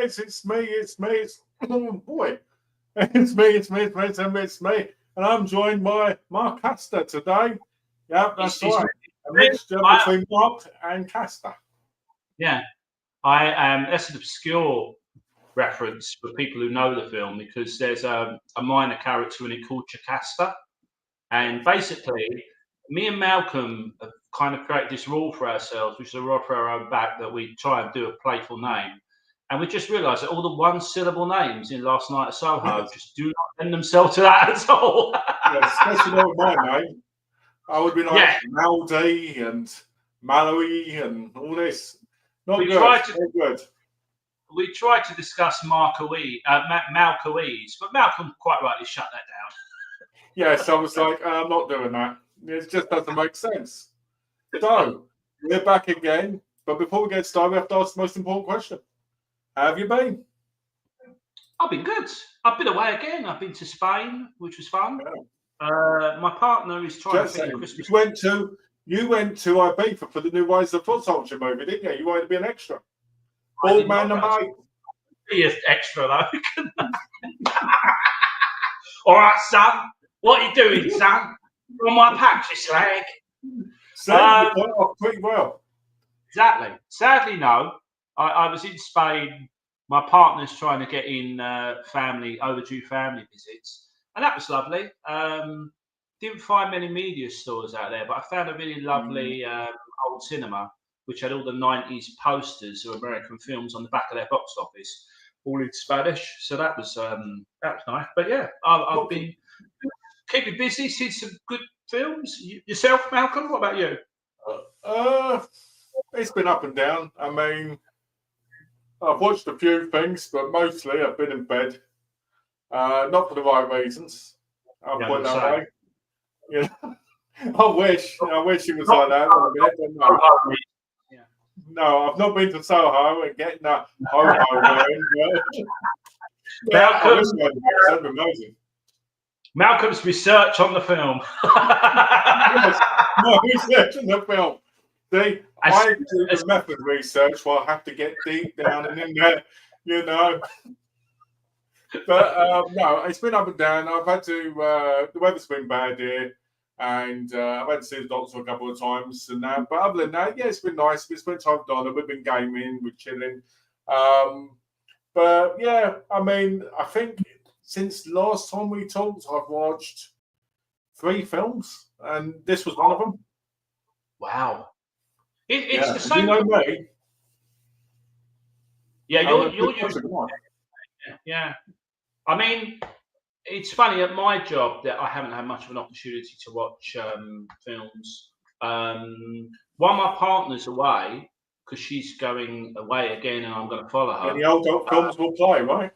guys, it's me, oh boy, it's me, and I'm joined by Mark Castor today. Yeah, that's right. A mixture between Mark and Castor. Yeah, I am. That's an obscure reference for people who know the film because there's a minor character in it called Jocasta, and basically, me and Malcolm have kind of created this rule for ourselves, which is a rod for our own back, that we try and do a playful name. And we just realised that all the one-syllable names in Last Night at Soho just do not lend themselves to that at all. Especially not my name. I would be like Maldy and Mallory and all this. Not good. We tried to discuss Malcoese, but Malcolm quite rightly shut that down. Yes, I was like, I'm not doing that. It just doesn't make sense. So, we're back again. But before we get started, we have to ask the most important question. How have you been? I've been good. I've been away again. I've been to Spain, which was fun. Yeah. My partner is trying to think Christmas. You went to Ibiza for the new Rise of the Foot Soldier movie, didn't you? You wanted to be an extra. Old man number 8. Be an extra, though. All right, son. What are you doing, son? On my patch, you slag. So, you got off pretty well. Exactly. Sadly, no. I was in Spain. My partner's trying to get in overdue family visits. And that was lovely. Didn't find many media stores out there, but I found a really lovely old cinema, which had all the 90s posters of American films on the back of their box office, all in Spanish. So that was nice. But yeah, I've been keeping busy, seen some good films. Yourself, Malcolm? What about you? It's been up and down. I mean, I've watched a few things, but mostly I've been in bed. Not for the right reasons. I'll put it that way. Yeah. I wish it was like that. No, I've not been to Soho and getting that ho-ho going. Malcolm's research on the film. Yes, my research on the film. See, I do the method research where I have to get deep down and in there, you know. But no, it's been up and down. I've had to. The weather's been bad here, and I've had to see the doctor a couple of times. And that, but other than that, yeah, it's been nice. We spent time with Donna. We've been gaming. We're chilling. But yeah, I mean, I think since last time we talked, I've watched 3 films, and this was one of them. Wow. It's the same. You know me. Yeah, you're using. Yeah. I mean, it's funny at my job that I haven't had much of an opportunity to watch films. One of my partner's away because she's going away again, and I'm going to follow her. And the old films will play, right?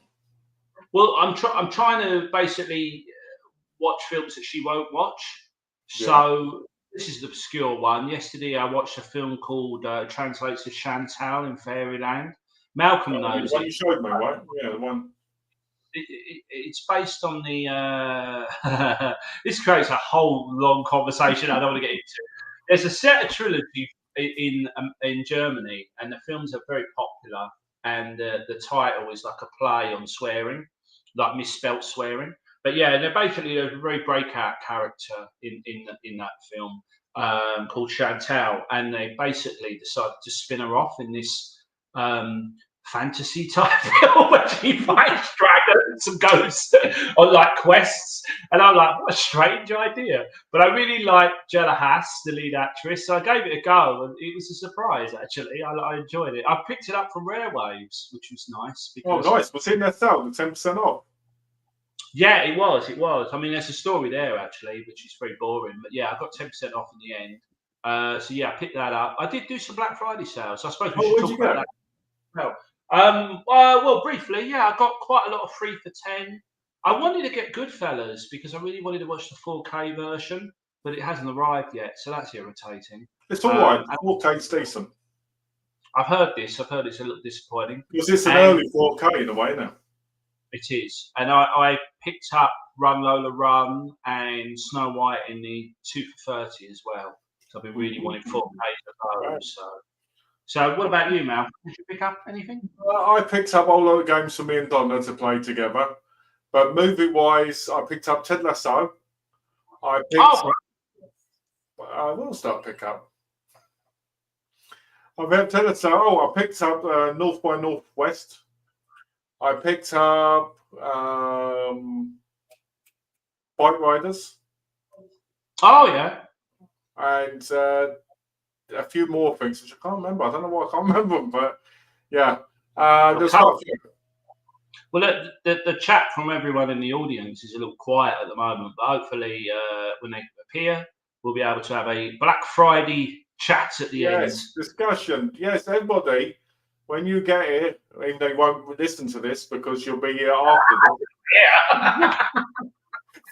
Well, I'm trying to basically watch films that she won't watch. Yeah. So this is an obscure one. Yesterday, I watched a film called translates as Chantal in Fairyland. Malcolm knows it. You showed me, right? Yeah, the one. It's based on the. This creates a whole long conversation I don't want to get into. There's a set of trilogy in Germany, and the films are very popular. And the title is like a play on swearing, like misspelt swearing. But yeah, they're basically a very breakout character in that film called Chantal, and they basically decided to spin her off in this fantasy type film where she fights dragons and goes on like quests. And I'm like, what a strange idea. But I really like Jella Haas, the lead actress, so I gave it a go, and it was a surprise actually. I enjoyed it. I picked it up from Rare Waves, which was nice. Because, nice. Was it in their sale, 10% off? Yeah, it was. I mean, there's a story there actually, which is very boring. But yeah, I got 10% off in the end. So yeah, I picked that up. I did do some Black Friday sales. So I suppose we should talk about that. Well, briefly, yeah, I got quite a lot of 3 for 10. I wanted to get Goodfellas because I really wanted to watch the 4K version, but it hasn't arrived yet, so that's irritating. It's all right. 4K's decent. I've heard it's a little disappointing. Because it's an early 4K in a way now. It is. And I picked up Run Lola Run and Snow White in the 2 for 30 as well. So I've been really wanting 4K of those. So So, what about you, Mal? Did you pick up anything? I picked up a whole lot of games for me and Donna to play together. But movie-wise, I picked up Ted Lasso. I picked up... what else did I pick up? I picked up North by Northwest. I picked up Bike Riders. Oh, yeah. And a few more things, which I can't remember. I don't know why I can't remember them, but yeah. There's quite a few. Well, the chat from everyone in the audience is a little quiet at the moment, but hopefully when they appear, we'll be able to have a Black Friday chat at the end. Yes, discussion. Yes, everybody, when you get here, and they won't listen to this because you'll be here after this. Yeah.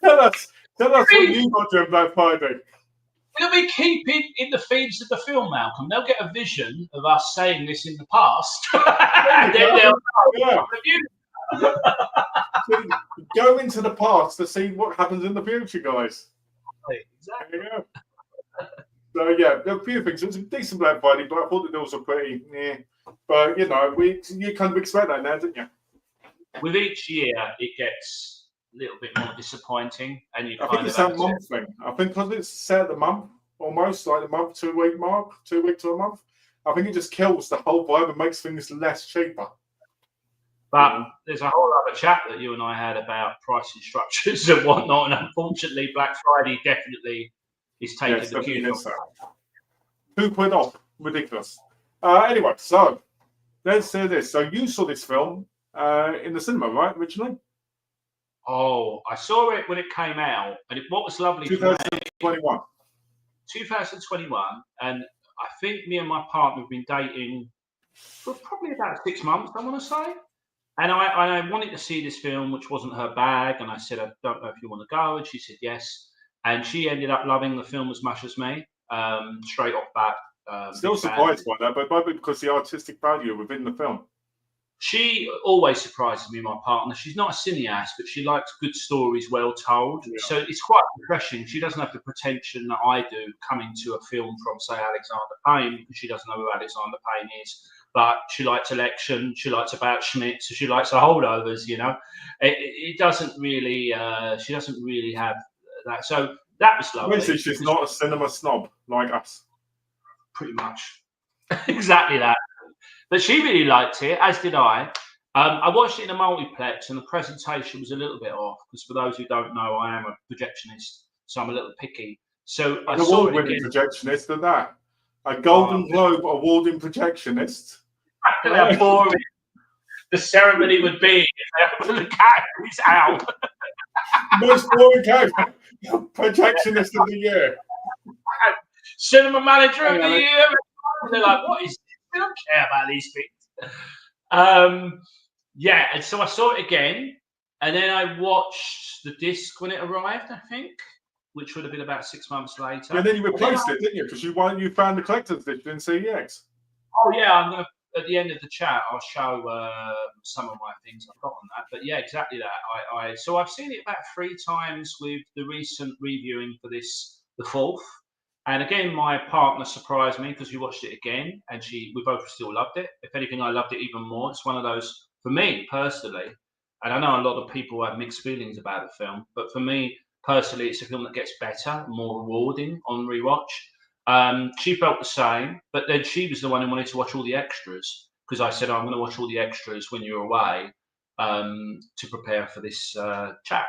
Tell us what you got to Black Friday. We'll be keeping in the themes of the film, Malcolm. They'll get a vision of us saying this in the past. Go into the past to see what happens in the future, guys. Exactly. So yeah, there are a few things. It was a decent Black Friday, but I thought the deals were pretty. But you know, you kind of expect that now, didn't you? With each year, it gets a little bit more disappointing, and you. I think it's that month thing. I think because it's set at the month, almost like the month 2 week mark, 2 week to a month. I think it just kills the whole vibe and makes things less cheaper. But there's a whole other chat that you and I had about pricing structures and whatnot, and unfortunately, Black Friday definitely is taking the cue. £2 off, ridiculous. Anyway, so let's say this. So you saw this film in the cinema, right? Originally. Oh, I saw it when it came out, and what was lovely. 2021. 2021, and I think me and my partner have been dating for probably about 6 months, I want to say. And I wanted to see this film, which wasn't her bag. And I said, I don't know if you want to go. And she said, yes. And she ended up loving the film as much as me, straight off bat. Still surprised by that, but maybe because the artistic value within the film. She always surprises me, my partner. She's not a cineast, but she likes good stories well told. Yeah. So it's quite refreshing. She doesn't have the pretension that I do coming to a film from, say, Alexander Payne, because she doesn't know who Alexander Payne is. But she likes Election, she likes About Schmidt, so she likes the holdovers, you know. It doesn't really, she doesn't really have that. So that was lovely. Basically, she's not a cinema snob like us. Pretty much. Exactly that. But she really liked it, as did I. I watched it in a multiplex, and the presentation was a little bit off, because for those who don't know, I am a projectionist, so I'm a little picky. So an award-winning projectionist at that. A Golden Globe awarding projectionist. How boring the ceremony would be if the categories out. Most boring category. Projectionist of the year. Cinema manager of the year. They're like, what is this? They don't care about these things. Yeah, and so I saw it again, and then I watched the disc when it arrived, I think, which would have been about 6 months later. And then you replaced it, didn't you? Because you found the collector's edition in CEX. Oh yeah, I'm gonna at the end of the chat. I'll show some of my things I've got on that. But yeah, exactly that. So I've seen it about 3 times with the recent reviewing for this, the 4th. And again, my partner surprised me because we watched it again, and we both still loved it. If anything, I loved it even more. It's one of those, for me personally, and I know a lot of people have mixed feelings about the film, but for me personally, it's a film that gets better, more rewarding on rewatch. She felt the same, but then she was the one who wanted to watch all the extras, because I said, I'm going to watch all the extras when you're away to prepare for this chat.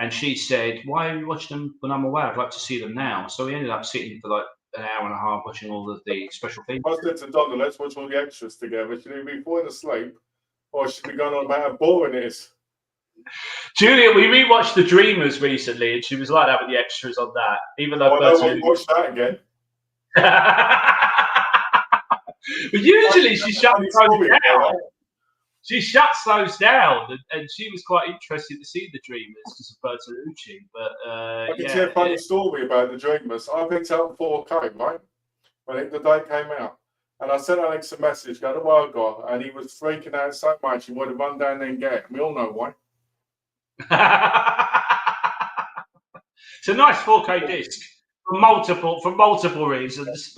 And she said, why are you watching them when I'm away? I'd like to see them now. So we ended up sitting for like an hour and a half watching all of the special features. I said to Donna, let's watch all the extras together. Should we be falling asleep, or should we be going on about how boring it is? Julia, we rewatched The Dreamers recently, and she was like that with the extras on that. Even though I don't watch that again. But usually she shuts those down. She shuts those down, and she was quite interested to see The Dreamers because of Bertolucci. But I can tell a funny story about The Dreamers. I picked up 4K, right, when the day came out. And I sent Alex a message, got a while ago, and he was freaking out so much he wanted to run down there and get it. We all know why. It's a nice 4K disc for multiple reasons.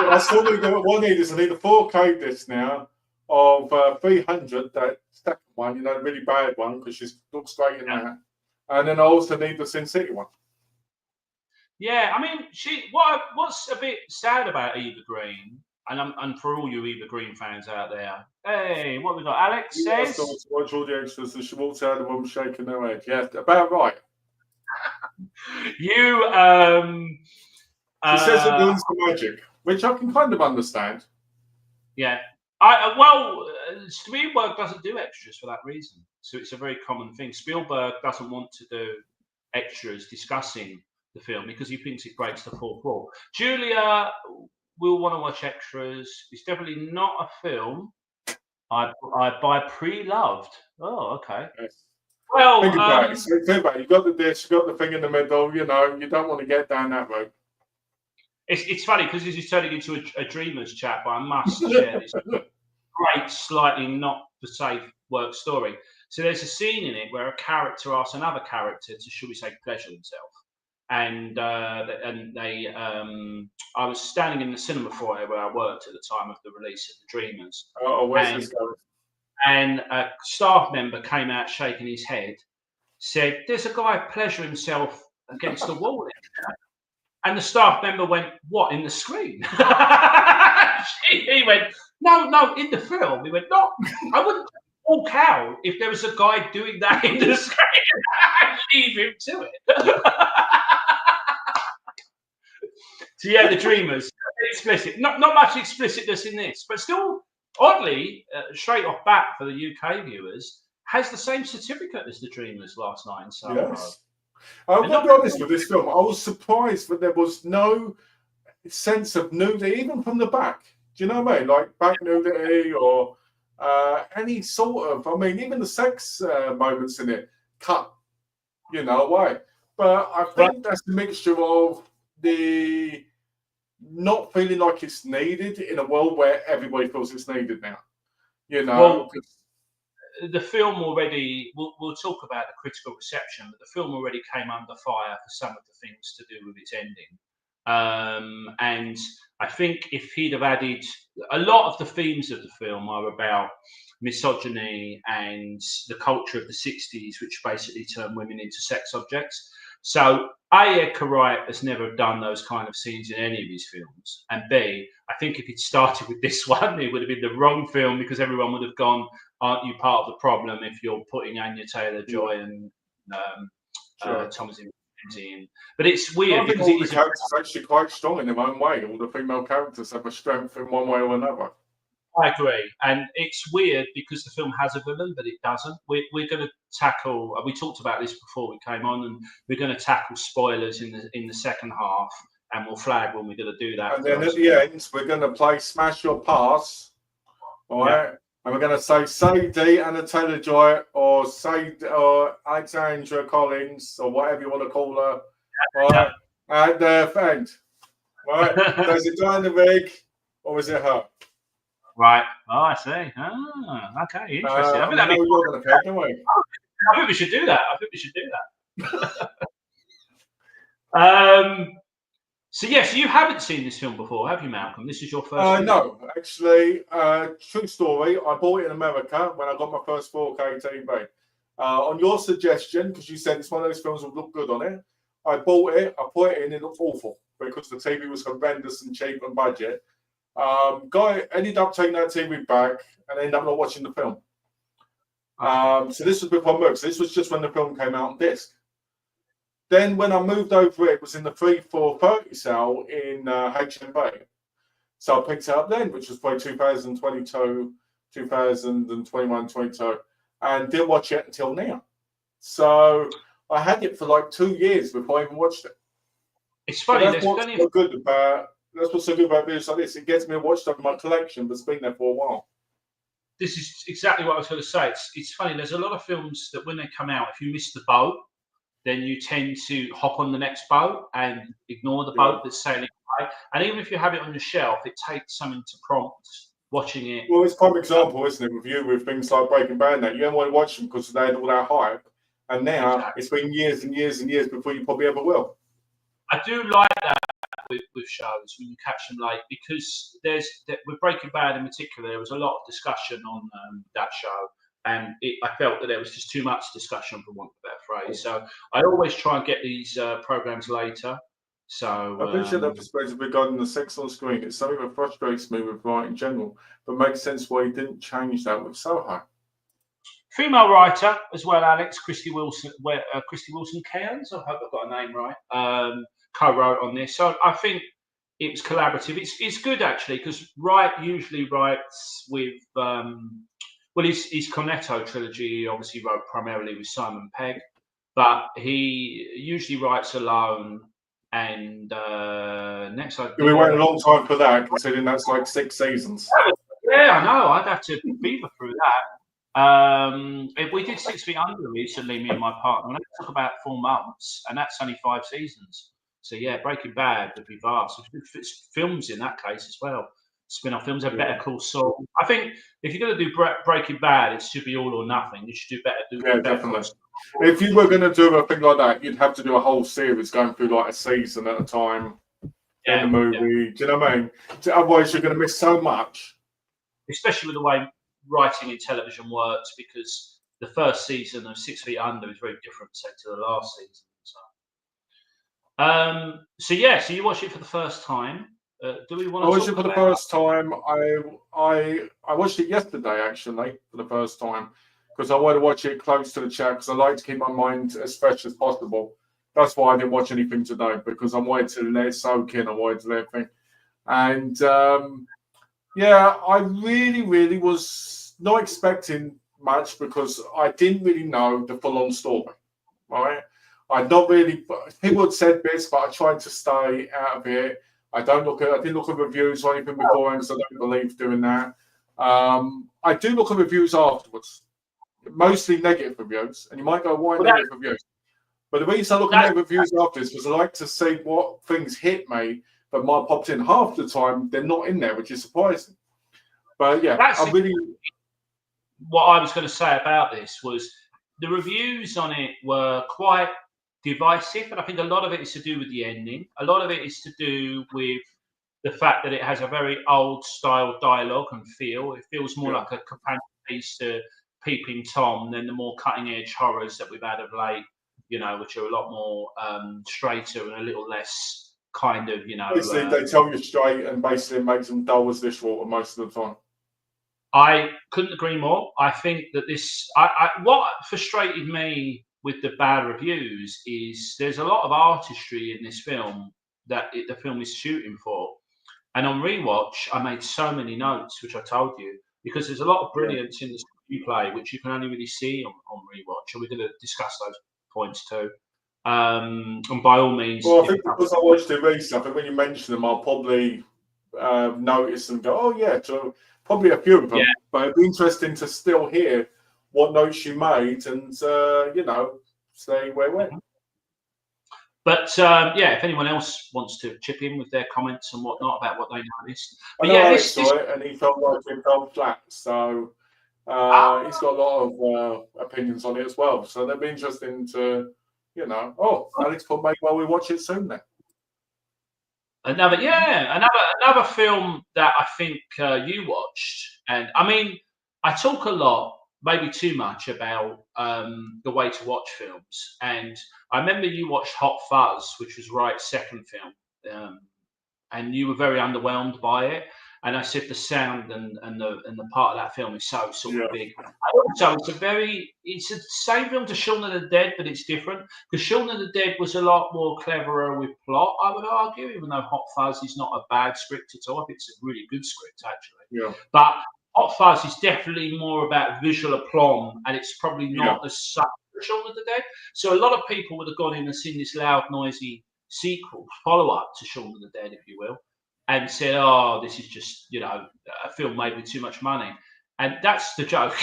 I still need what I need is I need a 4K disc now of 300. That second one, you know, the really bad one because she looks great in that. And then I also need the Sin City one. Yeah, I mean, what's a bit sad about Eva Green, and for all you Eva Green fans out there, hey, what we got? Alex says. To watch all the extras, and she walks out of the room shaking her head. Yeah, about right. You She says it ruins the magic, which I can kind of understand. Yeah. Spielberg doesn't do extras for that reason. So it's a very common thing. Spielberg doesn't want to do extras discussing the film because he thinks it breaks the fourth wall. Julia will want to watch extras. It's definitely not a film I buy pre-loved. Oh, okay. Yes. Well, think about it. Think about it. You got the disc, you got the thing in the middle. You know, you don't want to get down that road. It's funny because this is turning into a Dreamers chat, but I must share this great, slightly not for safe work story. So there's a scene in it where a character asks another character to, shall we say, pleasure himself. And I was standing in the cinema foyer where I worked at the time of the release of The Dreamers. Oh, where's this going? And a staff member came out shaking his head, said, "There's a guy pleasure himself against the wall." And the staff member went, "What, in the screen?" He went, no, in the film. He went, "No, I wouldn't walk out if there was a guy doing that in the screen and leave him to it." So yeah, The Dreamers, explicit. Not much explicitness in this, but still, oddly, straight off bat for the UK viewers, has the same certificate as The Dreamers last night in Soho. Yes. I'll be honest with this film. I was surprised that there was no sense of nudity, even from the back. Do you know what I mean? Like back nudity or any sort of, I mean, even the sex moments in it cut, you know, away. But I think that's a mixture of the not feeling like it's needed in a world where everybody feels it's needed now. You know? Well, the film already, we'll talk about the critical reception, but the film already came under fire for some of the things to do with its ending. And I think if he'd have added, a lot of the themes of the film are about misogyny and the culture of the 60s, which basically turned women into sex objects. So Edger Wright has never done those kind of scenes in any of his films. And B, I think if he'd started with this one, it would have been the wrong film because everyone would have gone, "Aren't you part of the problem if you're putting Anya Taylor-Joy and Thomas in?" But it's weird because all the characters are actually quite strong in their own way. All the female characters have a strength in one way or another. I agree, and it's weird because the film has a villain, but it doesn't. We're going to tackle. We talked about this before we came on, and we're going to tackle spoilers in the second half, and we'll flag when we're going to do that. And then at the end, we're going to play Smash Your Pass, all right? And we're going to say D Anna Taylor-Joy or Alexandra Collins or whatever you want to call her, all right? At the end, right? Does it die in the rig or is it her? Right. Oh, I see. Ah, okay. Interesting. I think we're going to pick, don't we? I think we should do that. So yes, you haven't seen this film before, have you, Malcolm? This is your first. No, actually, true story. I bought it in America when I got my first 4K TV. On your suggestion, because you said it's one of those films that look good on it, I bought it. I put it in. It looked awful because the TV was horrendous and cheap and budget. Guy ended up taking that TV back and ended up not watching the film. So this was before I moved. So this was just when the film came out on disc. Then when I moved over, it was in the 3-4-30 sale in HMV. So I picked it up then, which was probably 2022, 2021, 22, and didn't watch it until now. So I had it for like 2 years before I even watched it. It's funny. That's what's so good about videos like this. It gets me to watch stuff in my collection that's been there for a while. This is exactly what I was going to say. It's funny. There's a lot of films that when they come out, if you miss the boat, then you tend to hop on the next boat and ignore the boat that's sailing away. And even if you have it on your shelf, it takes something to prompt watching it. Well, it's a prime example, isn't it, with you with things like Breaking Bad that you don't want to watch them because they had all that hype. And now it's been years and years and years before you probably ever will. I do like that with shows when you catch them late, because with Breaking Bad in particular, there was a lot of discussion on that show, and I felt that there was just too much discussion, for want of a better phrase. So I always try and get these programs later. So I appreciate that perspective regarding the sex on screen. It's something that frustrates me with Wright in general, but makes sense why he didn't change that with Soho. Female writer as well, Alex, Christy Wilson Cairns, I hope I've got her name right, co-wrote on this. So I think it was collaborative. It's good, actually, because Wright usually writes with, his Cornetto trilogy, he obviously wrote primarily with Simon Pegg, but he usually writes alone. And next, We waited a long time for that, considering that's like 6 seasons. Yeah, I know. I'd have to beaver through that. We did 6 Feet Under recently, me and my partner, and it took about 4 months, and that's only 5 seasons. So yeah, Breaking Bad would be vast. It's films in that case as well. Spin-off films are Better Call Saul. I think if you're going to do Breaking Bad, it should be all or nothing. You should do better. Yeah, definitely. If you were going to do a thing like that, you'd have to do a whole series going through like a season at a time in the movie. Yeah. Do you know what I mean? Otherwise, you're going to miss so much. Especially with the way writing in television works, because the first season of 6 Feet Under is very different, say, to the last season. So you watched it for the first time. Do we want to? I watched it for the first time. I watched it yesterday, actually, for the first time, because I wanted to watch it close to the chat, because I like to keep my mind as fresh as possible. That's why I didn't watch anything today, because I wanted to let it soak in. I wanted to let it think. And I really, really was not expecting much, because I didn't really know the full-on story. Right? I'd not really. People had said bits, but I tried to stay out of it. I didn't look at reviews or anything beforehand, because I don't believe doing that. I do look at reviews afterwards, mostly negative reviews, and you might go, "Why negative reviews?" But the reason I look at negative reviews after is because I like to see what things hit me that might popped in. Half the time, they're not in there, which is surprising. But yeah, what I was going to say about this was the reviews on it were quite divisive, and I think a lot of it is to do with the ending. A lot of it is to do with the fact that it has a very old style dialogue and feel. It feels more like a companion piece to Peeping Tom than the more cutting edge horrors that we've had of late, which are a lot more straighter and a little less kind of, Basically, they tell you straight, and basically it makes them dull as dishwater most of the time. I couldn't agree more. I think that what frustrated me with the bad reviews is there's a lot of artistry in this film that the film is shooting for. And on rewatch, I made so many notes, which I told you, because there's a lot of brilliance in the screenplay, which you can only really see on rewatch. And we're going to discuss those points too. And by all means. Well, I think because I watched it recently, I think when you mention them, I'll probably notice and go, "Oh yeah," so probably a few of them. Yeah. But it'd be interesting to still hear what notes you made and say where went. But if anyone else wants to chip in with their comments and whatnot about what they noticed, but Alex saw it and he felt like it fell flat. So he's got a lot of opinions on it as well. So that'd be interesting to, Alex put maybe while we watch it soon then. Another film that I think you watched, and I mean, I talk a lot, maybe too much, about the way to watch films. And I remember you watched Hot Fuzz, which was Wright's second film, and you were very underwhelmed by it. And I said the sound and the part of that film is so sort of big. Also, it's the same film to Shaun of the Dead, but it's different, because Shaun of the Dead was a lot more cleverer with plot, I would argue, even though Hot Fuzz is not a bad script at all. I think it's a really good script, actually. Yeah. But Hot Fuzz is definitely more about visual aplomb, and it's probably not as such as Shaun of the Dead. So a lot of people would have gone in and seen this loud, noisy sequel, follow-up to Shaun of the Dead, if you will, and said, "Oh, this is just, a film made with too much money." And that's the joke.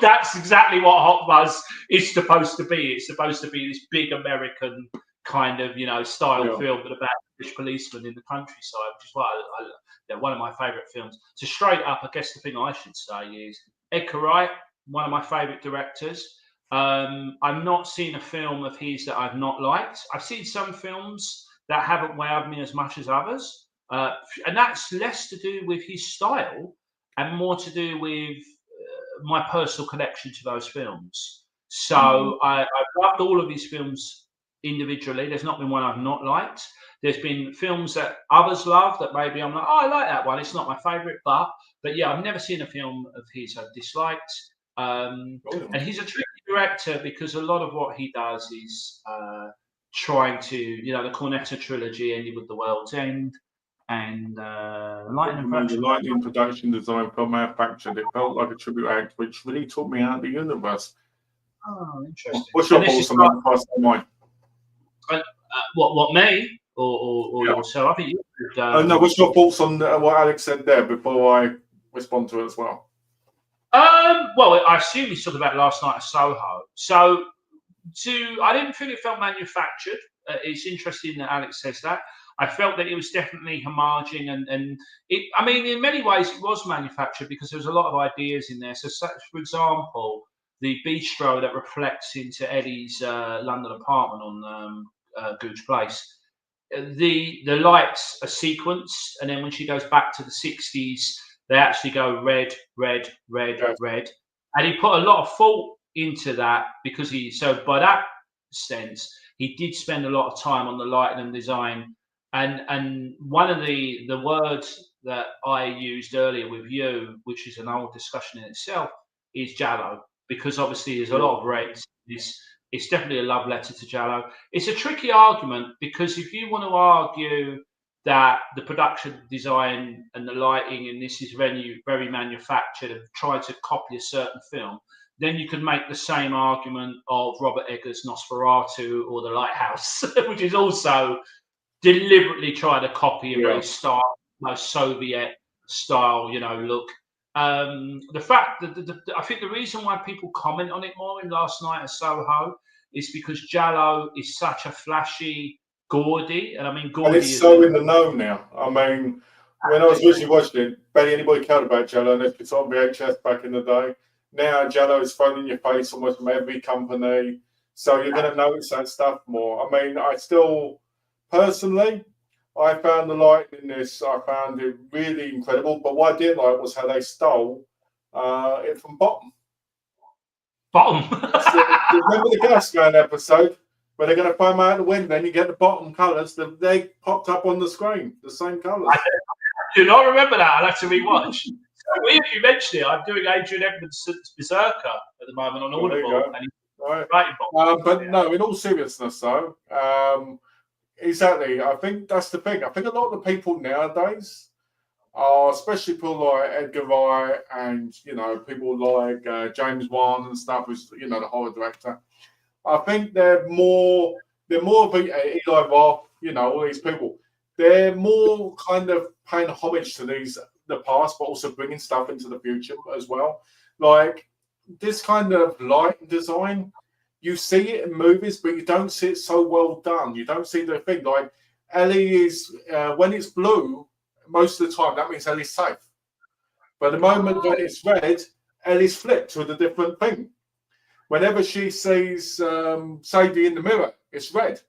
That's exactly what Hot Fuzz is supposed to be. It's supposed to be this big American kind of, style film, but about British policemen in the countryside, which is why one of my favourite films. So straight up, I guess the thing I should say is Edger Wright, one of my favourite directors. I've not seen a film of his that I've not liked. I've seen some films that haven't wowed me as much as others. And that's less to do with his style and more to do with my personal connection to those films. So I've loved all of his films individually. There's not been one I've not liked. There's been films that others love that maybe I'm like, oh, I like that one. It's not my favourite, but yeah, I've never seen a film of his I've disliked. And he's a tricky director because a lot of what he does is trying to, the Cornetto trilogy ended with The World's End and Lighting and Production. The lighting, production, design, film manufactured. It felt like a tribute act, which really took me out of the universe. Oh, interesting. What's your thoughts on that? Pass on mine. What me or yourself? I think you could. No, what's your thoughts on what Alex said there before I respond to it as well? Well, I assume he's talking about Last Night at Soho. So, I didn't feel it felt manufactured. It's interesting that Alex says that. I felt that it was definitely homaging, and it. I mean, in many ways, it was manufactured because there was a lot of ideas in there. So, for example, the bistro that reflects into Eddie's London apartment on Gooch Place. The lights are sequenced, and then when she goes back to the 60s, they actually go red, red, red, red. And he put a lot of thought into that because by that sense, he did spend a lot of time on the lighting and design. And one of the words that I used earlier with you, which is an old discussion in itself, is Giallo, because obviously there's a lot of reds. It's definitely a love letter to Giallo. It's a tricky argument because if you want to argue that the production design and the lighting and this is very, very manufactured and tried to copy a certain film, then you could make the same argument of Robert Eggers' Nosferatu or The Lighthouse, which is also deliberately trying to copy a very most Soviet style, look. The fact that I think the reason why people comment on it more in Last Night at Soho is because Giallo is such a flashy, gaudy, and I mean gaudy. And it's so in the know now. I mean, when I was originally watching it, barely anybody cared about Giallo unless it's on VHS back in the day. Now Giallo is thrown in your face almost from every company, so you're going to notice that stuff more. I mean, I still personally, I found the lighting in this. I found it really incredible. But what I didn't like was how they stole it from Bottom. So, remember the Gas Man episode where they're going to foam out the window and you get the Bottom colours? They popped up on the screen, the same colours. I do not remember that. I'll have to rewatch. So weird you mentioned it. I'm doing Adrian Edmondson's Berserker at the moment on Audible. But no, in all seriousness, though, exactly. I think that's the thing. I think a lot of the people nowadays are, especially people like Edger Wright and people like James Wan and stuff, who's the horror director. I think they're more of a Eli Roth, all these people. They're more kind of paying homage to the past, but also bringing stuff into the future as well. Like this kind of light design. You see it in movies, but you don't see it so well done. You don't see the thing. Like Ellie is, when it's blue, most of the time, that means Ellie's safe. But the moment that it's red, Ellie's flipped with a different thing. Whenever she sees Sadie in the mirror, it's red.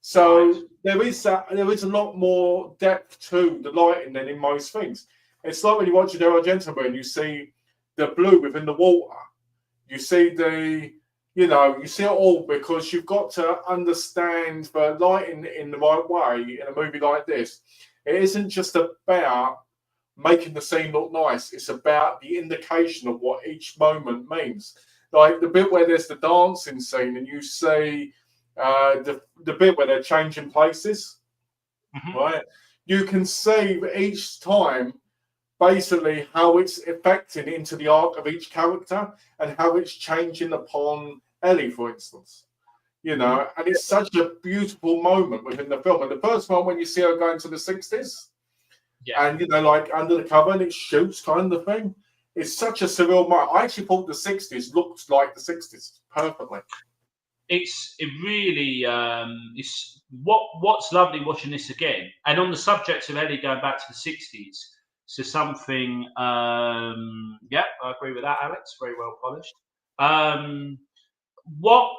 So there is a lot more depth to the lighting than in most things. It's like when you watch Dario Argento and you see the blue within the water. You see you see it all because you've got to understand the lighting in the right way in a movie like this. It isn't just about making the scene look nice. It's about the indication of what each moment means. Like the bit where there's the dancing scene and you see the bit where they're changing places, right? You can see each time basically how it's affecting into the arc of each character and how it's changing upon Ellie, for instance. And it's such a beautiful moment within the film. And the first one when you see her going to the 60s, and like under the cover and it shoots kind of thing, it's such a surreal moment. I actually thought the 60s looked like the 60s perfectly. It's what's lovely watching this again. And on the subject of Ellie going back to the 60s, so something, I agree with that, Alex. Very well polished. what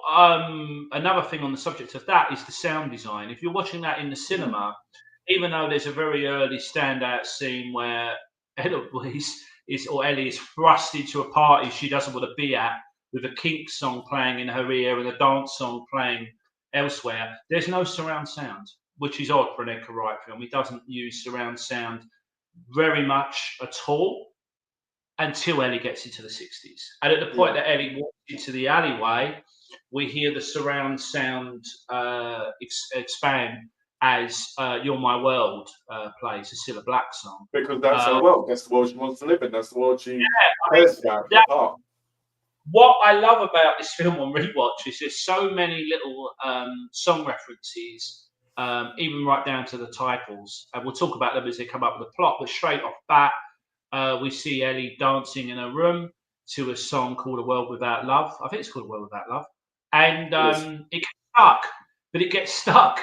another thing on the subject of that is the sound design. If you're watching that in the cinema, even though there's a very early standout scene where Eloise Ellie is thrust into a party she doesn't want to be at, with a Kink song playing in her ear and a dance song playing elsewhere, there's no surround sound, which is odd for an Edgar Wright film. He doesn't use surround sound very much at all until Ellie gets into the 60s. And at the point that Ellie walks into the alleyway, we hear the surround sound expand as You're My World plays, a Cilla Black song. Because that's her world. That's the world she wants to live in. That's the world she cares about. What I love about this film on rewatch is there's so many little song references, even right down to the titles. And we'll talk about them as they come up with the plot. But straight off bat, we see Ellie dancing in a room to a song called A World Without Love. I think it's called A World Without Love. And it gets stuck, but it gets stuck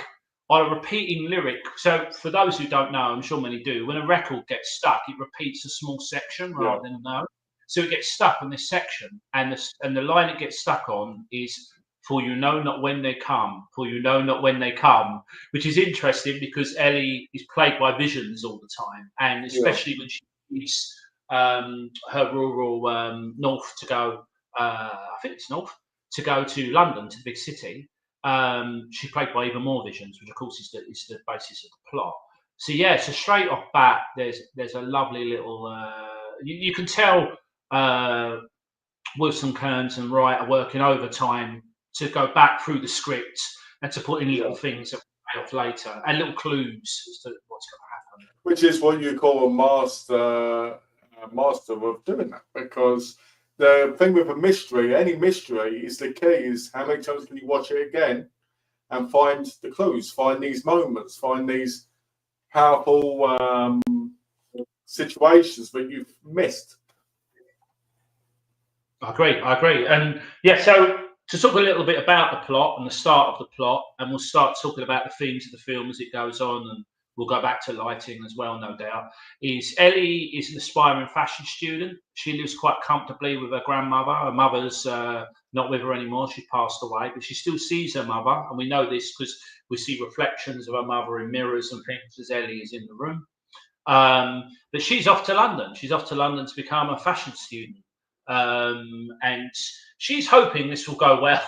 on a repeating lyric. So for those who don't know, I'm sure many do, when a record gets stuck, it repeats a small section rather than a note. So it gets stuck on this section, and the line it gets stuck on is "For you know not when they come, for you know not when they come," which is interesting because Ellie is plagued by visions all the time, and especially when she leaves her rural north to go, I think it's north, to go to London, to the big city. She's plagued by even more visions, which of course is the basis of the plot. So yeah, so straight off bat, there's a lovely little. You can tell. Wilson Kearns and Wright are working overtime to go back through the script and to put in little things that will pay off later and little clues as to what's going to happen. Which is what you call a master of doing that, because the thing with a mystery, any mystery, is the key is how many times can you watch it again and find the clues, find these moments, find these powerful situations that you've missed. I agree. And yeah, so to talk a little bit about the plot and the start of the plot, and we'll start talking about the themes of the film as it goes on, and we'll go back to lighting as well, no doubt, is Ellie is an aspiring fashion student. She lives quite comfortably with her grandmother. Her mother's not with her anymore. She passed away, but she still sees her mother. And we know this because we see reflections of her mother in mirrors and things as Ellie is in the room. But she's off to London. She's off to London to become a fashion student. And she's hoping this will go well.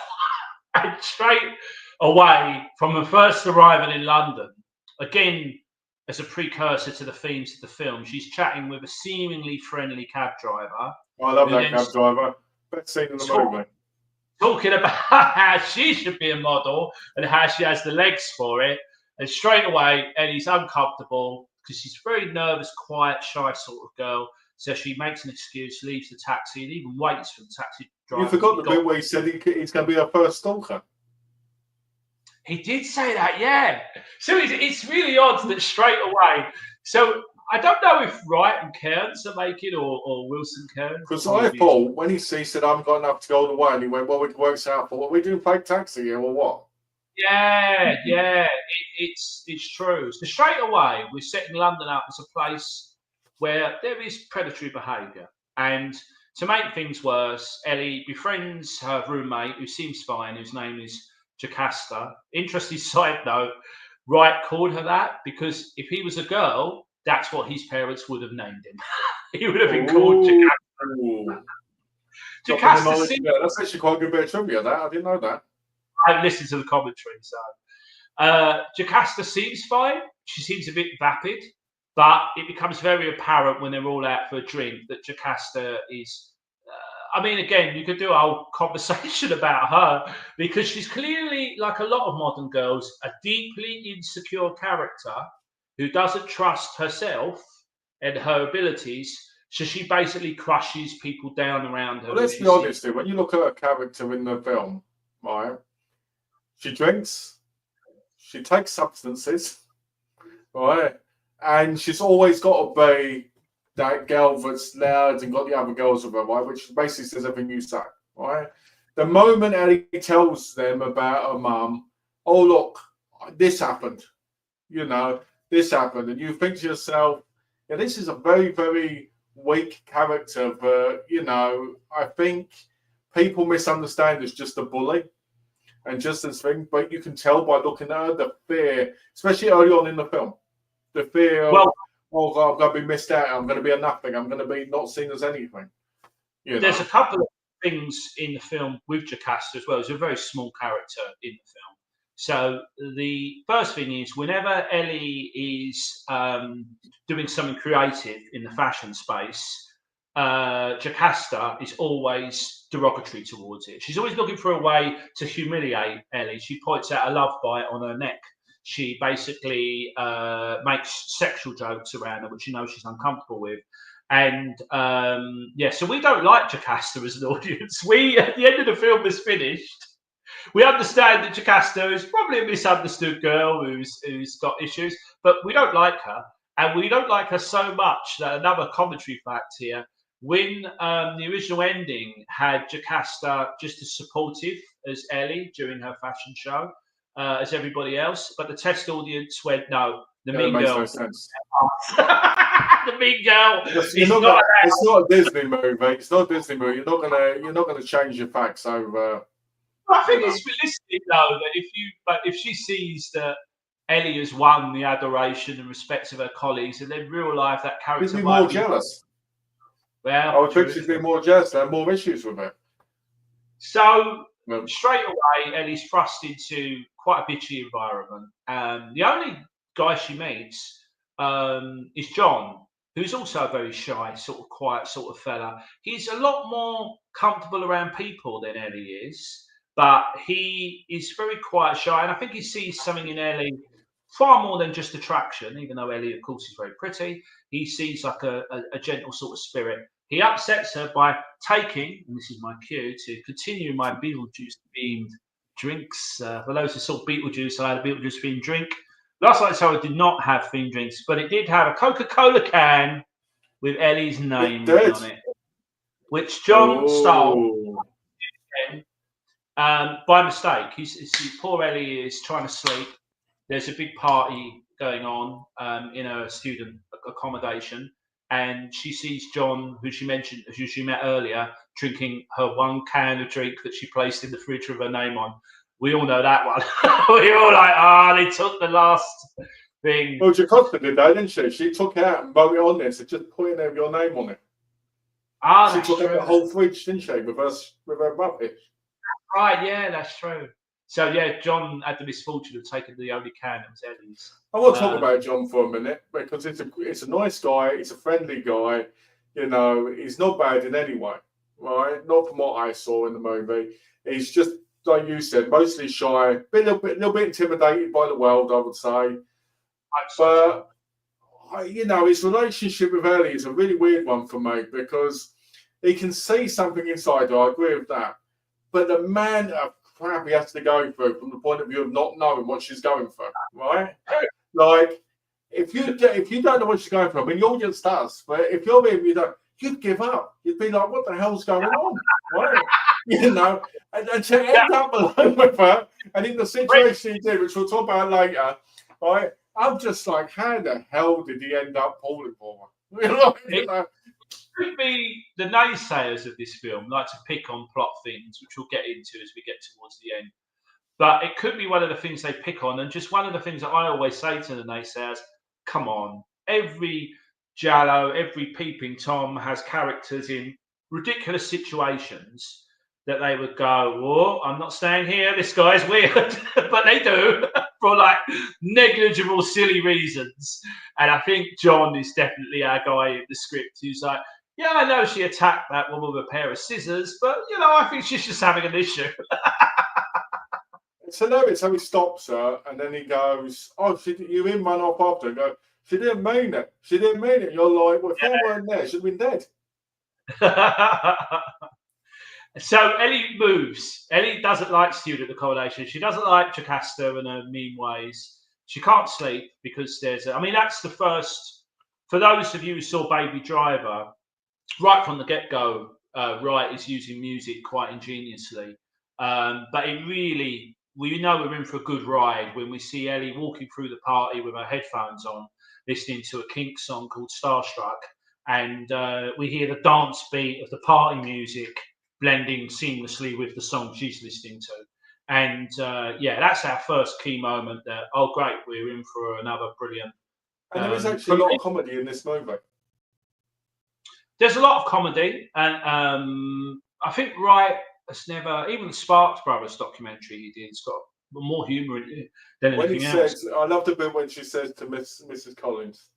And straight away from her first arrival in London, again, as a precursor to the themes of the film, she's chatting with a seemingly friendly cab driver. I love that cab driver. Best scene in the movie. Talking about how she should be a model and how she has the legs for it. And straight away, Ellie's uncomfortable because she's a very nervous, quiet, shy sort of girl. So she makes an excuse, leaves the taxi, and even waits for the taxi driver. You forgot the bit where he said he's going to be her first stalker. He did say that, yeah. So it's really odd that straight away. So I don't know if Wright and Kearns are making or Wilson Kearns. Because I thought when he said, I haven't got enough to go all the way, and he went, well, we can work this out for what we doing, fake taxi here or what? Yeah, it's true. So straight away, we're setting London up as a place where there is predatory behaviour. And to make things worse, Ellie befriends her roommate, who seems fine, whose name is Jocasta. Interesting side note, Wright called her that because if he was a girl, that's what his parents would have named him. He would have been called Jocasta. Jocasta that's actually quite a good bit of trivia, that. I didn't know that. I listened to the commentary, so. Jocasta seems fine. She seems a bit vapid. But it becomes very apparent when they're all out for a drink that Jocasta is. I mean, again, you could do a whole conversation about her because she's clearly, like a lot of modern girls, a deeply insecure character who doesn't trust herself and her abilities. So she basically crushes people down around her. Well, let's be honest, when you look at her character in the film, right? She drinks, she takes substances, right? And she's always got to be that girl that's loud and got the other girls with her, right? Which basically says everything you say, right? The moment Ellie tells them about her mum, oh, look, this happened. This happened. And you think to yourself, yeah, this is a very, very weak character. But, I think people misunderstand as just a bully and just this thing, but you can tell by looking at her the fear, especially early on in the film, the fear of, oh God, I'm going to be missed out, I'm going to be a nothing, I'm going to be not seen as anything. There's a couple of things in the film with Jocasta as well. He's a very small character in the film. So the first thing is, whenever Ellie is doing something creative in the fashion space, Jocasta is always derogatory towards it. She's always looking for a way to humiliate Ellie. She points out a love bite on her neck. She basically makes sexual jokes around her, which she's uncomfortable with. And so we don't like Jocasta as an audience. We, at the end of the film is finished, we understand that Jocasta is probably a misunderstood girl who's got issues, but we don't like her. And we don't like her so much that another commentary fact here, when the original ending had Jocasta just as supportive as Ellie during her fashion show, as everybody else, but the test audience went, no, the mean girl. Makes no sense. The mean girl. It's not a Disney movie. It's not a Disney movie. You're not gonna change your facts over. I think it's realistic though that if she sees that Ellie has won the adoration and respect of her colleagues, and then real life that character She'd be more jealous. Well, I would think she'd be more jealous. There are more issues with her. So straight away, Ellie's thrust into quite a bitchy environment. The only guy she meets is John, who's also a very shy, sort of quiet sort of fella. He's a lot more comfortable around people than Ellie is, but he is very quiet, shy, and I think he sees something in Ellie far more than just attraction, even though Ellie, of course, is very pretty. He sees like a gentle sort of spirit. He upsets her by taking, and this is my cue, to continue my Beetlejuice-themed drinks. For those who saw Beetlejuice, I had a Beetlejuice-themed drink. Last night, so I did not have themed drinks, but it did have a Coca-Cola can with Ellie's name on it, which John stole by mistake. Poor Ellie is trying to sleep. There's a big party going on in a student accommodation, and she sees John, who she met earlier, drinking her one can of drink that she placed in the fridge with her name on. We all know that one. We're all like, they took the last thing. Well, Jocasta did that, didn't she? She took it out and wrote it on there, so just putting your name on it. She took out the whole fridge, didn't she, with her rubbish? Right, yeah, that's true. So, yeah, John had the misfortune of taking the only can that was Ellie's. I want to talk about John for a minute, because it's a nice guy, he's a friendly guy, he's not bad in any way, right? Not from what I saw in the movie. He's just, like you said, mostly shy, a little bit intimidated by the world, I would say. But, his relationship with Ellie is a really weird one for me, because he can see something inside her, I agree with that. But the man of crap he has to go through from the point of view of not knowing what she's going through, right? Like, if you don't know what she's going through, I mean, the audience does, but if you're him, you'd give up. You'd be like, what the hell's going on? Right? And to end up alone with her, and in the situation he did, which we'll talk about later, right? I'm just like, how the hell did he end up falling for her? Could be the naysayers of this film like to pick on plot things, which we'll get into as we get towards the end. But it could be one of the things they pick on, and just one of the things that I always say to the naysayers: come on, every Jallo, every peeping Tom has characters in ridiculous situations that they would go, "Oh, I'm not staying here. This guy's weird," but they do for like negligible, silly reasons. And I think John is definitely our guy in the script who's like, yeah, I know she attacked that woman with a pair of scissors, but, I think she's just having an issue. It's hilarious how he stops her, and then he goes, oh, you in one off after. And go, she didn't mean it. She didn't mean it. You're like, well, if I weren't there, she'd have been dead. So Ellie moves. Ellie doesn't like student accommodation. She doesn't like Jocasta and her mean ways. She can't sleep because that's the first, for those of you who saw Baby Driver, right from the get-go, Wright is using music quite ingeniously. But it really, we know we're in for a good ride when we see Ellie walking through the party with her headphones on, listening to a Kink song called Starstruck. And we hear the dance beat of the party music blending seamlessly with the song she's listening to. And that's our first key moment that, oh, great, we're in for another brilliant. And there is actually a lot of comedy in this movie. There's a lot of comedy. And I think Wright has never, even the Sparks Brothers documentary he did, it's got more humour in it than anything else. I love the bit when she says to Mrs. Collins,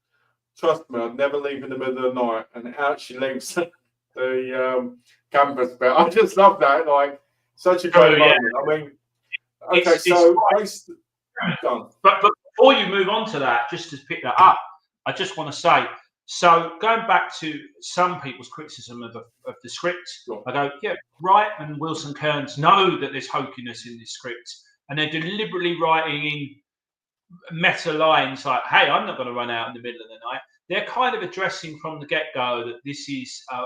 "Trust me, I'd never leave in the middle of the night," and out she leaves the campus bit. I just love that. Like, such a great moment. I mean, okay, but before you move on to that, just to pick that up, I just want to say, so going back to some people's criticism of the script, I go, yeah, Wright and Wilson Kearns know that there's hokiness in this script, and they're deliberately writing in meta lines like, hey, I'm not going to run out in the middle of the night. They're kind of addressing from the get-go that this is a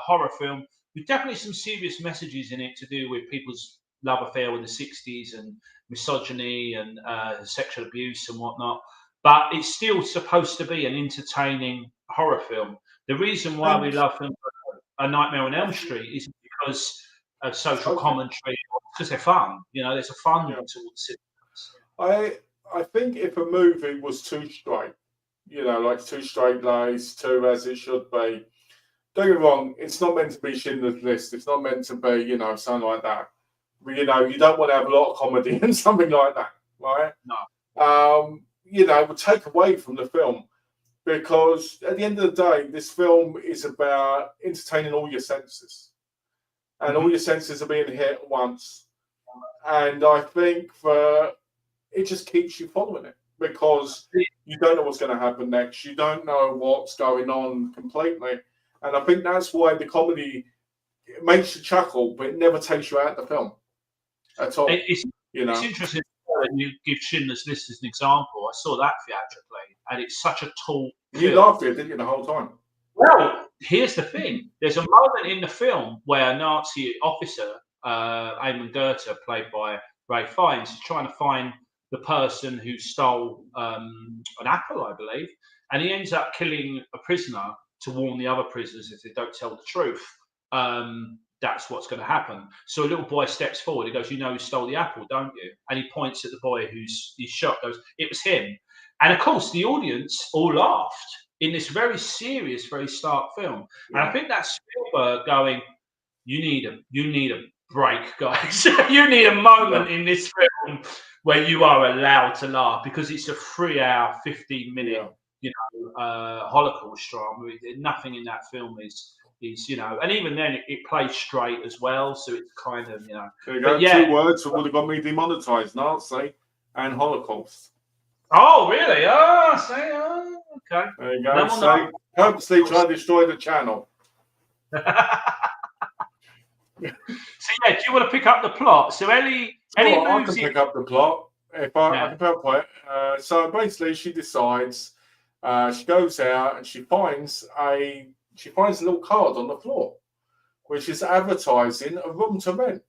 horror film with definitely some serious messages in it to do with people's love affair with the 60s and misogyny and sexual abuse and whatnot. But it's still supposed to be an entertaining horror film. The reason why we love films like A Nightmare on Elm Street is because of social commentary, because they're fun. You know, there's a fun towards it. I think if a movie was too straight, you know, like too straight-laced, too as it should be, don't get me wrong, it's not meant to be Schindler's List. It's not meant to be, you know, something like that. But, you know, you don't want to have a lot of comedy and something like that, right? No. You know, would take away from the film, because at the end of the day, this film is about entertaining all your senses, and all your senses are being hit at once. And I think it just keeps you following it, because you don't know what's going to happen next. You don't know what's going on completely. And I think that's why the comedy makes you chuckle, but it never takes you out of the film at all. It's interesting that you give Schindler's List as an example. I saw that theatrically, and it's such a tall film. You laughed at it, didn't you, the whole time? Well, here's the thing. There's a moment in the film where a Nazi officer, Eamon Goethe, played by Ray Fiennes, is trying to find the person who stole an apple, I believe, and he ends up killing a prisoner to warn the other prisoners if they don't tell the truth. That's what's going to happen. So a little boy steps forward. He goes, "You know who stole the apple, don't you?" And he points at the boy he's shot. Goes, "It was him." And of course, the audience all laughed in this very serious, very stark film. And I think that's Spielberg going, "You need a break, guys. You need a moment in this film where you are allowed to laugh, because it's a 3-hour, 15-minute, Holocaust drama. Nothing in that film is, and even then it plays straight as well. So it's kind of, There you go. 2 words that would have got me demonetized: Nazi and Holocaust. Oh, really? Oh, okay. There you go. So purposely try to destroy the channel. So do you want to pick up the plot? So Ellie I can pick up the plot if I can pick up it. So basically, she decides. She goes out and she finds a little card on the floor, which is advertising a room to rent.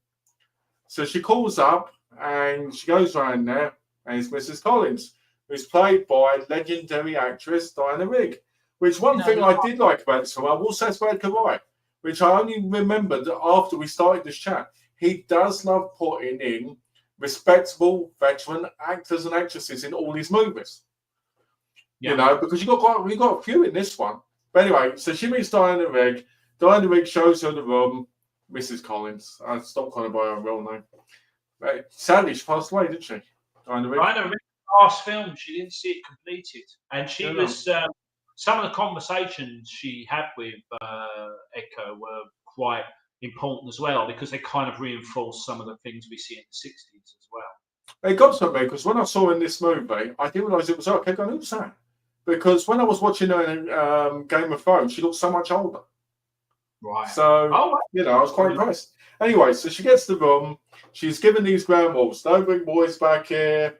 So she calls up and she goes around there, and it's Mrs. Collins, who's played by legendary actress Diana Rigg. Which one thing I did like about this film, I will say it's Edger Wright, which I only remembered after we started this chat. He does love putting in respectable veteran actors and actresses in all his movies. Because we got a few in this one. But anyway, so she meets Diana Rigg. Diana Rigg shows her the room. Mrs. Collins. I stopped calling her by her real name. Sadly, she passed away, didn't she? Diana Rigg. Diana Rigg, last film, she didn't see it completed, and she was. Some of the conversations she had with Edger were quite important as well, because they kind of reinforced some of the things we see in the 60s as well. It got to me because when I saw in this movie, I didn't realise it was her. Okay, who's that? Because when I was watching her in Game of Thrones, she looked so much older. Right. So, I was quite impressed. Anyway, so she gets the room. She's given these ground rules. Don't bring boys back here.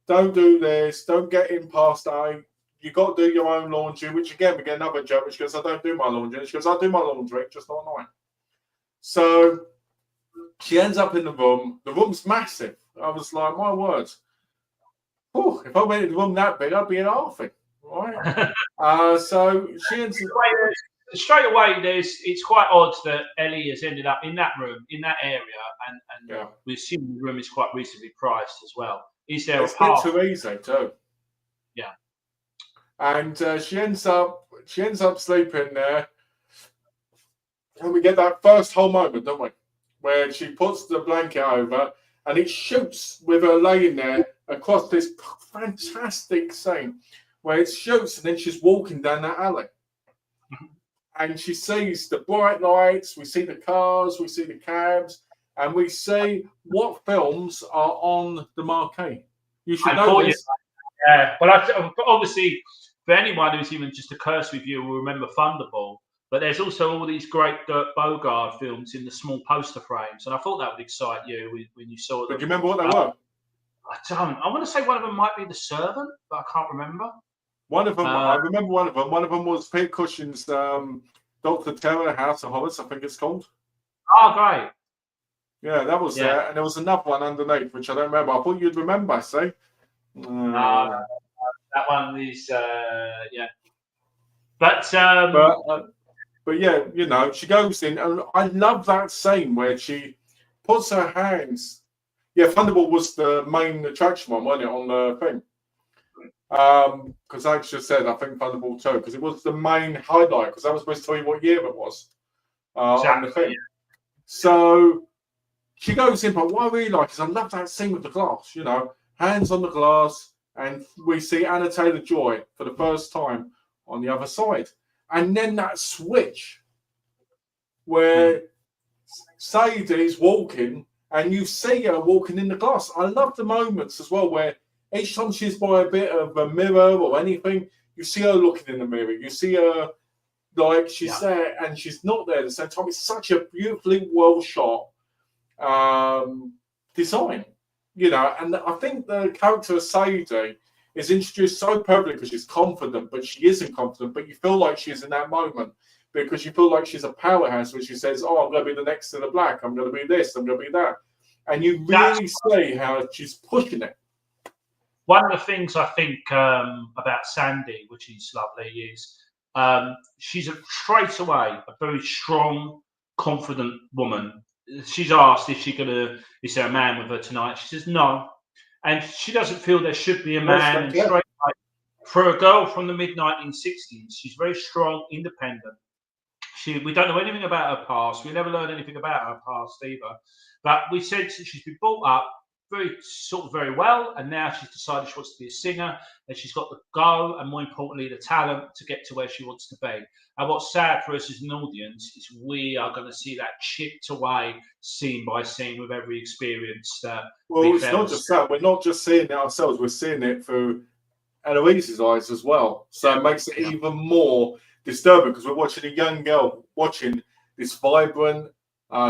Don't do this. Don't get in past 8. You got to do your own laundry, which again, we get another joke, which goes, "I don't do my laundry." She goes, "I do my laundry, just not mine." So she ends up in the room. The room's massive. I was like, my word. Oh, if I went in the room that big, I'd be in half it. Right. So she ends up. straight away, it's quite odd that Ellie has ended up in that room, in that area, and we assume the room is quite reasonably priced as well. Is there it's a path? too easy too. Yeah. And she ends up sleeping there. And we get that first whole moment, don't we? Where she puts the blanket over and it shoots with her laying there across this fantastic scene where it shoots and then she's walking down that alley. And she sees the bright lights, we see the cars, we see the cabs, and we see what films are on the marquee. You should know this. Yeah, well, obviously, for anyone who's even just a cursory viewer will remember Thunderball, but there's also all these great Dirk Bogarde films in the small poster frames, and I thought that would excite you when you saw them. But do you remember what they were? I don't. I want to say one of them might be The Servant, but I can't remember. One of them, I remember one of them. One of them was Peter Cushing's Dr. Terror, House of Horrors, I think it's called. Oh, great. Yeah, that was there. And there was another one underneath, which I don't remember. I thought you'd remember, see? No, that one is, yeah. But yeah, you know, she goes in, and I love that scene where she puts her hands. Yeah, Thunderball was the main attraction one, wasn't it, on the thing? Because I just said, I think Thunderball 2, because it was the main highlight, because that was supposed to tell you what year it was on the thing. So she goes in, but what I really like is I love that scene with the glass, you know, hands on the glass, and we see Anna Taylor-Joy for the first time on the other side. And then that switch where Sadie's walking, and you see her walking in the glass. I love the moments as well where each time she's by a bit of a mirror or anything, you see her looking in the mirror. You see her like she's there and she's not there at the same time. It's such a beautifully well shot design, you know. And I think the character of Sadie is introduced so perfectly because she's confident, but she isn't confident. But you feel like she's in that moment because you feel like she's a powerhouse when she says, "Oh, I'm going to be the next to the black. I'm going to be this. I'm going to be that." And you really see how she's pushing it. One of the things I think about Sandy, which is lovely, is she's straight away a very strong, confident woman. She's asked, is there a man with her tonight? She says no. And she doesn't feel there should be a man. And straight away, for a girl from the mid-1960s, she's very strong, independent. We don't know anything about her past. We never learned anything about her past either. But we said she's been brought up very well, and now she's decided she wants to be a singer, and she's got the go, and more importantly, the talent to get to where she wants to be. And what's sad for us as an audience is we are going to see that chipped away scene by scene with every experience. Well, it's not just that. We're not just seeing it ourselves. We're seeing it through Eloise's eyes as well. So it makes it even more disturbing because we're watching a young girl watching this vibrant,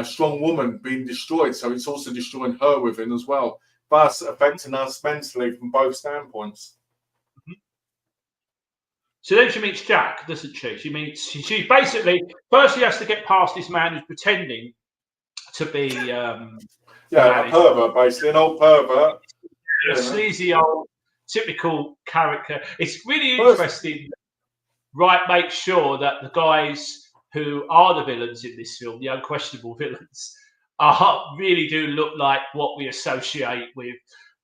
strong woman being destroyed. So it's also destroying her within as well, thus affecting us mentally from both standpoints. So then she meets Jack, doesn't she? She basically first she has to get past this man who's pretending to be a pervert, basically an old pervert, a sleazy old typical character. It's really interesting. Wright makes sure that the guys who are the villains in this film, the unquestionable villains, really do look like what we associate with.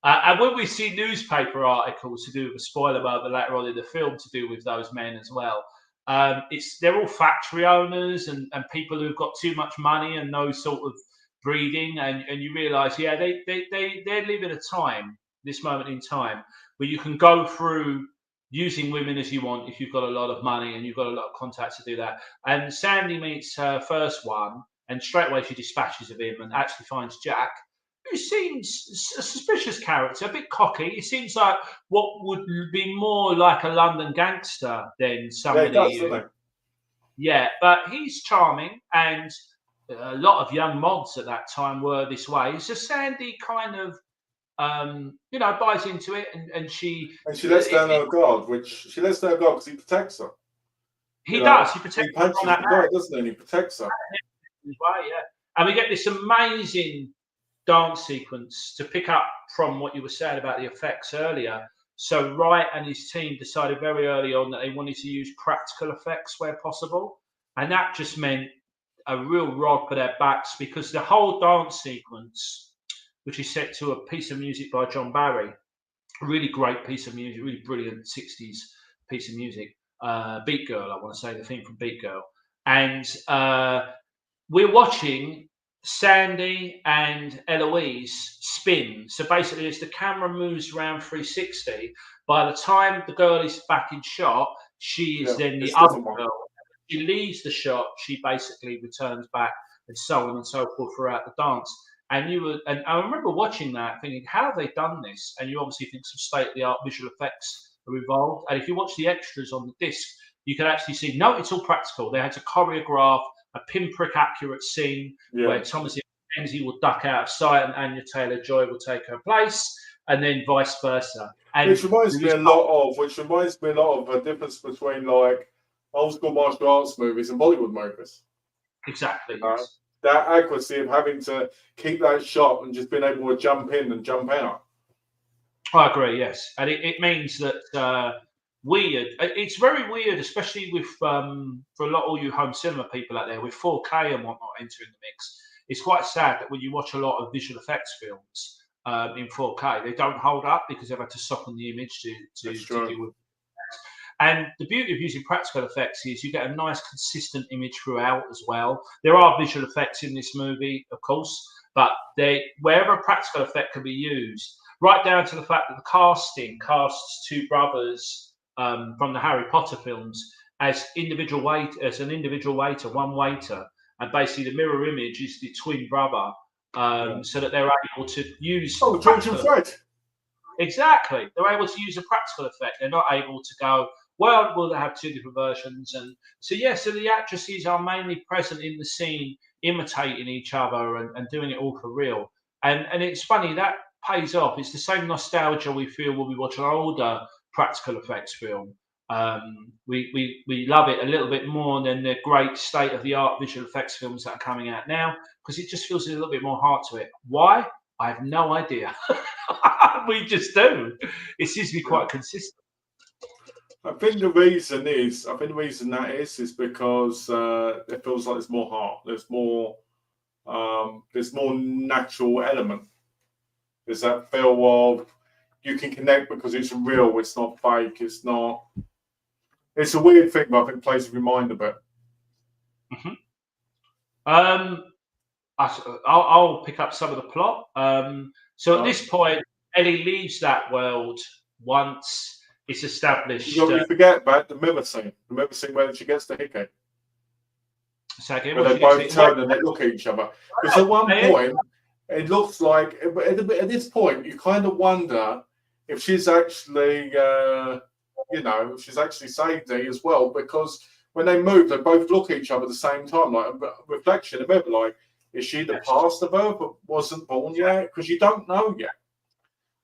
And when we see newspaper articles to do with a spoiler moment later on in the film to do with those men as well, they're all factory owners and people who've got too much money and no sort of breeding, and you realise, they live in a time, this moment in time, where you can go through using women as you want if you've got a lot of money and you've got a lot of contacts to do that. And Sandy meets her first one, and straight away she dispatches of him and actually finds Jack, who seems a suspicious character, a bit cocky. He seems like what would be more like a London gangster than somebody. Yeah, but he's charming, and a lot of young mods at that time were this way. So Sandy kind of buys into it, and she lets down her guard, because he protects her. He does. He protects her from that guard, doesn't he? He protects her. Right, yeah. And we get this amazing dance sequence to pick up from what you were saying about the effects earlier. So Wright and his team decided very early on that they wanted to use practical effects where possible. and that just meant a real rod for their backs, because the whole dance sequence, which is set to a piece of music by John Barry, a really great piece of music, really brilliant 60s piece of music, Beat Girl, I want to say, the theme from Beat Girl. And we're watching Sandy and Eloise spin. So basically, as the camera moves around 360, by the time the girl is back in shot, she is then the other girl. She leaves the shot, she basically returns back, and so on and so forth throughout the dance. And I remember watching that, thinking, how have they done this? And you obviously think some state-of-the-art visual effects are involved. And if you watch the extras on the disc, you can actually see, no, it's all practical. They had to choreograph a pinprick accurate scene where Thomas Mackenzie will duck out of sight and Anya Taylor-Joy will take her place, and then vice versa. And which reminds me a lot of a difference between like old school martial arts movies and Bollywood movies. Exactly. That accuracy of having to keep that shot and just being able to jump in and jump out. I agree, yes. And it means that weird. It's very weird, especially with for a lot of all you home cinema people out there, with 4K and whatnot entering the mix. It's quite sad that when you watch a lot of visual effects films in 4K, they don't hold up because they've had to soften the image to deal with. And the beauty of using practical effects is you get a nice consistent image throughout as well. There are visual effects in this movie, of course, but wherever a practical effect can be used, right down to the fact that the casting casts two brothers from the Harry Potter films as an individual waiter, one waiter, and basically the mirror image is the twin brother, so that they're able to use. Oh, George and Fred. Exactly, they're able to use a practical effect. They're not able to go, well, will they have two different versions? And so the actresses are mainly present in the scene, imitating each other and doing it all for real. And it's funny, that pays off. It's the same nostalgia we feel when we watch an older practical effects film. We love it a little bit more than the great state-of-the-art visual effects films that are coming out now, because it just feels a little bit more heart to it. Why? I have no idea. We just do. It seems to be quite consistent. I think the reason that is because it feels like there's more heart. There's more natural element. There's that feel of you can connect because it's real. It's not fake. It's not. It's a weird thing, but I think plays with your mind a bit. Mm-hmm. I'll pick up some of the plot. So at this point, Ellie leaves that world once it's established. You forget about the mirror scene. The mirror scene where she gets the hickey. Second, where they both turn and they look at each other. Because at one point, it looks like at this point you kind of wonder if she's actually, she's actually Sadie as well. Because when they move, they both look at each other at the same time, like a reflection. Remember, like, is she the past of her but wasn't born yet? Because you don't know yet.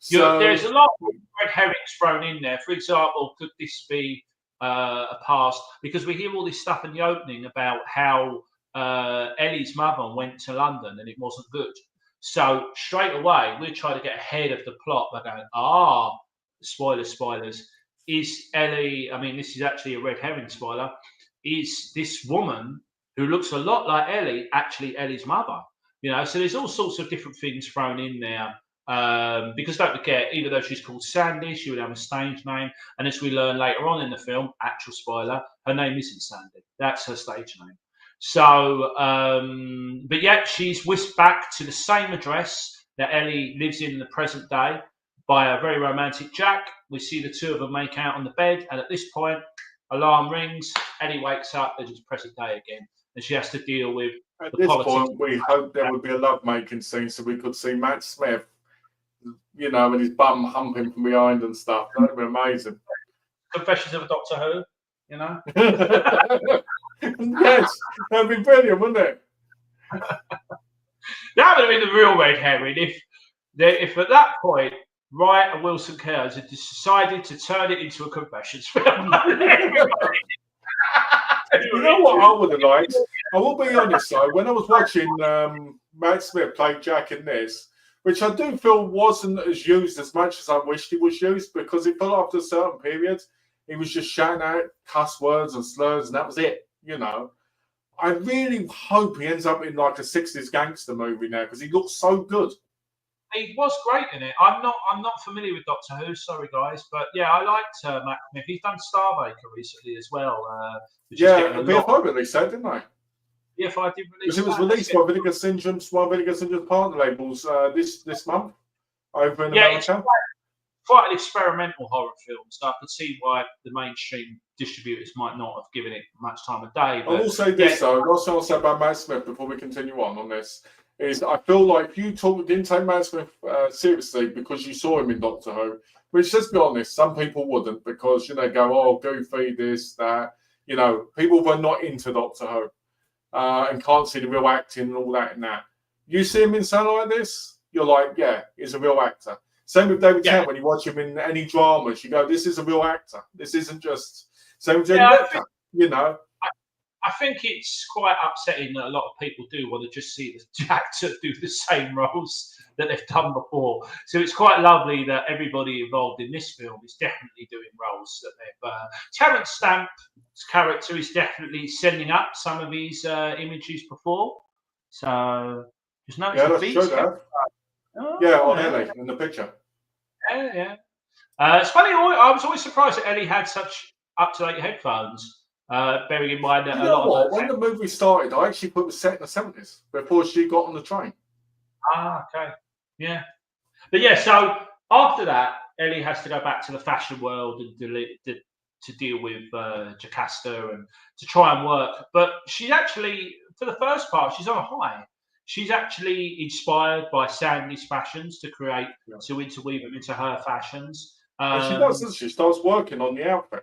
So, there's a lot of red herrings thrown in there. For example, could this be a past? Because we hear all this stuff in the opening about how Ellie's mother went to London and it wasn't good. So straight away, we're trying to get ahead of the plot by going, spoilers. Is Ellie, this is actually a red herring spoiler, is this woman who looks a lot like Ellie actually Ellie's mother? So there's all sorts of different things thrown in there. Because don't forget, even though she's called Sandy, she would have a stage name. And as we learn later on in the film, actual spoiler, her name isn't Sandy. That's her stage name. So, but yet she's whisked back to the same address that Ellie lives in the present day by a very romantic Jack. We see the two of them make out on the bed. And at this point, alarm rings. Ellie wakes up and it's present day again. And she has to deal with at this point, we hoped there would be a love-making scene so we could see Matt Smith, with his bum humping from behind and stuff. That would be amazing. Confessions of a Doctor Who, Yes, that'd be brilliant, wouldn't it? That would have been the real red herring if at that point Wright and Wilson Cairns had decided to turn it into a confessions film. You know what I would have liked? I will be honest though, when I was watching Matt Smith play Jack in this, which I do feel wasn't as used as much as I wished it was used, because it felt after a certain period, he was just shouting out cuss words and slurs and that was it, I really hope he ends up in like a 60s gangster movie now because he looks so good. He was great in it. I'm not familiar with Doctor Who. Sorry, guys, but yeah, I liked Matt Smith. He's done Starbaker recently as well, which is getting a lot. BFI released that, didn't they? BFI did release. Because it was released by Vinegar Syndrome's partner labels this month over in America. It's quite an experimental horror film, so I could see why the mainstream distributors might not have given it much time of day. But I will say this though, last thing I'll say about Matt Smith before we continue on this is I feel like you didn't take Matt Smith seriously because you saw him in Doctor Who, which, let's be honest, some people wouldn't because, go, oh, goofy, this, that. People were not into Doctor Who and can't see the real acting and all that and that. You see him in something like this, you're like, yeah, he's a real actor. Same with David Tennant. When you watch him in any dramas, you go, this is a real actor. This isn't just... Same with Jenny Becker, I think it's quite upsetting that a lot of people do want to just see the actor do the same roles that they've done before. So it's quite lovely that everybody involved in this film is definitely doing roles that they've... Terence Stamp's character is definitely sending up some of his images before. So just notice the beats. On Ellie in the picture. Yeah. It's funny, I was always surprised that Ellie had such up-to-date headphones. Bearing in mind that when the movie started, I actually put the set in the 70s before she got on the train. Okay. Yeah. But yeah, so after that, Ellie has to go back to the fashion world and to deal with Jocasta and to try and work. But she's actually, for the first part, she's on a high. She's actually inspired by Sandy's fashions to interweave them into her fashions. And she does, doesn't she? She starts working on the outfit.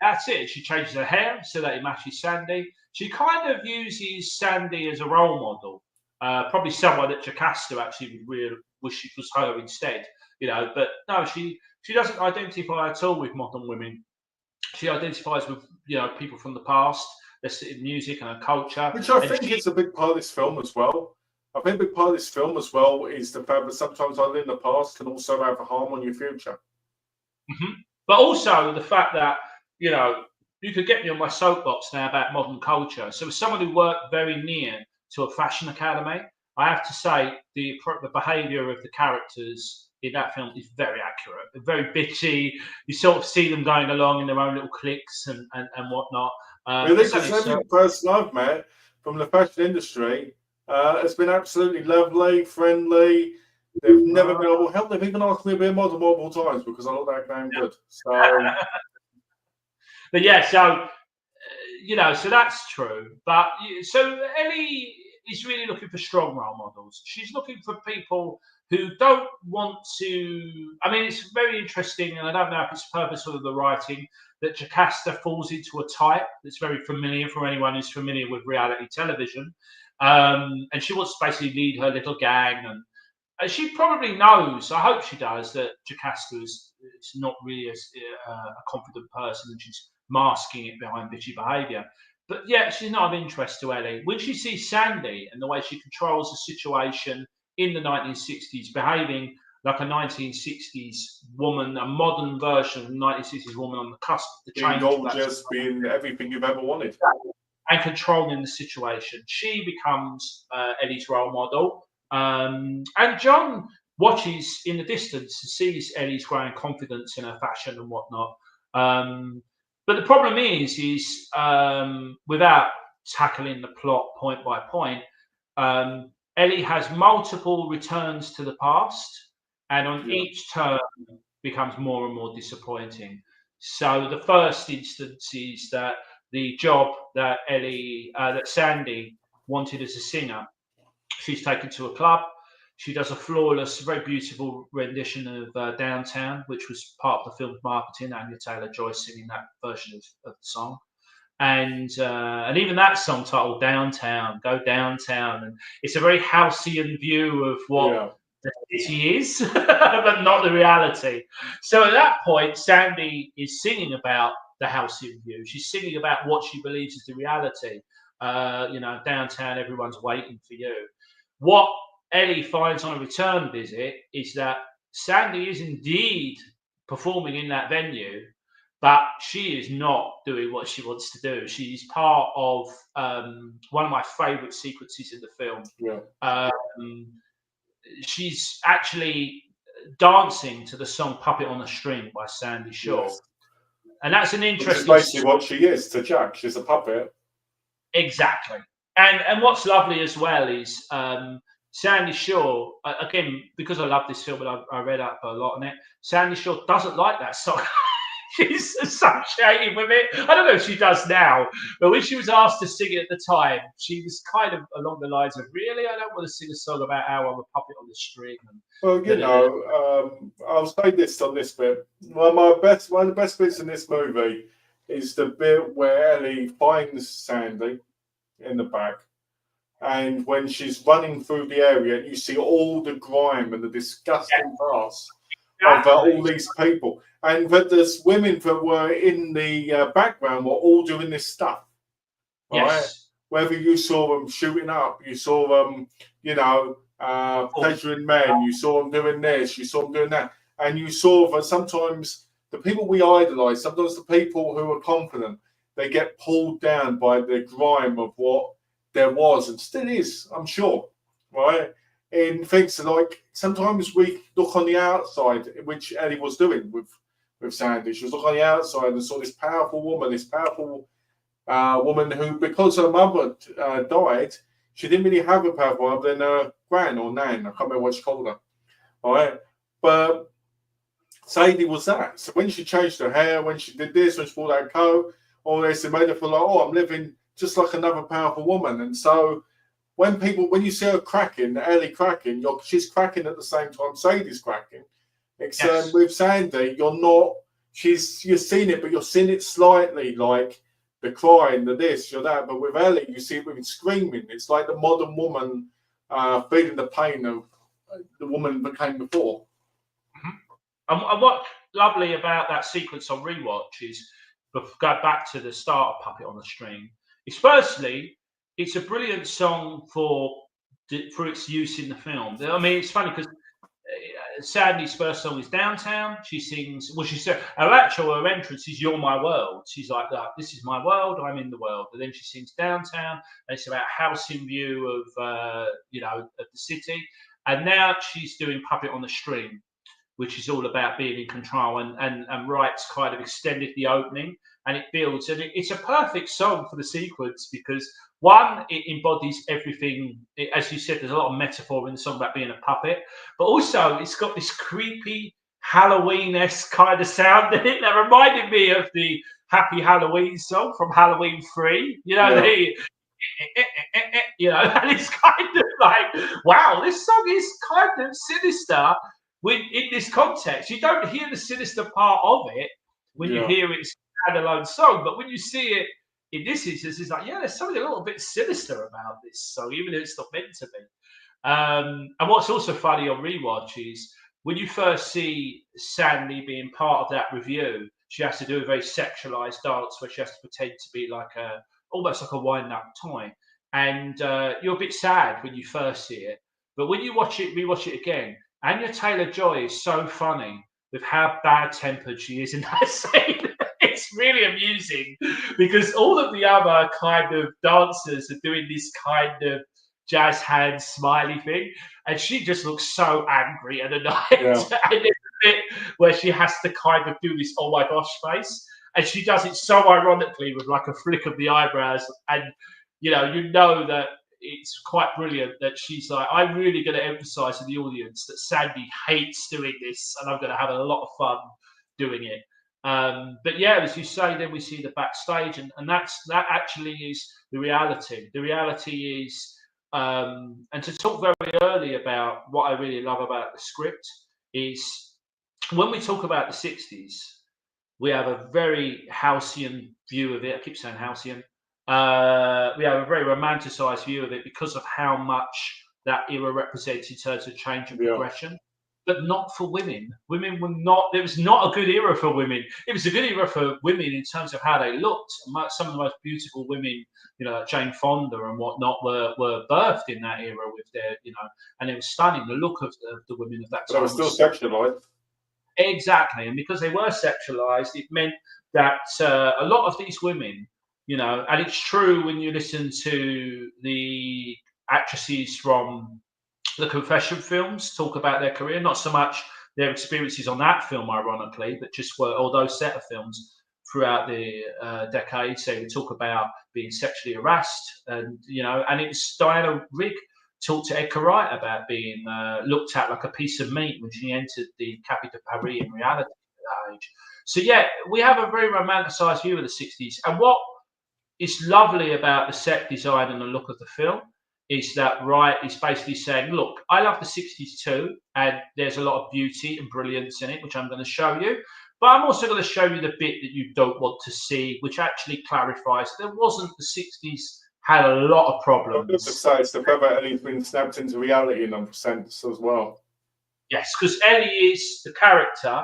That's it. She changes her hair so that it matches Sandy. She kind of uses Sandy as a role model. Probably someone that Jocasta actually would really wish it was her instead. But no, she doesn't identify at all with modern women. She identifies with people from the past. There's music and her culture. Which I think is a big part of this film as well. I think a big part of this film as well is the fact that sometimes living in the past can also have a harm on your future. Mm-hmm. But also the fact that, you could get me on my soapbox now about modern culture. So as someone who worked very near to a fashion academy, I have to say the behaviour of the characters in that film is very accurate. They're very bitchy. You sort of see them going along in their own little cliques and whatnot. Because every person I've met from the fashion industry has been absolutely lovely, friendly. They've never been able to help. They've even asked me to be a model multiple times because I look that damn good. So... But yeah, so so that's true. But so Ellie is really looking for strong role models. She's looking for people who don't want to. I mean, it's very interesting, and I don't know if it's purposeful of the writing that Jocasta falls into a type that's very familiar for anyone who's familiar with reality television, and she wants to basically lead her little gang and. She probably knows, I hope she does, that Jocasta is not really a confident person and she's masking it behind bitchy behaviour. But yeah, she's not of interest to Ellie. When she sees Sandy and the way she controls the situation in the 1960s, behaving like a 1960s woman, a modern version of a 1960s woman on the cusp of the change. Just being everything you've ever wanted. And controlling the situation. She becomes Ellie's role model. And John watches in the distance and sees Ellie's growing confidence in her fashion and whatnot. But the problem is without tackling the plot point by point, Ellie has multiple returns to the past, and on each turn becomes more and more disappointing. So the first instance is that the job that Sandy wanted as a singer. She's taken to a club. She does a flawless, very beautiful rendition of Downtown, which was part of the film's marketing. Anya Taylor-Joy singing that version of the song. And even that song titled Downtown, Go Downtown. And it's a very halcyon view of what the city is, but not the reality. So at that point, Sandy is singing about the halcyon view. She's singing about what she believes is the reality. Downtown, everyone's waiting for you. What Ellie finds on a return visit is that Sandy is indeed performing in that venue, but she is not doing what she wants to do. She's part of one of my favourite sequences in the film. Yeah. She's actually dancing to the song "Puppet on a String" by Sandy Shaw, Yes. and that's an Which is interesting. basically what she is to Jack. She's a puppet. Exactly. And what's lovely as well is Sandy Shaw, again, because I love this film and I read up a lot on it, Sandy Shaw doesn't like that song. She's associated with it. I don't know if she does now, but when she was asked to sing it at the time, she was kind of along the lines of, really, I don't want to sing a song about how I'm a puppet on the string. Well, you know, I'll say this on this bit. One of the best bits in this movie is the bit where Ellie finds Sandy in the back, and when she's running through the area, you see all the grime and the disgusting parts of all these people, and that there's women that were in the background were all doing this stuff. Right? Yes. Whether you saw them shooting up, you saw them, you know, pleasuring men, you saw them doing this, you saw them doing that, and you saw that sometimes the people we idolize, sometimes the people who are confident, they get pulled down by the grime of what there was and still is, I'm sure, right? In things like sometimes we look on the outside, which Ellie was doing with Sandy. She was looking on the outside and saw this powerful woman, woman who, because her mother died, she didn't really have a powerful mother than her gran or nan. I can't remember what she called her. All right, but Sadie was that. So when she changed her hair, when she did this, when she wore that coat, all this, it made her feel like, oh, I'm living just like another powerful woman. And so when you see her cracking, Ellie cracking, she's cracking at the same time Sadie's cracking. Except with Sandy, you're seeing it, but you're seeing it slightly like the crying, the this, you're that. But with Ellie, you see it with screaming. It's like the modern woman feeling the pain of the woman that came before. Mm-hmm. And what's lovely about that sequence on rewatch is, go back to the start of Puppet on the String, is firstly, it's a brilliant song for its use in the film. I mean, it's funny because Sandy's first song is Downtown. She sings, well, she said, her entrance is You're My World. She's like, this is my world, I'm in the world. And then she sings Downtown, and it's about housing view of, of the city. And now she's doing Puppet on the String, which is all about being in control. And Wright's kind of extended the opening, and it builds. And it's a perfect song for the sequence because, one, it embodies everything. As you said, there's a lot of metaphor in the song about being a puppet, but also it's got this creepy Halloween-esque kind of sound in it that reminded me of the Happy Halloween song from Halloween 3. You know, and it's kind of like, wow, this song is kind of sinister. In this context, you don't hear the sinister part of it when you hear its standalone song, but when you see it in this instance, it's like, there's something a little bit sinister about this song, even though it's not meant to be. And what's also funny on rewatch is when you first see Sandy being part of that review, she has to do a very sexualized dance where she has to pretend to be like almost like a wind-up toy, and you're a bit sad when you first see it, but when you rewatch it again, Anya Taylor-Joy is so funny with how bad-tempered she is in that scene. It's really amusing because all of the other kind of dancers are doing this kind of jazz hands smiley thing, and she just looks so angry and annoyed. And there's a bit where she has to kind of do this oh my gosh face, and she does it so ironically with like a flick of the eyebrows, and you know that it's quite brilliant that she's like, I'm really going to emphasize to the audience that Sandy hates doing this, and I'm going to have a lot of fun doing it. But yeah, as you say, then we see the backstage, and that actually is the reality. The reality is, and to talk very early about what I really love about the script is when we talk about the 60s, we have a very halcyon view of it. I keep saying halcyon. We have a very romanticized view of it because of how much that era represents in terms of change and progression, but not for women. Women were not, there was not a good era for women. It was a good era for women in terms of how they looked. Some of the most beautiful women, like Jane Fonda and whatnot, were birthed in that era with their, and it was stunning. The look of the women of that time. But it was still sexualized. Exactly, and because they were sexualized, it meant that a lot of these women, you know, and it's true when you listen to the actresses from the confession films talk about their career, not so much their experiences on that film, ironically, but just all those set of films throughout the decades. They would talk about being sexually harassed, and you know, and it's Diana Rigg talked to Edger Wright about being looked at like a piece of meat when she entered the Café de Paris in reality at that age. So yeah, we have a very romanticised view of the 60s, and what is lovely about the set design and the look of the film is that Wright is basically saying, look, I love the 60s too, and there's a lot of beauty and brilliance in it, which I'm going to show you. But I'm also going to show you the bit that you don't want to see, which actually clarifies there wasn't the 60s had a lot of problems. Besides, the fact that Ellie's been snapped into reality in a sense as well. Yes, because Ellie is the character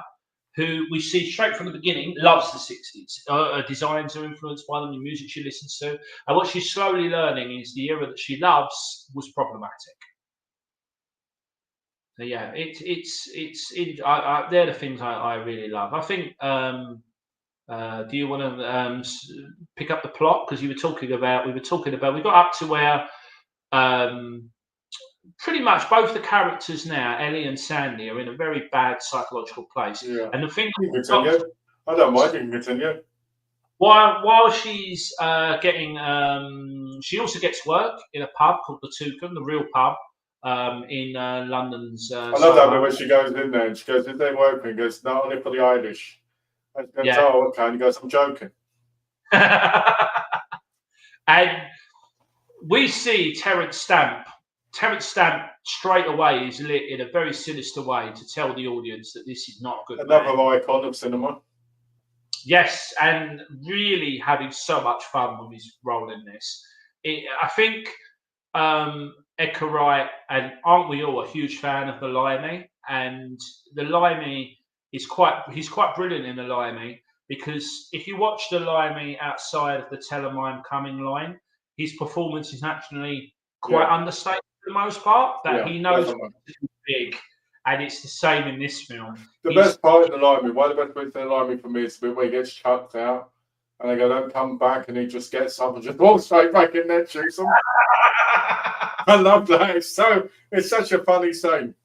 who we see straight from the beginning loves the 60s. Her designs are influenced by them, the music she listens to. And what she's slowly learning is the era that she loves was problematic. So yeah, they're the things I really love. I think, do you want to pick up the plot? Because we got up to where pretty much both the characters now, Ellie and Sandy, are in a very bad psychological place. Yeah. And the thing I don't mind, you can continue. While she's getting, she also gets work in a pub called the Toucan, the real pub in London's. I love that bit when she goes in there and she goes, "Is they working?" And goes, "Not only for the Irish." And she goes, "Oh, okay." And he goes, "I'm joking." And we see Terence Stamp. Terence Stamp straight away is lit in a very sinister way to tell the audience that this is not good. Another icon of cinema. Yes, and really having so much fun with his role in this. I think Edger Wright, and aren't we all a huge fan of the Limey? And the Limey he's quite brilliant in the Limey, because if you watch the Limey outside of the Tell 'em I'm Coming line, his performance is actually quite understated for the most part. That he knows it's big, and it's the same in this film. The best part in the Limey, one of the best bits in the Limey for me is the bit where he gets chucked out, and they go, "Don't come back," and he just gets up and just walks straight back in there, shoots them. I love that. It's such a funny scene.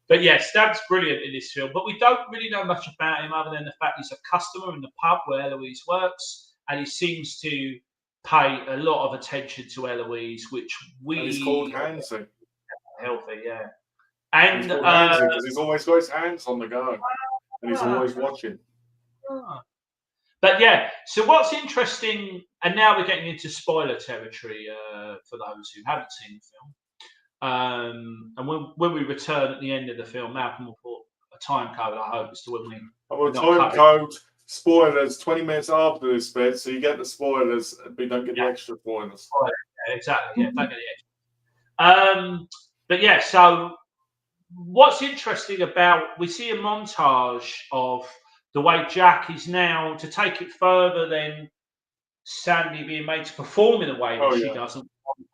But yes, that's brilliant in this film. But we don't really know much about him other than the fact he's a customer in the pub where Eloise works, and he seems to pay a lot of attention to Eloise, which and he's called Handsy. Healthy, yeah. And because he's always got his hands on the go, and he's always watching. But yeah, so what's interesting, and now we're getting into spoiler territory for those who haven't seen the film. And when we return at the end of the film, Malcolm will put a time code, I hope, as to when we. Well, time code, spoilers, 20 minutes after this bit, so you get the spoilers, but you don't get the extra spoilers. Yeah, exactly, don't get the extra. But yeah, so what's interesting about, we see a montage of the way Jack is now, to take it further than Sandy being made to perform in a way that she doesn't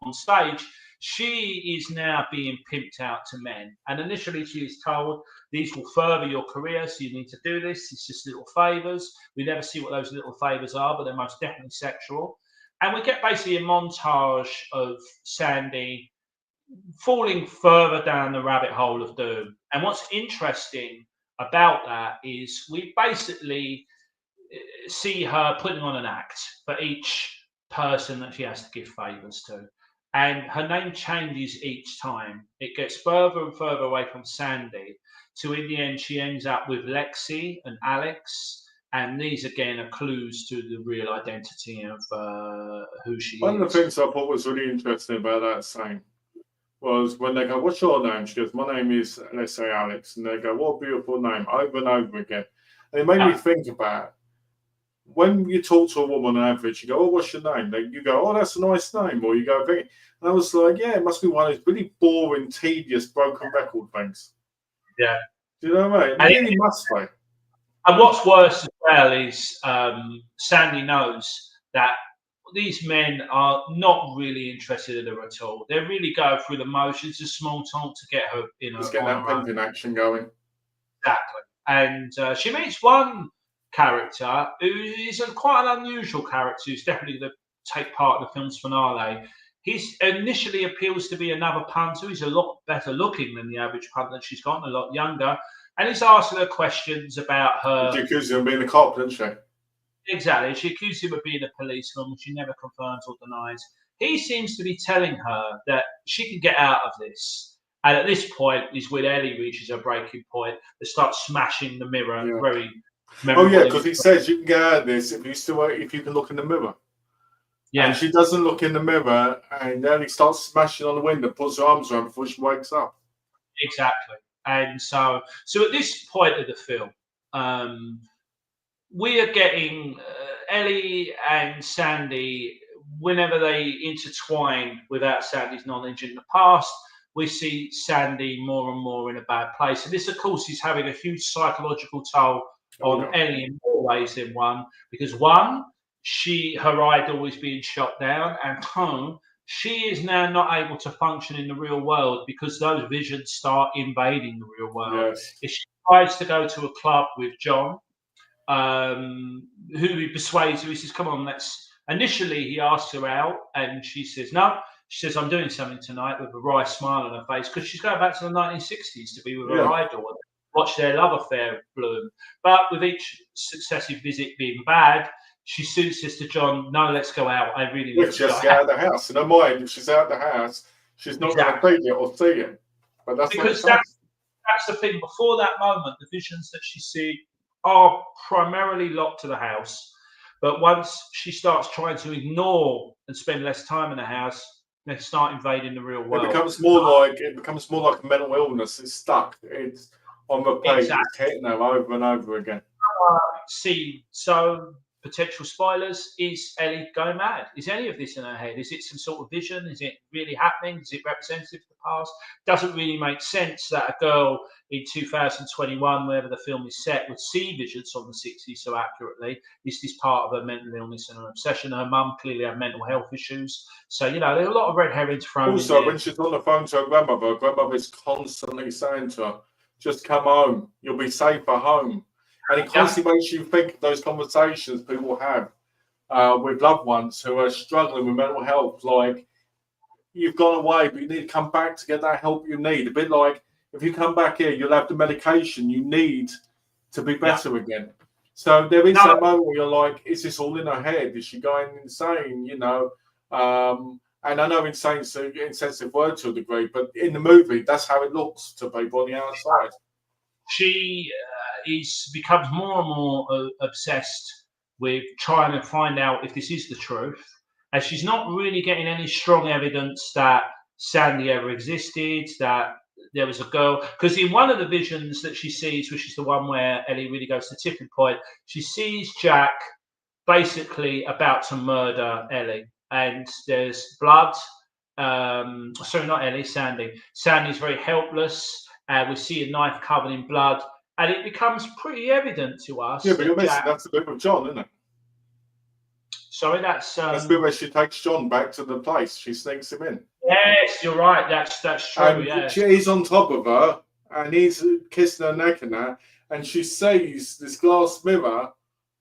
on stage. She is now being pimped out to men. And initially she is told, these will further your career, so you need to do this. It's just little favours. We never see what those little favours are, but they're most definitely sexual. And we get basically a montage of Sandy falling further down the rabbit hole of doom. And what's interesting about that is we basically see her putting on an act for each person that she has to give favours to. And her name changes each time. It gets further and further away from Sandy. So in the end, she ends up with Lexi and Alex. And these, again, are clues to the real identity of who she is. One of the things I thought was really interesting about that scene was when they go, "What's your name?" She goes, "My name is, let's say, Alex." And they go, "What a beautiful name," over and over again. And it made me think about, when you talk to a woman on average, you go, "Oh, what's your name?" You go, "Oh, that's a nice name." Or you go, "Very." And I was like, yeah, it must be one of those really boring, tedious, broken record things. Yeah. Do you know what I mean? It really must be. And what's worse as well is Sandy knows that these men are not really interested in her at all. They're really going through the motions of small talk to get her, Just get that pimping action going. Exactly. and she meets one character who is quite an unusual character, who's definitely going to take part in the film's finale. He initially appeals to be another punter. He's a lot better looking than the average punter she's got, and a lot younger. And he's asking her questions about her. She accused him of being a cop, didn't she? Exactly. She accused him of being a policeman, which he never confirms or denies. He seems to be telling her that she can get out of this. And at this point is when Ellie reaches her breaking point. They start smashing the mirror. Yeah. Very Oh yeah, because he says you can get out of this if you can look in the mirror. Yeah. And she doesn't look in the mirror, and Ellie starts smashing on the window, puts her arms around before she wakes up. Exactly. And so at this point of the film, we are getting Ellie and Sandy, whenever they intertwine without Sandy's knowledge in the past, we see Sandy more and more in a bad place. And this, of course, is having a huge psychological toll on Ellie in more ways than one. Because one, her idol is being shot down, and two, she is now not able to function in the real world because those visions start invading the real world. Yes. If she tries to go to a club with John, who he persuades her, he says, come on, let's. Initially, he asks her out, and she says, no. She says, I'm doing something tonight, with a wry smile on her face, because she's going back to the 1960s to be with her idol and watch their love affair bloom. But with each successive visit being bad, she soon says to John, no, let's go out. I really need to just get out of the house. In her mind, if she's out of the house, she's not going to feel it or see it. But that's because that's the thing. Before that moment, the visions that she sees are primarily locked to the house. But once she starts trying to ignore and spend less time in the house, they start invading the real world. It becomes more like a mental illness. It's stuck. It's on repeat. Exactly. It's hitting them over and over again. So potential spoilers. Is Ellie going mad? Is any of this in her head? Is it some sort of vision? Is it really happening? Is it representative of the past? Doesn't really make sense that a girl in 2021, wherever the film is set, would see visions from the 60s so accurately. Is this part of her mental illness and her obsession? Her mum clearly had mental health issues. So, there are a lot of red herrings thrown in Also, when she's on the phone to her grandmother is constantly saying to her, just come home. You'll be safe at home. And it constantly makes you think of those conversations people have with loved ones who are struggling with mental health. Like, you've gone away, but you need to come back to get that help you need. A bit like, if you come back here, you'll have the medication you need to be better again. So there is that moment where you're like, is this all in her head? Is she going insane? And I know insane is an insensitive word to a degree, but in the movie, that's how it looks to people on the outside. She becomes more and more obsessed with trying to find out if this is the truth, and she's not really getting any strong evidence that Sandy ever existed, that there was a girl. Because in one of the visions that she sees, which is the one where Ellie really goes to tipping point, she sees Jack basically about to murder Ellie, and there's blood. Sorry, not Ellie, Sandy. Sandy's very helpless. We see a knife covered in blood, and it becomes pretty evident to us. Yeah, but you're missing. That's the bit with John, isn't it? Sorry, that's the bit where she takes John back to the place. She sneaks him in. Yes, you're right. That's true. And he's on top of her, and he's kissing her neck and that, and she sees this glass mirror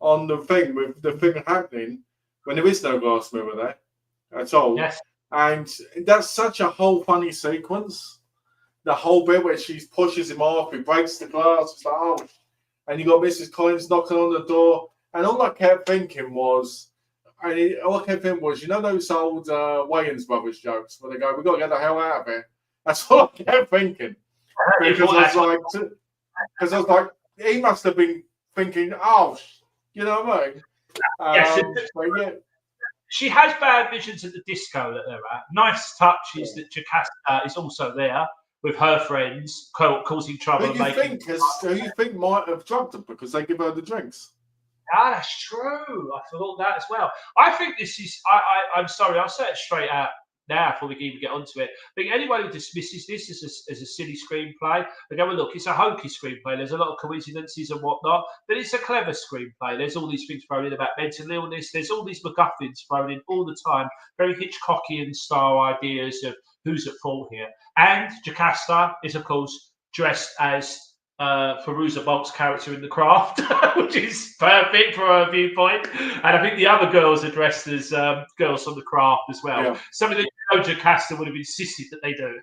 on the thing with the thing happening when there is no glass mirror there at all. Yes. And that's such a whole funny sequence. The whole bit where she pushes him off, he breaks the glass, it's like, oh, and you got Mrs. Collins knocking on the door, and all I kept thinking was, you know those old Wayans Brothers jokes where they go, we've got to get the hell out of here. That's all I kept thinking. Because I was like, he must have been thinking, oh, you know what I mean? Yes, she has bad visions at the disco that they're at. Nice touch is that Jocasta is also there with her friends, causing trouble. Who you think might have drugged them because they give her the drinks? Ah, that's true. I thought that as well. I think this is. I'm sorry. I'll say it straight out now before we even get onto it. I think anyone who dismisses this as a silly screenplay, they go, well, look, it's a hokey screenplay. There's a lot of coincidences and whatnot, but it's a clever screenplay. There's all these things thrown in about mental illness. There's all these MacGuffins thrown in all the time. Very Hitchcockian style ideas of who's at fault here. And Jocasta is, of course, dressed as Fairuza Balk's character in The Craft, which is perfect for her viewpoint. And I think the other girls are dressed as girls from The Craft as well. Yeah. Something that Jocasta would have insisted that they do.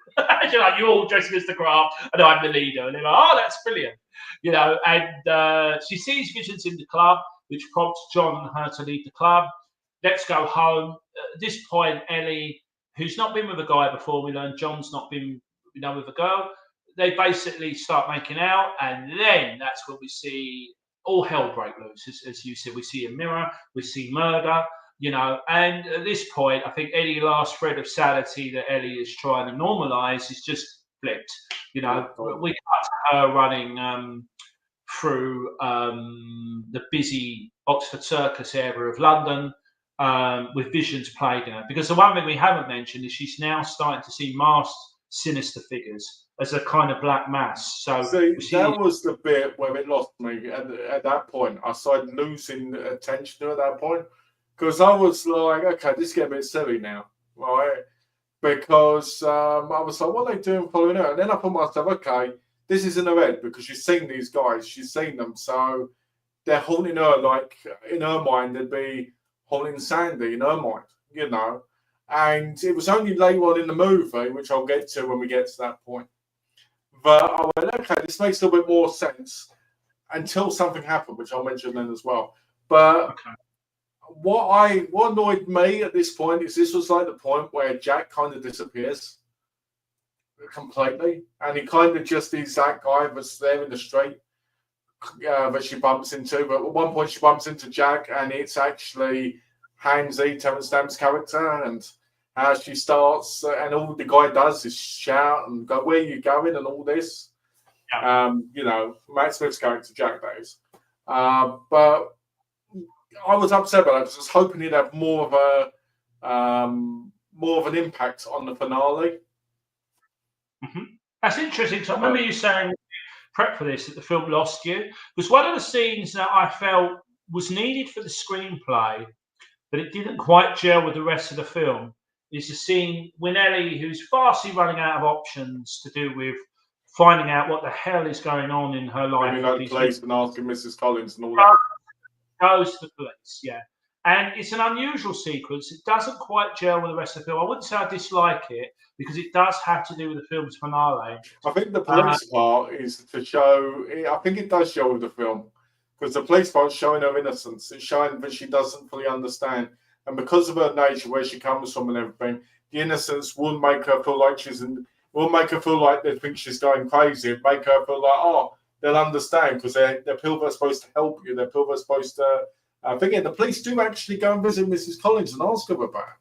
She's like, you're all dressing as The Craft, and I'm the leader. And they're like, oh, that's brilliant. You know, and she sees visions in the club, which prompts John and her to leave the club. Let's go home. At this point, Ellie, who's not been with a guy before, we learn John's not been, with a girl. They basically start making out, and then that's when we see all hell break loose. As you said, we see a mirror, we see murder, and at this point, I think any last thread of sanity that Ellie is trying to normalise is just flipped. We cut to her running through the busy Oxford Circus area of London with visions plaguing her. Because the one thing we haven't mentioned is she's now starting to see masked, sinister figures as a kind of black mass. So that was the bit where it lost me. At that point, I started losing attention at that point because I was like, okay, this is getting a bit silly now, right? Because I was like, what are they doing following her? And then I put myself, okay, this is in her head because she's seen these guys, she's seen them, so they're haunting her. Like in her mind, they'd be haunting Sandy in her mind, And it was only later on in the movie, which I'll get to when we get to that point. But I went, okay, this makes a little bit more sense until something happened, which I'll mention then as well. But what annoyed me at this point is this was like the point where Jack kind of disappears completely, and he kind of just is that guy that's there in the street that she bumps into. But at one point, she bumps into Jack, and it's actually Hansy, Terence Stamp's character, and as she starts, and all the guy does is shout and go, "Where are you going?" and all this. Yeah. Matt Smith's character, Jack, that is. But I was upset about that because I was hoping he'd have more of an impact on the finale. Mm-hmm. That's interesting. So I remember you saying, prep for this, that the film lost you. Because one of the scenes that I felt was needed for the screenplay, but it didn't quite gel with the rest of the film, is the scene when Ellie, who's vastly running out of options to do with finding out what the hell is going on in her life. The police and asking Mrs. Collins and all that. Goes to the police, yeah. And it's an unusual sequence. It doesn't quite gel with the rest of the film. I wouldn't say I dislike it because it does have to do with the film's finale. I think the police part is to show. I think it does show with the film because the police part's showing her innocence. It's showing that she doesn't fully understand, and because of her nature, where she comes from, and everything, the innocence won't make her feel like won't make her feel like they think she's going crazy. It'd make her feel like, they'll understand because they're people that are supposed to help you. They're people that are supposed to. I think the police do actually go and visit Mrs. Collins and ask her about it.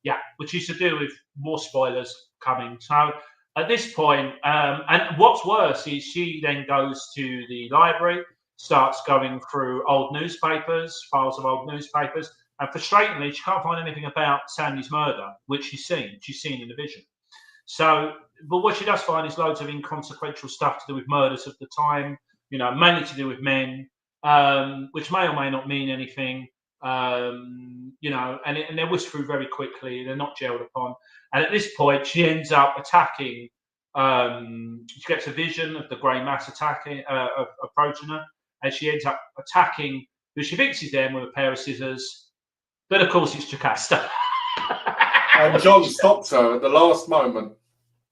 Yeah, which is to do with more spoilers coming. So at this point, and what's worse is she then goes to the library, starts going through old newspapers, files of old newspapers, and frustratingly, she can't find anything about Sandy's murder, which she's seen in the vision. So, but what she does find is loads of inconsequential stuff to do with murders of the time, mainly to do with men. Which may or may not mean anything, and they're whisked through very quickly. They're not gelled upon. And at this point, she ends up attacking. She gets a vision of the grey mass approaching her, and she ends up attacking who she thinks is there with a pair of scissors. But of course, it's Jocasta. And John stops her at the last moment.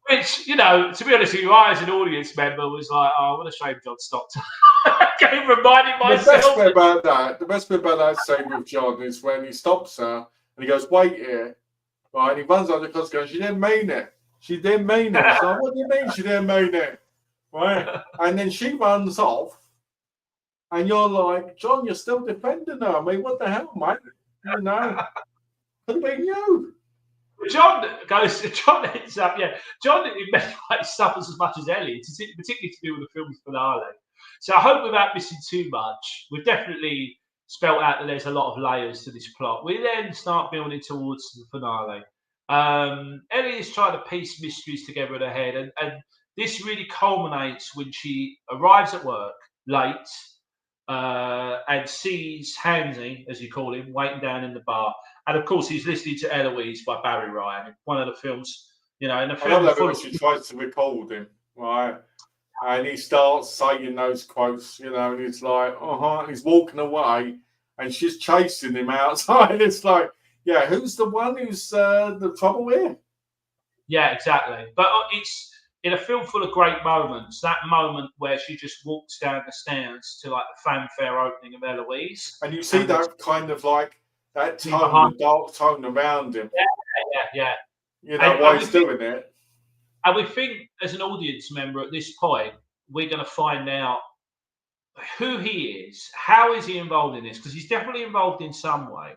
Which, to be honest with you, I as an audience member was like, oh, what a shame John stopped her. Reminding myself. The best bit about that scene with John is when he stops her and he goes, "Wait here," right? And he runs out the closet going, "She didn't mean it. She didn't mean it." She's like, "What do you mean she didn't mean it?" Right? And then she runs off, and you're like, "John, you're still defending her. I mean, what the hell, mate? Could have been you." John ends up, John in many ways suffers as much as Ellie, particularly to do with the film's finale. So I hope without missing too much, we've definitely spelled out that there's a lot of layers to this plot. We then start building towards the finale. Ellie is trying to piece mysteries together in her head, and this really culminates when she arrives at work late and sees Hansy, as you call him, waiting down in the bar. And of course, he's listening to Eloise by Barry Ryan, one of the films, in the film. I love that she tries to record him, right? and he starts saying those quotes, and he's like, and he's walking away, and she's chasing him outside. It's like, yeah, who's the one who's the trouble here? Yeah, exactly. But it's in a film full of great moments. That moment where she just walks down the stairs to like the fanfare opening of Eloise, and you see that kind of like that tone, the dark tone around him. Yeah. Why he's doing it. And we think, as an audience member at this point, we're going to find out who he is, how is he involved in this, because he's definitely involved in some way.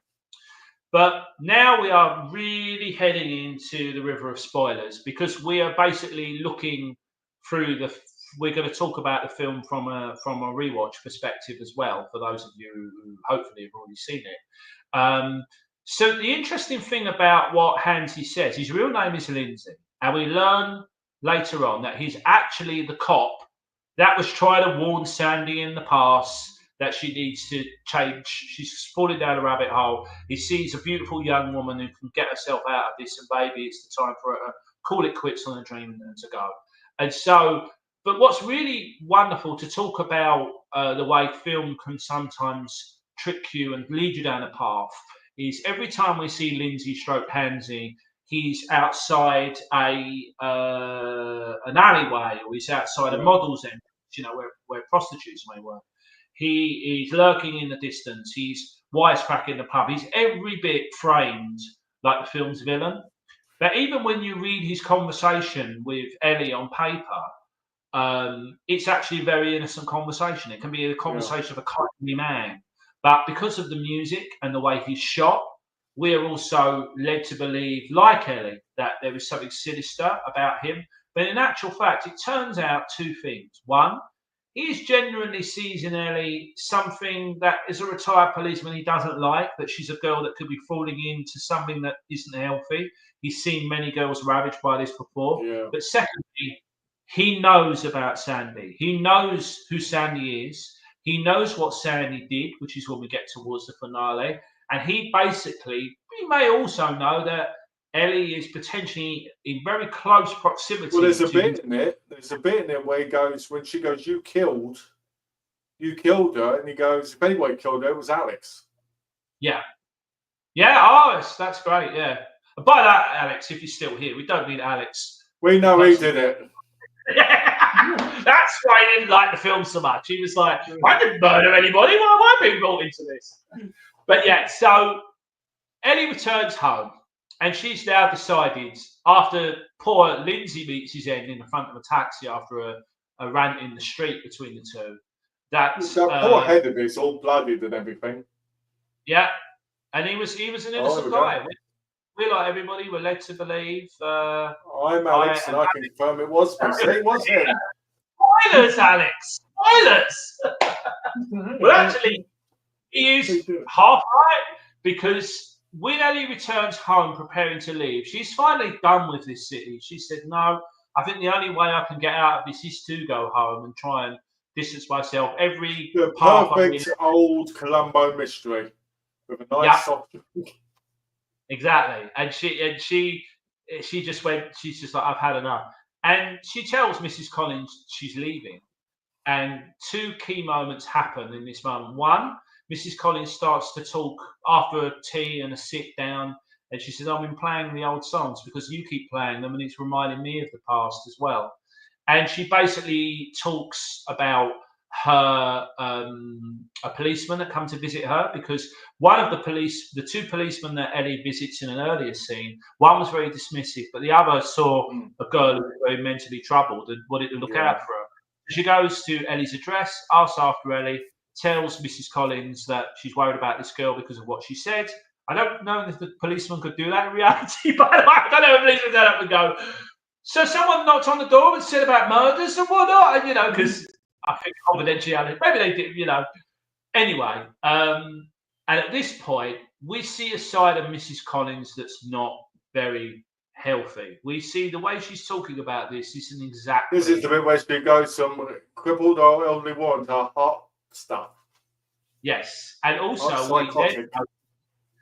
But now we are really heading into the river of spoilers, because we are basically looking through we're going to talk about the film from a rewatch perspective as well, for those of you who hopefully have already seen it. So the interesting thing about what Hansy says, his real name is Lindsay, and we learn later on that he's actually the cop that was trying to warn Sandy in the past that she needs to change. She's falling down a rabbit hole. He sees a beautiful young woman who can get herself out of this, and maybe it's the time for her to call it quits on a dream and to go. And so, but what's really wonderful to talk about the way film can sometimes trick you and lead you down a path is every time we see Lindsay stroke Hansy, he's outside an alleyway, or he's outside a model's entrance, where prostitutes may work. He is lurking in the distance. He's wisecracking the pub. He's every bit framed like the film's villain. But even when you read his conversation with Ellie on paper, it's actually a very innocent conversation. It can be a conversation of a kindly man. But because of the music and the way he's shot, we're also led to believe, like Ellie, that there is something sinister about him. But in actual fact, it turns out two things. One, he is genuinely sees in Ellie something that as a retired policeman he doesn't like, that she's a girl that could be falling into something that isn't healthy. He's seen many girls ravaged by this before. Yeah. But secondly, he knows about Sandy. He knows who Sandy is. He knows what Sandy did, which is when we get towards the finale. And he may also know that Ellie is potentially in very close proximity. Well, there's a bit in it where he goes, when she goes, you killed her, and he goes, if anyone killed her, it was Alex. Yeah. Yeah, that's great, yeah. By that, Alex, if you're still here, we don't mean Alex. We know he did it. That's why he didn't like the film so much. He was like, I didn't murder anybody. Why am I being brought into this? But yeah, so Ellie returns home, and she's now decided, after poor Lindsay meets his end in the front of a taxi after a rant in the street between the two, that poor head of his all blooded and everything. Yeah, and he was an innocent guy. We, like everybody, were led to believe. I'm Alex, and I can confirm it was him. Spoilers, Alex. Spoilers. Well, actually, he is half right, because when Ellie returns home preparing to leave, she's finally done with this city. She said, no, I think the only way I can get out of this is to go home and try and distance myself. The perfect old Columbo mystery with a nice soft drink. Exactly. And she just went, she's just like, I've had enough. And she tells Mrs. Collins she's leaving. And two key moments happen in this moment. One, Mrs. Collins starts to talk after a tea and a sit down, and she says, I've been playing the old songs because you keep playing them and it's reminding me of the past as well. And she basically talks about her a policeman that come to visit her, because one of the two policemen that Ellie visits in an earlier scene, one was very dismissive, but the other saw a girl who was very mentally troubled and wanted to look out for her. She goes to Ellie's address, asks after Ellie, tells Mrs. Collins that she's worried about this girl because of what she said. I don't know if the policeman could do that in reality, but I don't know if a policeman stand up and go, so someone knocked on the door and said about murders and whatnot, and because I think confidentiality, maybe they did, Anyway, and at this point, we see a side of Mrs. Collins that's not very healthy. We see the way she's talking about this isn't exactly. This is the bit where she goes from crippled or elderly woman to hot stuff. Yes, and also we then have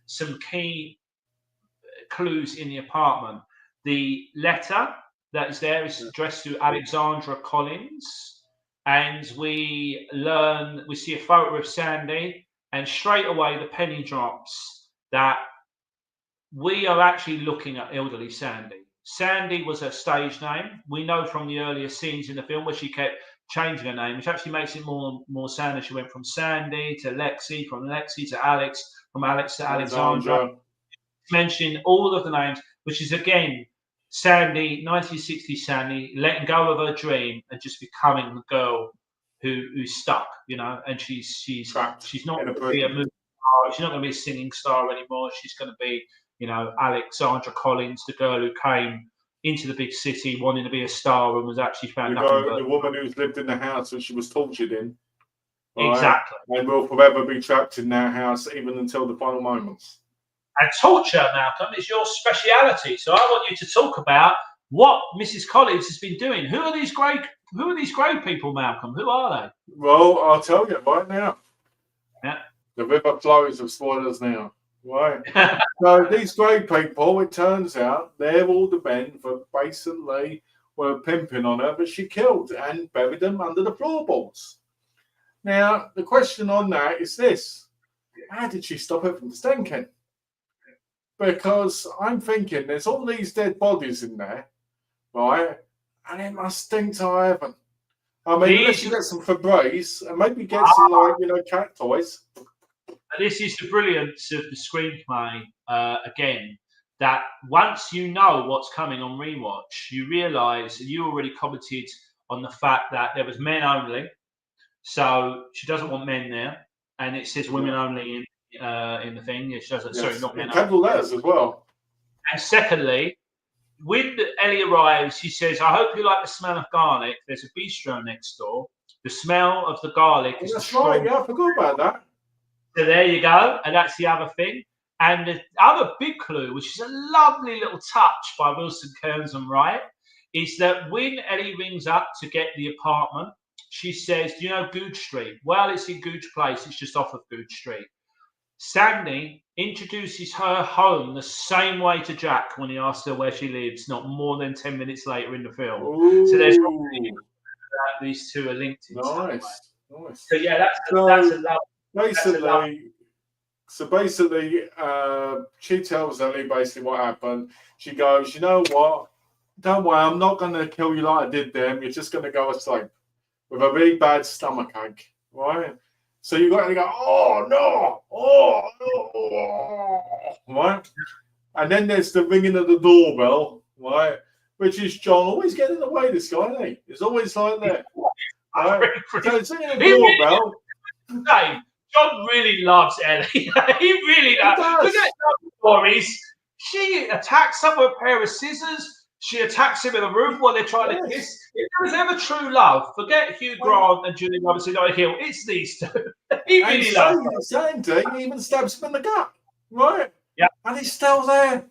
some key clues in the apartment. The letter that is there is addressed to Alexandra Collins, and we see a photo of Sandy, and straight away the penny drops that we are actually looking at elderly Sandy. Sandy was her stage name. We know from the earlier scenes in the film where she kept changing her name, which actually makes it more Sandy. She went from Sandy to Lexi, from Lexi to Alex, from Alex to Alexandra. Mentioning all of the names, which is again Sandy, 1960 Sandy, letting go of her dream and just becoming the girl who's stuck, you know, and she's not going to be a movie star, she's not going to be a singing star anymore. She's going to be, you know, Alexandra Collins, the girl who came into the big city wanting to be a star and was actually found the woman who's lived in the house that she was tortured in. Right? Exactly. And will forever be trapped in that house even until the final moments. And torture, Malcolm, is your speciality. So I want you to talk about what Mrs. Collins has been doing. Who are these great people, Malcolm? Who are they? Well, I'll tell you right now. Yeah. The river flows with spoilers now. Right. So these great people, it turns out, they're all the men that basically were pimping on her, but she killed and buried them under the floorboards. Now, the question on that is this. How did she stop it from stinking? Because I'm thinking there's all these dead bodies in there, right? And it must stink to heaven. I mean, unless you get some Febreze and maybe get some, like, you know, cat toys. This is the brilliance of the screenplay, again, that once you know what's coming on rewatch, you realise, and you already commented on the fact that there was men only. So she doesn't want men there. And it says women only in the thing. It shows, sorry, not men. Capital letters as well. And secondly, when Ellie arrives, she says, "I hope you like the smell of garlic. There's a bistro next door. The smell of the garlic is that's right. Yeah, I forgot about that. So there you go, and that's the other thing. And the other big clue, which is a lovely little touch by Wilson Kearns and Wright, is that when Ellie rings up to get the apartment, she says, "Do you know Googe Street?" Well, it's in Googe Place. It's just off of Googe Street. Sandy introduces her home the same way to Jack when he asks her where she lives, not more than 10 minutes later in the film. Ooh. So there's these two are linked in some way. Nice. So yeah, that's a love. Basically, she tells Ellie basically what happened. She goes, "You know what? Don't worry, I'm not going to kill you like I did them. You're just going to go asleep with a really bad stomachache, right?" So you got to go, "Oh no, right?" And then there's the ringing of the doorbell, right? Which is John always getting in the way. This guy, isn't he? He's always like that. Right? So it's ringing the doorbell. John really loves Ellie. He really does. Look at the stories. She attacks him with a pair of scissors. She attacks him in the room while they're trying to kiss. If there was ever true love, forget Hugh Grant and Julie Roberts and Ike Hill. It's these two. He really loves them. Sandy even stabs him in the gut, right? Yeah. And he's still there.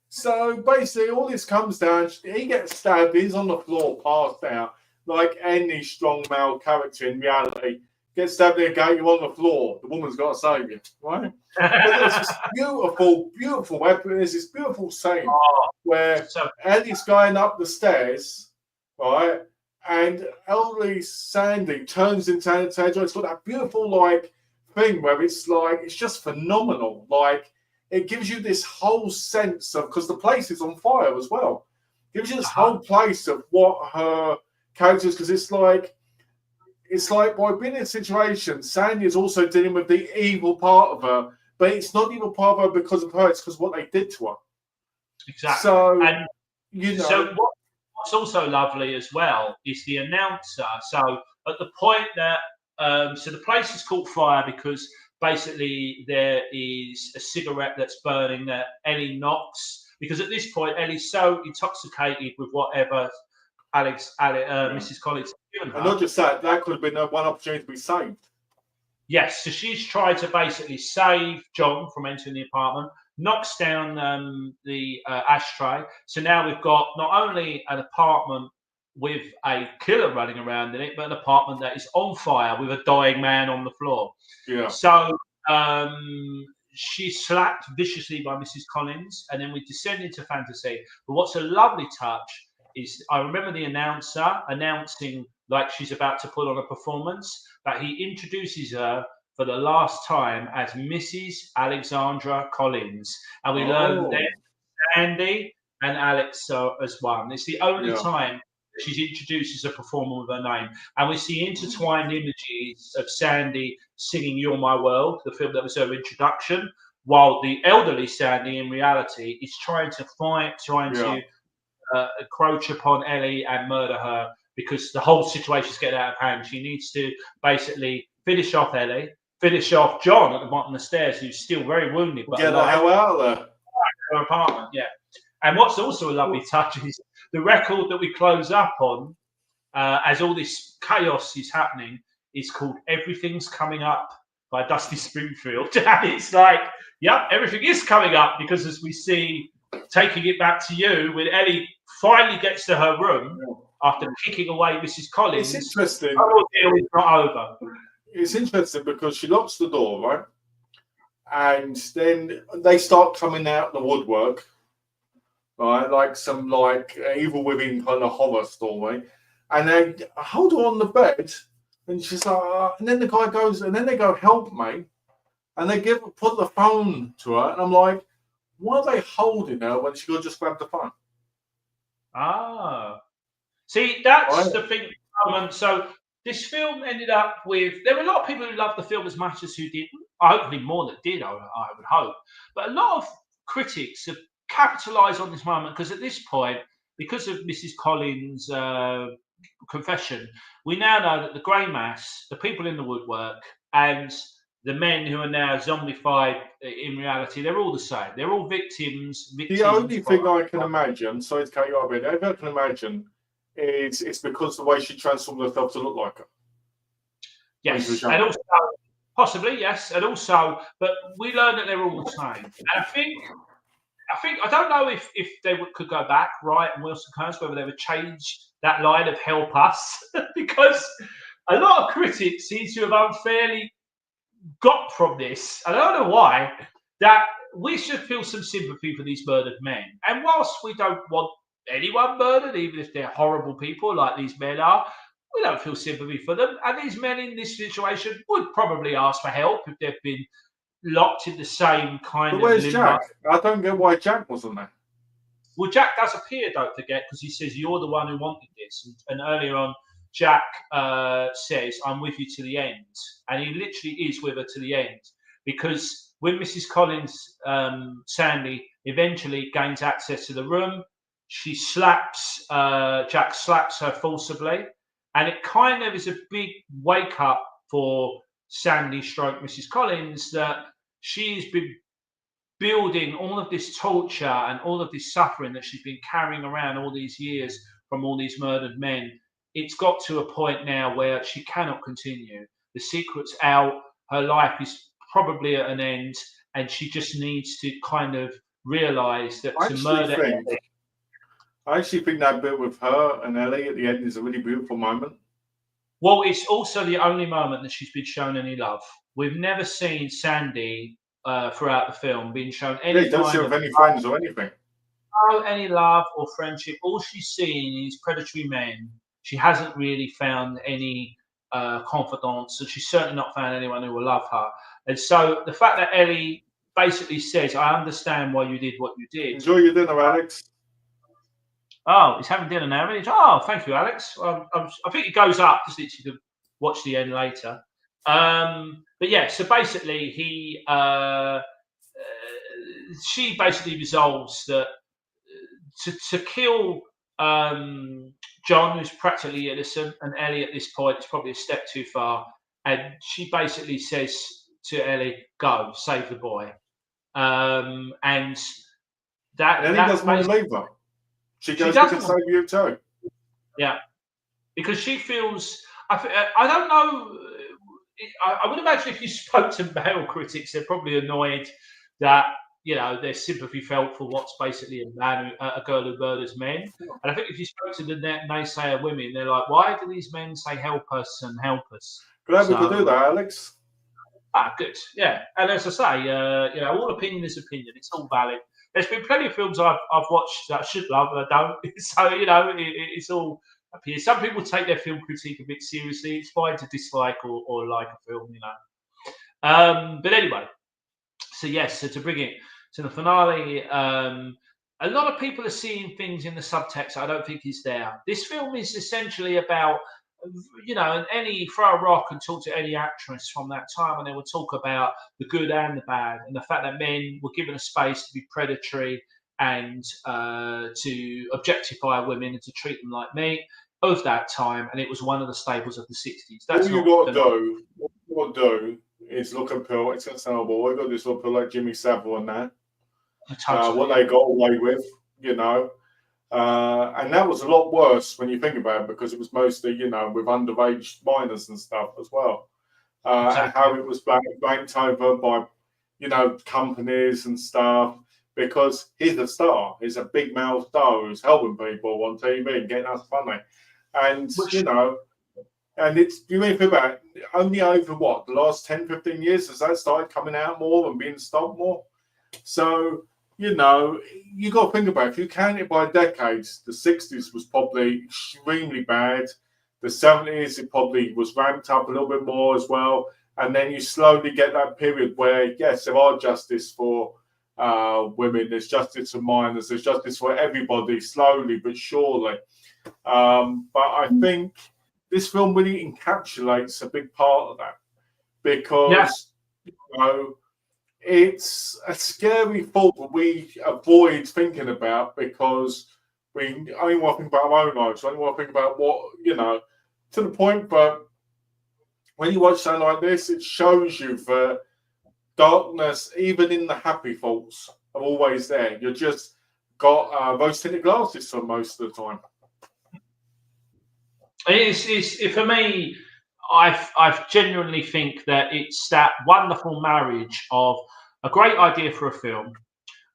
So basically, all this comes down. He gets stabbed. He's on the floor, passed out, like any strong male character in reality. Get stabbed in the gut, you're on the floor. The woman's got to save you, right? But there's this beautiful weapon. There's this beautiful scene where Eddie's going up the stairs, right? And elderly Sandy turns into Anastasia. It's got that beautiful, like, thing where it's like, it's just phenomenal. Like, it gives you this whole sense of, because the place is on fire as well. It gives you this whole place of what her character is, because it's like by being in a situation, Sandy is also dealing with the evil part of her, but it's not the evil part of her because of her, it's because of what they did to her. Exactly. So, and you know. So what's also lovely as well is the announcer. So at the point that, so the place is caught fire because basically there is a cigarette that's burning that Ellie knocks, because at this point Ellie's so intoxicated with whatever Mrs. Collins has given her. And not just that, that could have been one opportunity to be saved. Yes, so she's tried to basically save John from entering the apartment, knocks down the ashtray. So now we've got not only an apartment with a killer running around in it, but an apartment that is on fire with a dying man on the floor. Yeah. So she's slapped viciously by Mrs. Collins, and then we descend into fantasy. But what's a lovely touch is I remember the announcer announcing like she's about to put on a performance, but he introduces her for the last time as Mrs. Alexandra Collins, and we learn then Andy and Alex as one. It's the only time that she's introduced as a performer with her name, and we see intertwined images of Sandy singing "You're My World," the film that was her introduction, while the elderly Sandy, in reality, is trying to encroach upon Ellie and murder her because the whole situation is getting out of hand. She needs to basically finish off Ellie, finish off John at the bottom of the stairs, who's still very wounded. But get the hell out of there. Her apartment, yeah. And what's also a lovely touch is the record that we close up on as all this chaos is happening is called "Everything's Coming Up" by Dusty Springfield. And it's like, yep, everything is coming up, because as we see, taking it back to you, when Ellie finally gets to her room after kicking away Mrs. Collins, it's interesting. Oh, it's not over. It's interesting because she locks the door, right? And then they start coming out the woodwork, right? Like some Evil Within kind of horror story. And they hold her on the bed, and she's like, and then the guy goes, and then they go, "Help me," and they put the phone to her, and I'm like, why are they holding her when she could just grab the phone? See, that's the thing. So this film ended up with, there were a lot of people who loved the film as much as who didn't. Hopefully more that did, I would hope. But a lot of critics have capitalised on this moment, because at this point, because of Mrs. Collins' confession, we now know that the grey mass, the people in the woodwork, and the men who are now zombified in reality, they're all the same. They're all victims. The only thing I can imagine, sorry to cut you off, but the only thing I can imagine is it's because the way she transformed herself to look like her. Yes, and also, possibly, yes, and also, but we learn that they're all the same. And I think, I don't know if they could go back, Wright and Wilson Kearns, whether they would change that line of "help us," because a lot of critics seem to have unfairly got from this, I don't know why, that we should feel some sympathy for these murdered men. And whilst we don't want anyone murdered, even if they're horrible people like these men are, we don't feel sympathy for them. And these men in this situation would probably ask for help if they've been locked in the same kind of where's limbo. Jack? I don't get why Jack wasn't there. Well, Jack does appear, don't forget, because he says, "You're the one who wanted this." And earlier on, Jack says, "I'm with you to the end." And he literally is with her to the end. Because when Mrs. Collins, Sandy, eventually gains access to the room, she slaps, Jack slaps her forcibly. And it kind of is a big wake up for Sandy stroke Mrs. Collins, that she's been building all of this torture and all of this suffering that she's been carrying around all these years from all these murdered men. It's got to a point now where she cannot continue. The secret's out. Her life is probably at an end, and she just needs to kind of realise that to murder. I actually think that bit with her and Ellie at the end is a really beautiful moment. Well, it's also the only moment that she's been shown any love. We've never seen Sandy throughout the film being shown any. Don't see her with any friends or anything. No, any love or friendship. All she's seen is predatory men. She hasn't really found any confidants, and she's certainly not found anyone who will love her. And so the fact that Ellie basically says, "I understand why you did what you did." Enjoy your dinner, Alex. Oh, he's having dinner now. Oh, thank you, Alex. I think it goes up, just that you can watch the end later. But yeah, so basically she basically resolves that to kill John, who's practically innocent, and Ellie at this point is probably a step too far. And she basically says to Ellie, "Go, save the boy." And Ellie doesn't want to leave her. She goes, "We can save you too." Yeah, because she feels. I don't know. I would imagine if you spoke to male critics, they're probably annoyed that there's sympathy felt for what's basically a girl who murders men. And I think if you spoke to the naysayer women, they're like, "Why do these men say help us and help us?" Glad we could do that, Alex. Good. Yeah, and as I say, all opinion is opinion. It's all valid. There's been plenty of films I've watched that I should love and I don't. So it's all up here. Some people take their film critique a bit seriously. It's fine to dislike or like a film, But anyway, so yes, so to bring it to the finale, a lot of people are seeing things in the subtext I don't think is there. This film is essentially about, and any throw a rock and talk to any actress from that time, and they will talk about the good and the bad, and the fact that men were given a space to be predatory and to objectify women and to treat them like meat of that time, and it was one of the staples of the 60s. That's all you got to do is look at Pearl. It's going to sound horrible. I got this look at like Jimmy Savile and that. What they got away with, and that was a lot worse when you think about it, because it was mostly, with underage minors and stuff as well. Exactly. And how it was blanked over by, companies and stuff, because he's a star. He's a big male star who's helping people on TV and getting us funny. And, and it's, you think about it, only over the last 10, 15 years has that started coming out more and being stopped more. So, you got to think about it. If you count it by decades, the 60s was probably extremely bad. The 70s, it probably was ramped up a little bit more as well. And then you slowly get that period where, yes, there are justice for women, there's justice for minors, there's justice for everybody, slowly but surely. But I think this film really encapsulates a big part of that, because, it's a scary thought that we avoid thinking about, because we only want to think about our own lives. We only want to think about what, to the point. But when you watch something like this, it shows you that darkness, even in the happy thoughts, are always there. You just got rose-tinted glasses for most of the time. It's for me, I genuinely think that it's that wonderful marriage of a great idea for a film,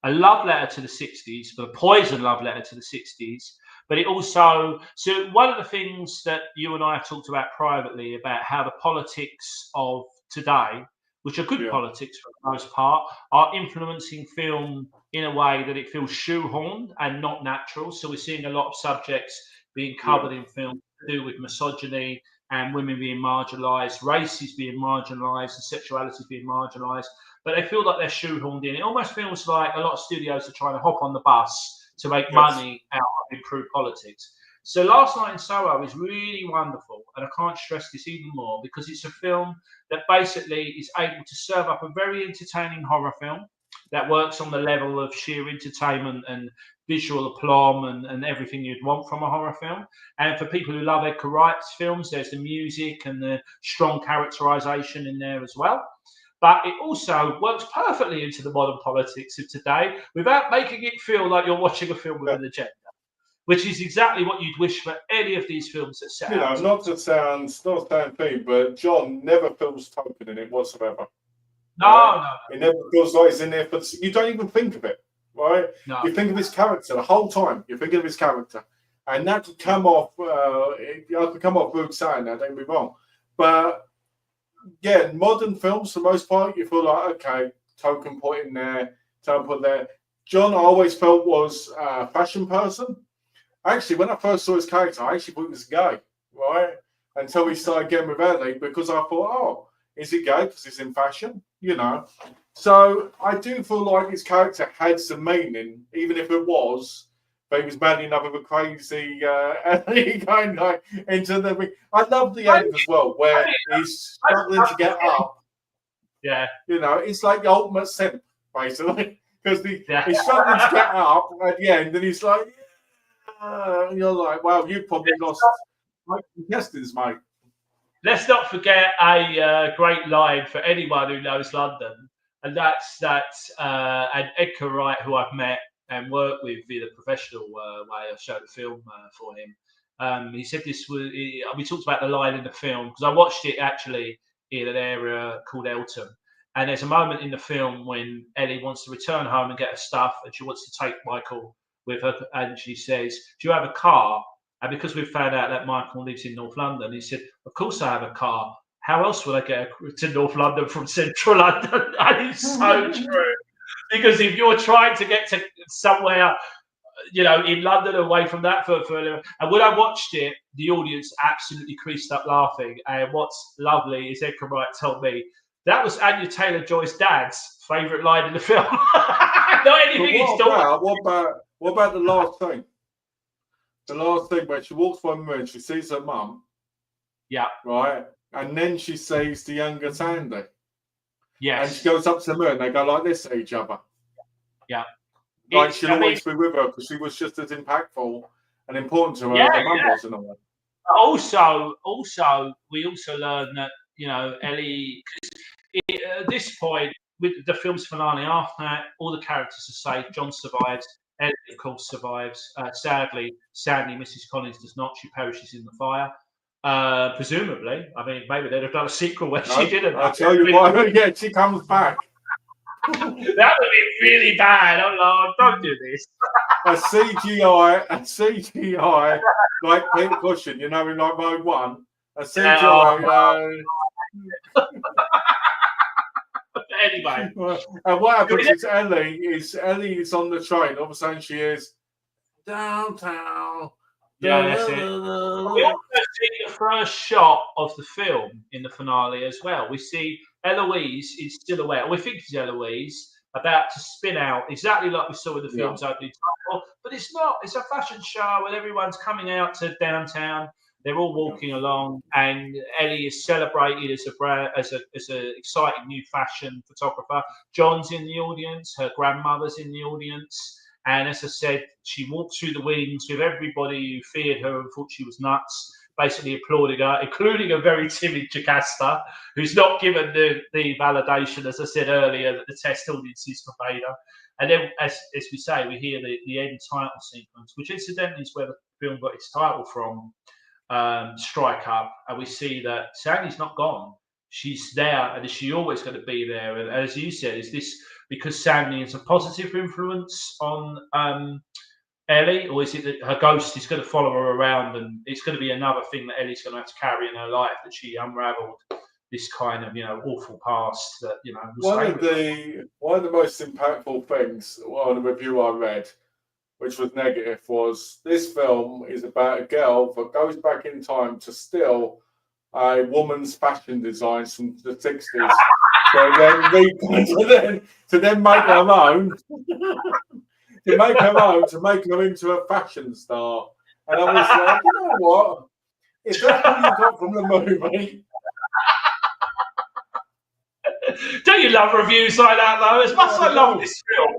a love letter to the 60s, but a poison love letter to the 60s. But it also, so one of the things that you and I have talked about privately, about how the politics of today, which are good politics for the most part, are influencing film in a way that it feels shoehorned and not natural. So we're seeing a lot of subjects being covered in film to do with misogyny and women being marginalised, races being marginalised, and sexuality being marginalised. But they feel like they're shoehorned in. It almost feels like a lot of studios are trying to hop on the bus to make money out of improved politics. So Last Night in Soho is really wonderful, and I can't stress this even more, because it's a film that basically is able to serve up a very entertaining horror film that works on the level of sheer entertainment and visual aplomb and everything you'd want from a horror film. And for people who love Edger Wright's films, there's the music and the strong characterization in there as well. But it also works perfectly into the modern politics of today without making it feel like you're watching a film with an agenda, which is exactly what you'd wish for any of these films that set out. Not to sound thing, but John never feels token in it whatsoever. No. It never feels like he's in there, but you don't even think of it, right? No. You think of his character the whole time. You're thinking of his character, and that could come off. It could come off rude saying that. Don't be wrong, but yeah, modern films for the most part, you feel like, okay, token put in there, token put there. John, I always felt, was a fashion person. Actually, when I first saw his character, I actually thought he was gay, right? Until we started getting with Ellie, because I thought, oh, is he gay because he's in fashion? So I do feel like his character had some meaning, even if it was, but he was madly enough of a crazy Ellie going like into the. I love the end as well, where he's struggling to get up. Yeah. It's like the ultimate simp, basically, because he's struggling to get up at the end, and he's like, you're like, wow, you probably lost intestines, mate. Let's not forget a great line for anyone who knows London, and that's that and Edger Wright, who I've met and worked with in a professional way. I showed a film for him. He said this was. We talked about the line in the film because I watched it actually in an area called Eltham, and there's a moment in the film when Ellie wants to return home and get her stuff, and she wants to take Michael with her, and she says, "Do you have a car?" And because we've found out that Michael lives in North London, he said, "Of course I have a car. How else would I get to North London from Central London?" And it's so true. Because if you're trying to get to somewhere, you know, in London, away from that and when I watched it, the audience absolutely creased up laughing. And what's lovely is Edger Wright told me that was Anya Taylor-Joy's dad's favourite line in the film. Not anything he's talking. What about the last thing? The last thing where she walks by the moon, she sees her mum. Yeah. Right? And then she sees the younger Sandy. Yes. And she goes up to the moon. They go like this at each other. Yeah. Like she'll always be with her because she was just as impactful and important to her as her mum was in a way. Also, we also learn that, you know, Ellie, at this point, with the film's finale after that, all the characters are safe. John survives. Ellie, of course, survives. Sadly, Mrs. Collins does not. She perishes in the fire. Presumably. I mean, maybe they'd have done a sequel where she didn't. I'll tell you why. Yeah, she comes back. That would be really bad. Oh, Lord, don't do this. A CGI, like Pete Cushing, you know, in like Rogue One. A CGI. Anyway, and what happens is Ellie is on the train. All of a sudden, she is downtown. Yeah, that's it. We also see the first shot of the film in the finale as well. We see Eloise is still aware. We think it's Eloise about to spin out exactly like we saw in the film's opening title, but it's not. It's a fashion show and everyone's coming out to downtown. They're all walking along, and Ellie is celebrated as an exciting new fashion photographer. John's in the audience. Her grandmother's in the audience. And as I said, she walked through the wings with everybody who feared her and thought she was nuts, basically applauding her, including a very timid Jocasta, who's not given the validation, as I said earlier, that the test audiences forbade her. And then, as we say, we hear the end title sequence, which incidentally is where the film got its title from, Strike Up. And we see that Sandy's not gone. She's there, and is she always going to be there? And as you said, is this because Sandy is a positive influence on Ellie, or is it that her ghost is going to follow her around, and it's going to be another thing that Ellie's going to have to carry in her life, that she unravelled this kind of, you know, awful past that, you know. One of the most impactful things on a review I read, which was negative, was this film is about a girl that goes back in time to steal a woman's fashion designs from the 60s. to then make her own, to make her into a fashion star. And I was like, you know what? If that's what you got from the movie. Don't you love reviews like that, though? As much as I love this film,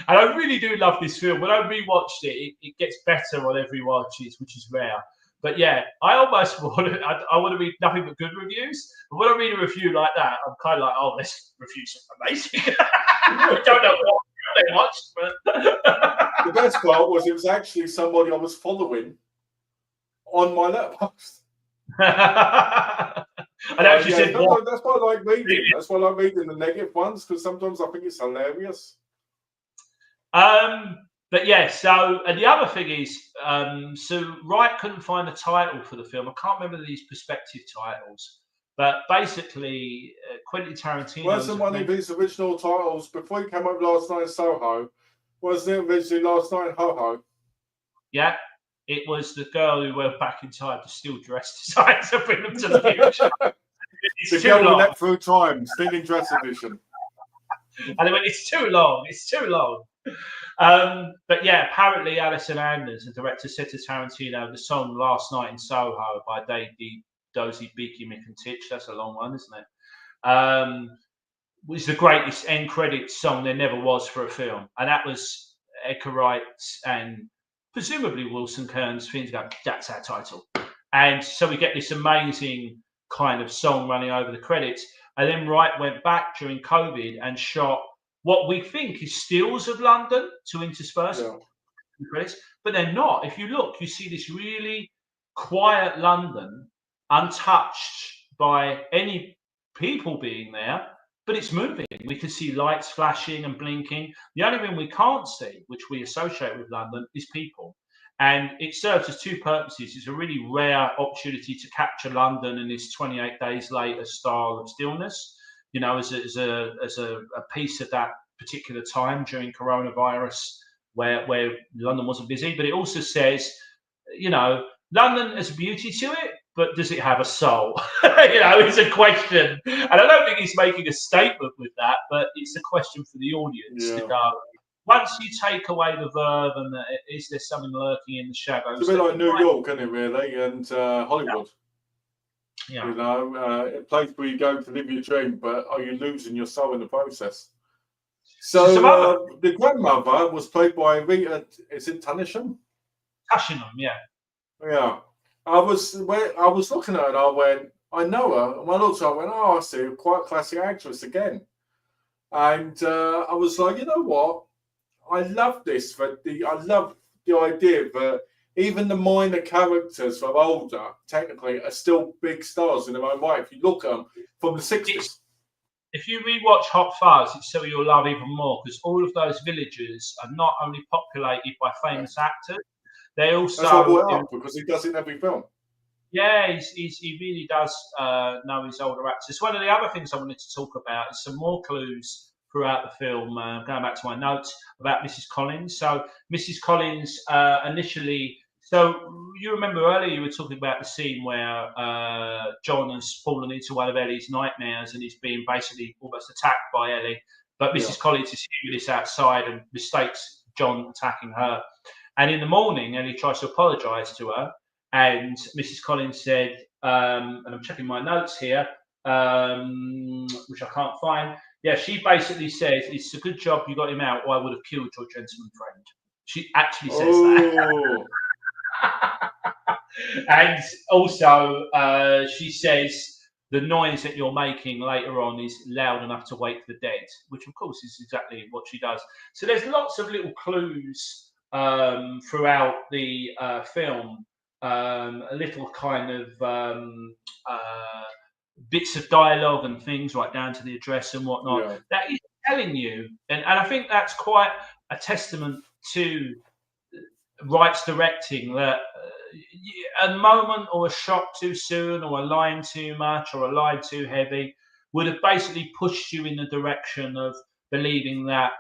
and I really do love this film, when I rewatched it, it gets better on every watch, which is rare. But yeah, I almost want to read nothing but good reviews. But when I read a review like that, I'm kind of like, oh, this review's amazing. I don't know what they watched, but the best part was it was actually somebody I was following on my letterbox. I actually said, that's why I like reading. That's why I like reading the negative ones, because sometimes I think it's hilarious. But yeah, so, and the other thing is, so Wright couldn't find a title for the film. I can't remember these perspective titles, but basically, Quentin Tarantino. Wasn't one of his original titles before he came up last night in Soho? Wasn't it originally Last Night in Ho-Ho? Yeah, it was the girl who went back in time to steal dress designs to bring them to the future. The girl who leapt through time, stealing dress edition. And they went, it's too long. But yeah, apparently Alison Anders, the director, said to Tarantino, the song Last Night in Soho by Dave Dozy, Beaky, Mick and Titch, that's a long one, isn't it? Was the greatest end credits song there never was for a film. And that was Edger Wright and presumably Wilson Kearns thing to go, that's our title. And so we get this amazing kind of song running over the credits. And then Wright went back during COVID and shot what we think is stills of London to intersperse the credits, but they're not. If you look, you see this really quiet London, untouched by any people being there, but it's moving. We can see lights flashing and blinking. The only thing we can't see, which we associate with London, is people. And it serves as two purposes. It's a really rare opportunity to capture London in this 28 days later style of stillness, you know, as a piece of that particular time during coronavirus where London wasn't busy. But it also says, London has beauty to it, but does it have a soul? It's a question. And I don't think he's making a statement with that, but it's a question for the audience to go, once you take away the verb and is there something lurking in the shadows? It's a bit like New York, isn't it, really? And Hollywood. Yeah. A place where you go to live your dream, but are you losing your soul in the process? So the grandmother was played by Rita, is it Tanisham? Tashingham, yeah. Yeah. I was looking at her and I went, I know her. And when I looked at her, I went, I see, quite a classic actress again. And I was like, you know what? I love this. I love the idea that even the minor characters from older, technically, are still big stars in their own way. If you look at them from the 60s. If you rewatch Hot Fuzz, it's so you'll love even more, because all of those villages are not only populated by famous actors, they also. That's what I brought up, because he does it in every film. Yeah, he really does know his older actors. One of the other things I wanted to talk about is some more clues throughout the film, going back to my notes about Mrs. Collins. So Mrs. Collins initially, so you remember earlier you were talking about the scene where John has fallen into one of Ellie's nightmares and he's being basically almost attacked by Ellie. But Mrs. Collins is hearing this outside and mistakes John attacking her. And in the morning, Ellie tries to apologise to her. And Mrs. Collins said, and I'm checking my notes here, which I can't find. Yeah, she basically says, it's a good job you got him out, or I would have killed your gentleman friend. She actually says that. And also, she says, the noise that you're making later on is loud enough to wake the dead, which of course is exactly what she does. So there's lots of little clues throughout the film. A little kind of bits of dialogue and things right down to the address and whatnot that is telling you, and I think that's quite a testament to Wright's directing, that a moment or a shot too soon or a line too much or a line too heavy would have basically pushed you in the direction of believing that,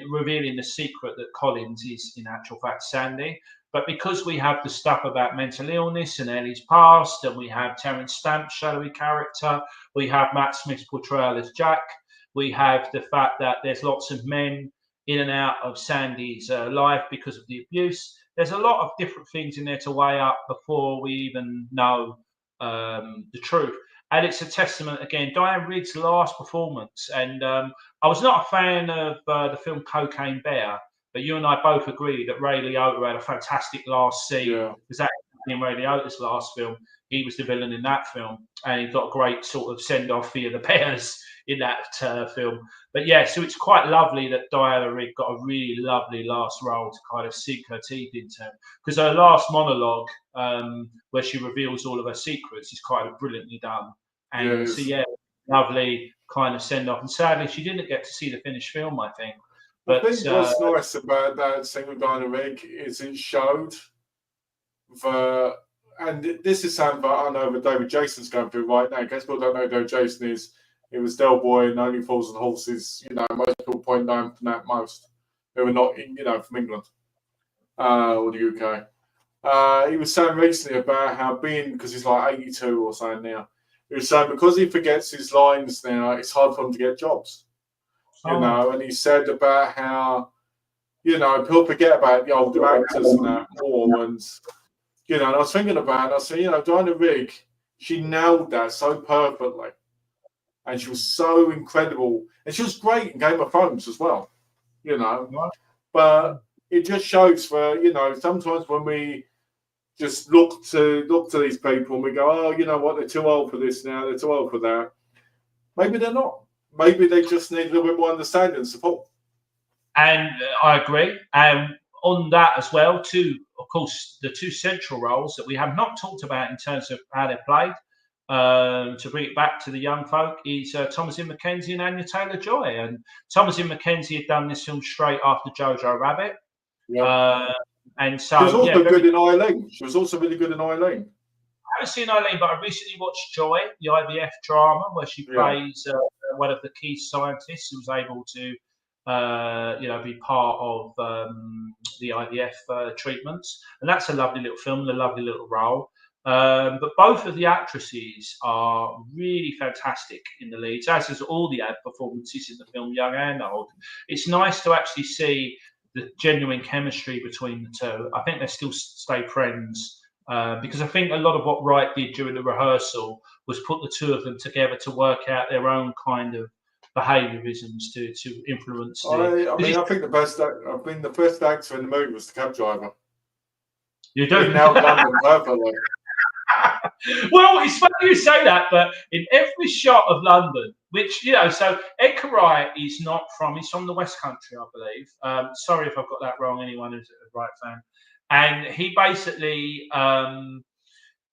revealing the secret that Collins is in actual fact Sandy. But because we have the stuff about mental illness and Ellie's past, and we have Terence Stamp's shadowy character, we have Matt Smith's portrayal as Jack, we have the fact that there's lots of men in and out of Sandy's life because of the abuse. There's a lot of different things in there to weigh up before we even know the truth. And it's a testament, again, Diane Rigg's last performance. And I was not a fan of the film Cocaine Bear, but you and I both agree that Ray Liotta had a fantastic last scene. Because that in Ray Liotta's last film, he was the villain in that film, and he got a great sort of send-off via the Bears in that film. But yeah, so it's quite lovely that Diana Rigg got a really lovely last role to kind of sink her teeth into. Because her last monologue, where she reveals all of her secrets, is kind of brilliantly done. And so yeah, lovely kind of send-off. And sadly, she didn't get to see the finished film, I think. But I think what's nice about that scene with Diana Rigg is it showed the, and this is something that I know that David Jason's going through right now. In case people don't know who David Jason is, it was Del Boy and Only Fools and Horses. Most people point down from that most, who are not, from England or the UK. He was saying recently about how because he's like 82 or something now, he was saying because he forgets his lines now, it's hard for him to get jobs. And he said about how, people forget about the older actors and that more. And, and I was thinking about it, I said, Diana Rigg, she nailed that so perfectly. And she was so incredible. And she was great in Game of Thrones as well, But it just shows for, sometimes when we just look to these people and we go, oh, you know what, they're too old for this now, they're too old for that. Maybe they're not. Maybe they just need a little bit more understanding and support. And I agree. On that as well, too, of course, the two central roles that we have not talked about in terms of how they're played, to bring it back to the young folk, is Thomasin McKenzie and Anya Taylor-Joy. And Thomasin McKenzie had done this film straight after Jojo Rabbit. Yeah. And so she was also good in Eileen. She was also really good in Eileen. I haven't seen Eileen, but I recently watched Joy, the IVF drama, where she plays one of the key scientists who was able to be part of the IVF treatments, and that's a lovely little film, a lovely little role. But both of the actresses are really fantastic in the leads, as is all the ad performances in the film, young and old. It's nice to actually see the genuine chemistry between the two. I think they still stay friends, because I think a lot of what Wright did during the rehearsal was put the two of them together to work out their own kind of behaviourisms to influence I think the best actor in the movie was the cab driver. You do. He nailed London perfectly. Well, it's funny you say that, but in every shot of London, which, so Edger Wright is not from, he's from the West Country, I believe. Sorry if I've got that wrong, anyone who's a Wright fan. And he basically,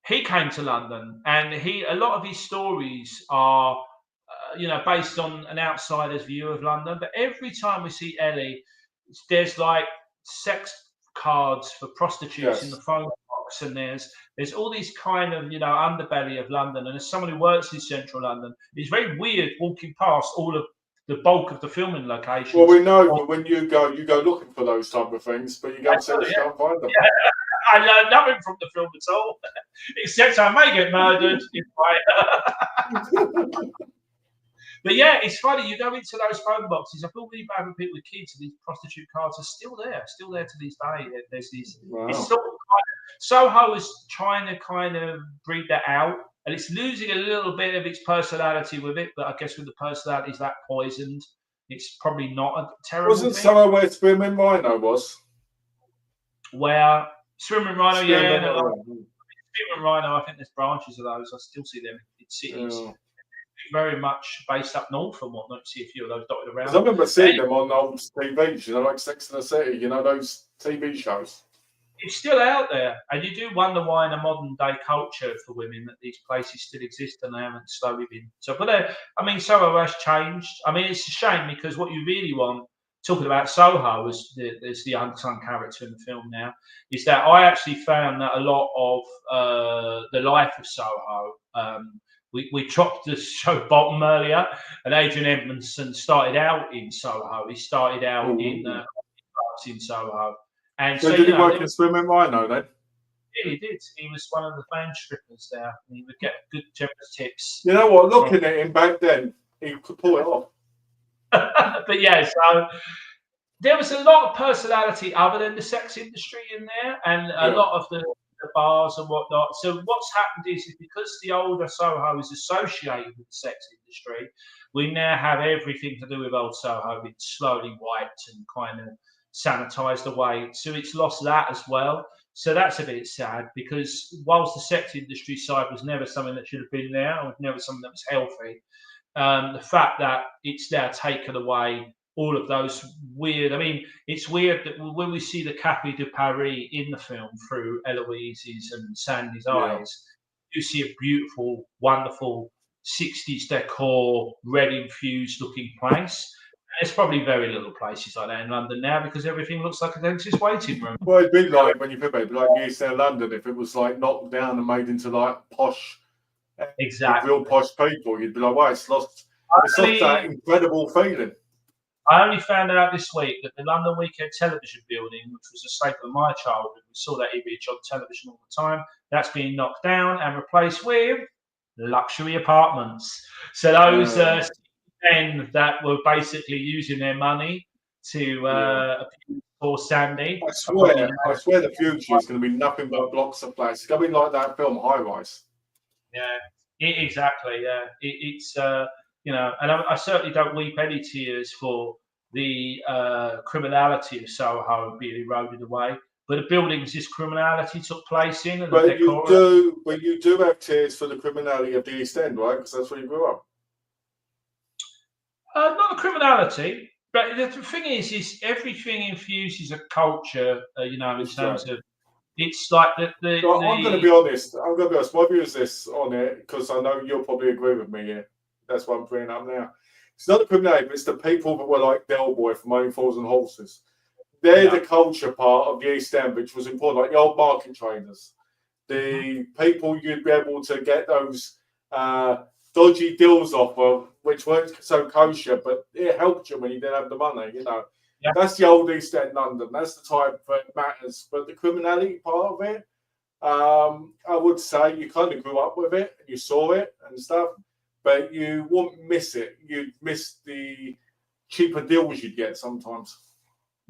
he came to London, and a lot of his stories are, based on an outsider's view of London. But every time we see Ellie, there's like sex cards for prostitutes in the phone box, and there's all these kind of underbelly of London. And as someone who works in central London, it's very weird walking past all of the bulk of the filming locations. Well, we know, but when you go looking for those type of things, but you can't find them. Yeah. I learned nothing from the film at all, except I may get murdered if I. But yeah, it's funny. You go into those phone boxes. I feel really bad with people with kids, and these prostitute cards are still there to this day. There's these. Wow. It's sort of Soho is trying to kind of breed that out, and it's losing a little bit of its personality with it. But I guess with the personality is that poisoned, it's probably not a terrible. Wasn't Soho where Spearmint Rhino was? Where Spearmint Rhino, Spearmint Rhino. I think there's branches of those. I still see them in cities. Yeah. Very much based up north and whatnot. You see a few of those dotted around. I remember seeing them on old TVs, like Sex and the City, those TV shows. It's still out there, and you do wonder why in a modern day culture for women that these places still exist and they haven't slowly been. Soho has changed. It's a shame, because what you really want, talking about Soho as the unsung character in the film now, is that I actually found that a lot of the life of Soho. We dropped the show Bottom earlier, and Adrian Edmondson started out in Soho. He started out in Soho. And so did he work in Spearmint Rhino then? Yeah, he did. He was one of the fan strippers there. He would get good generous tips. You know what? Looking at him back then, he could pull it off. But yeah, so there was a lot of personality other than the sex industry in there, and a lot of the bars and whatnot. So what's happened is because the older Soho is associated with the sex industry, we now have everything to do with old Soho being slowly wiped and kind of sanitized away. So it's lost that as well. So that's a bit sad, because whilst the sex industry side was never something that should have been there, or never something that was healthy, the fact that it's now taken away all of those weird. It's weird that when we see the Café de Paris in the film through Eloise's and Sandy's eyes, you see a beautiful, wonderful 60s decor, red infused looking place. There's probably very little places like that in London now, because everything looks like a dentist waiting room. Well, it'd be like, when you think about it, like East End London, if it was like knocked down and made into like posh, real posh people, you'd be like, wow, it's lost that incredible feeling. I only found out this week that the London Weekend Television building, which was a staple of my childhood, we saw that image on television all the time, that's being knocked down and replaced with luxury apartments. So those men that were basically using their money to appeal for Sandy. I swear the future is going to be nothing but blocks of flats. It's going to be like that film High Rise. Yeah, exactly. Yeah, it's and I certainly don't weep any tears for the criminality of Soho being eroded away. But the buildings this criminality took place in, and but you do have tears for the criminality of the East End, right? Because that's where you grew up. Not the criminality, but the thing is everything infuses a culture. In terms of it's like I'm going to be honest. My view is this on it, because I know you'll probably agree with me here. That's what I'm bringing up now. It's not the criminality, but it's the people that were like Del Boy from Only Fools and Horses. They're the culture part of the East End, which was important, like the old market traders. The people you'd be able to get those dodgy deals off of, which weren't so kosher, but it helped you when you didn't have the money. Yeah. That's the old East End London. That's the type that matters. But the criminality part of it, I would say you kind of grew up with it and you saw it and stuff, but you wouldn't miss it. You'd miss the cheaper deals you'd get sometimes.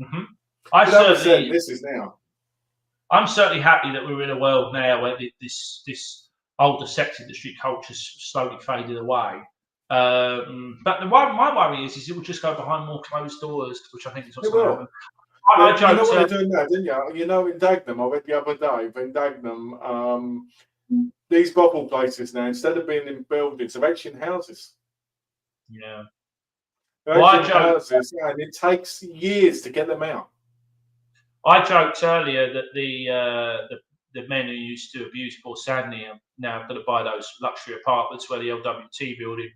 Mm-hmm. This is now. I'm certainly happy that we're in a world now where this older sex industry culture's slowly faded away. But my worry is it will just go behind more closed doors, which I think is what's going to happen. You know what they're doing now, didn't you? You know, in Dagenham, I went the other day, but in Dagenham, these brothel places now, instead of being in buildings, they're actually in houses. Yeah. They're actually in houses, and it takes years to get them out. I joked earlier that the men who used to abuse poor Sandy are now going to buy those luxury apartments where the LWT building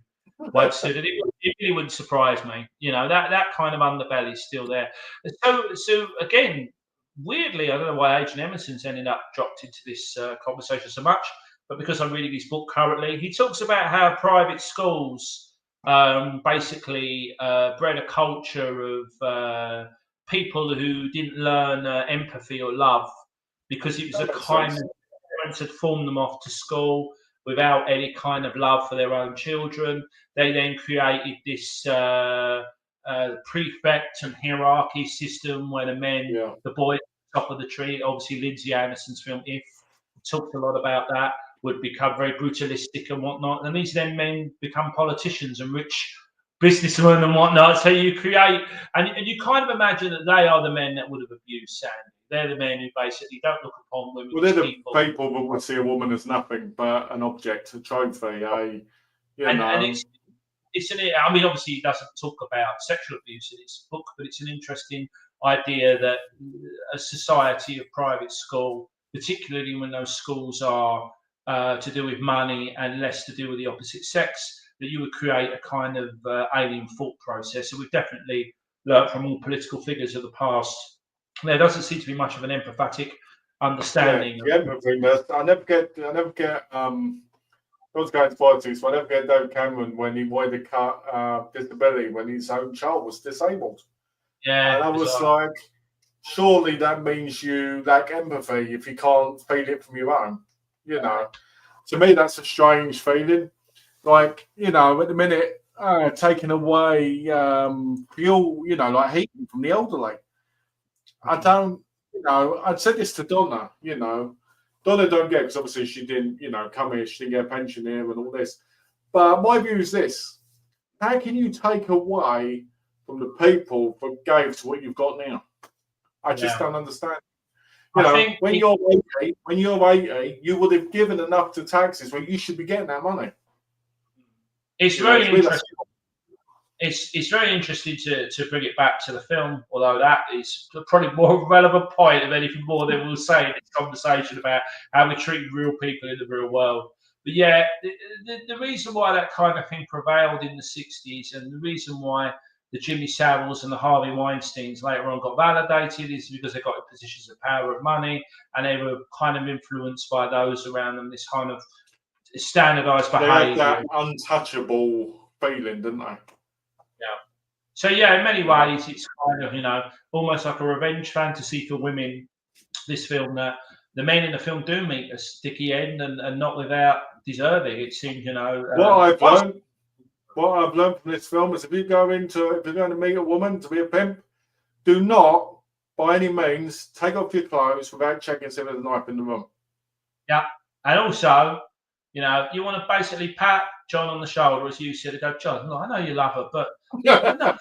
once stood. It really wouldn't surprise me. That kind of underbelly is still there. So again, weirdly, I don't know why Adrian Emerson's ended up dropped into this conversation so much, but because I'm reading his book currently, he talks about how private schools basically bred a culture of people who didn't learn empathy or love because it was a kind of parents had formed them off to school without any kind of love for their own children. They then created this prefect and hierarchy system where the boys at the top of the tree, obviously Lindsay Anderson's film If talked a lot about that, would become very brutalistic and whatnot. And these then men become politicians and rich businessmen and whatnot. So you create, and you kind of imagine that they are the men that would have abused Sandy. They're the men who basically don't look upon women. Well, they're the people that would see a woman as nothing but an object, a trophy. And I mean, obviously, he doesn't talk about sexual abuse in his book, but it's an interesting idea that a society of private school, particularly when those schools are to do with money and less to do with the opposite sex, that you would create a kind of alien thought process. So we've definitely learned from all political figures of the past. There doesn't seem to be much of an empathetic understanding. Yeah, empathy. I never get. I was going to politics, but I never get David Cameron when he wanted to cut disability when his own child was disabled. Yeah, and I was like, surely that means you lack empathy if you can't feel it from your own. To me, that's a strange feeling. Like, at the minute, taking away fuel, like heating from the elderly. I don't, I'd said this to Donna, Donna don't get, because obviously she didn't, come here, she didn't get a pension here and all this. But my view is this: how can you take away from the people that gave to what you've got now? I just don't understand. When you're 80, you would have given enough to taxes where you should be getting that money. It's very interesting. It's very interesting to bring it back to the film, although that is probably more relevant point of anything more than we'll say in this conversation about how we treat real people in the real world. But yeah, the reason why that kind of thing prevailed in the 60s and the reason why the Jimmy Saviles and the Harvey Weinsteins later on got validated is because they got in positions of power and money, and they were kind of influenced by those around them, this kind of standardized behavior. They had that untouchable feeling, didn't they? Yeah. So yeah, in many ways, it's kind of almost like a revenge fantasy for women. This film, that the men in the film do meet a sticky end, and not without deserving. It seems, What I've learned from this film is if you're going to meet a woman to be a pimp, do not, by any means, take off your clothes without checking if there's a knife in the room. Yeah, and also, you want to basically pat John on the shoulder, as you said, and go, John, I know you love her, but no.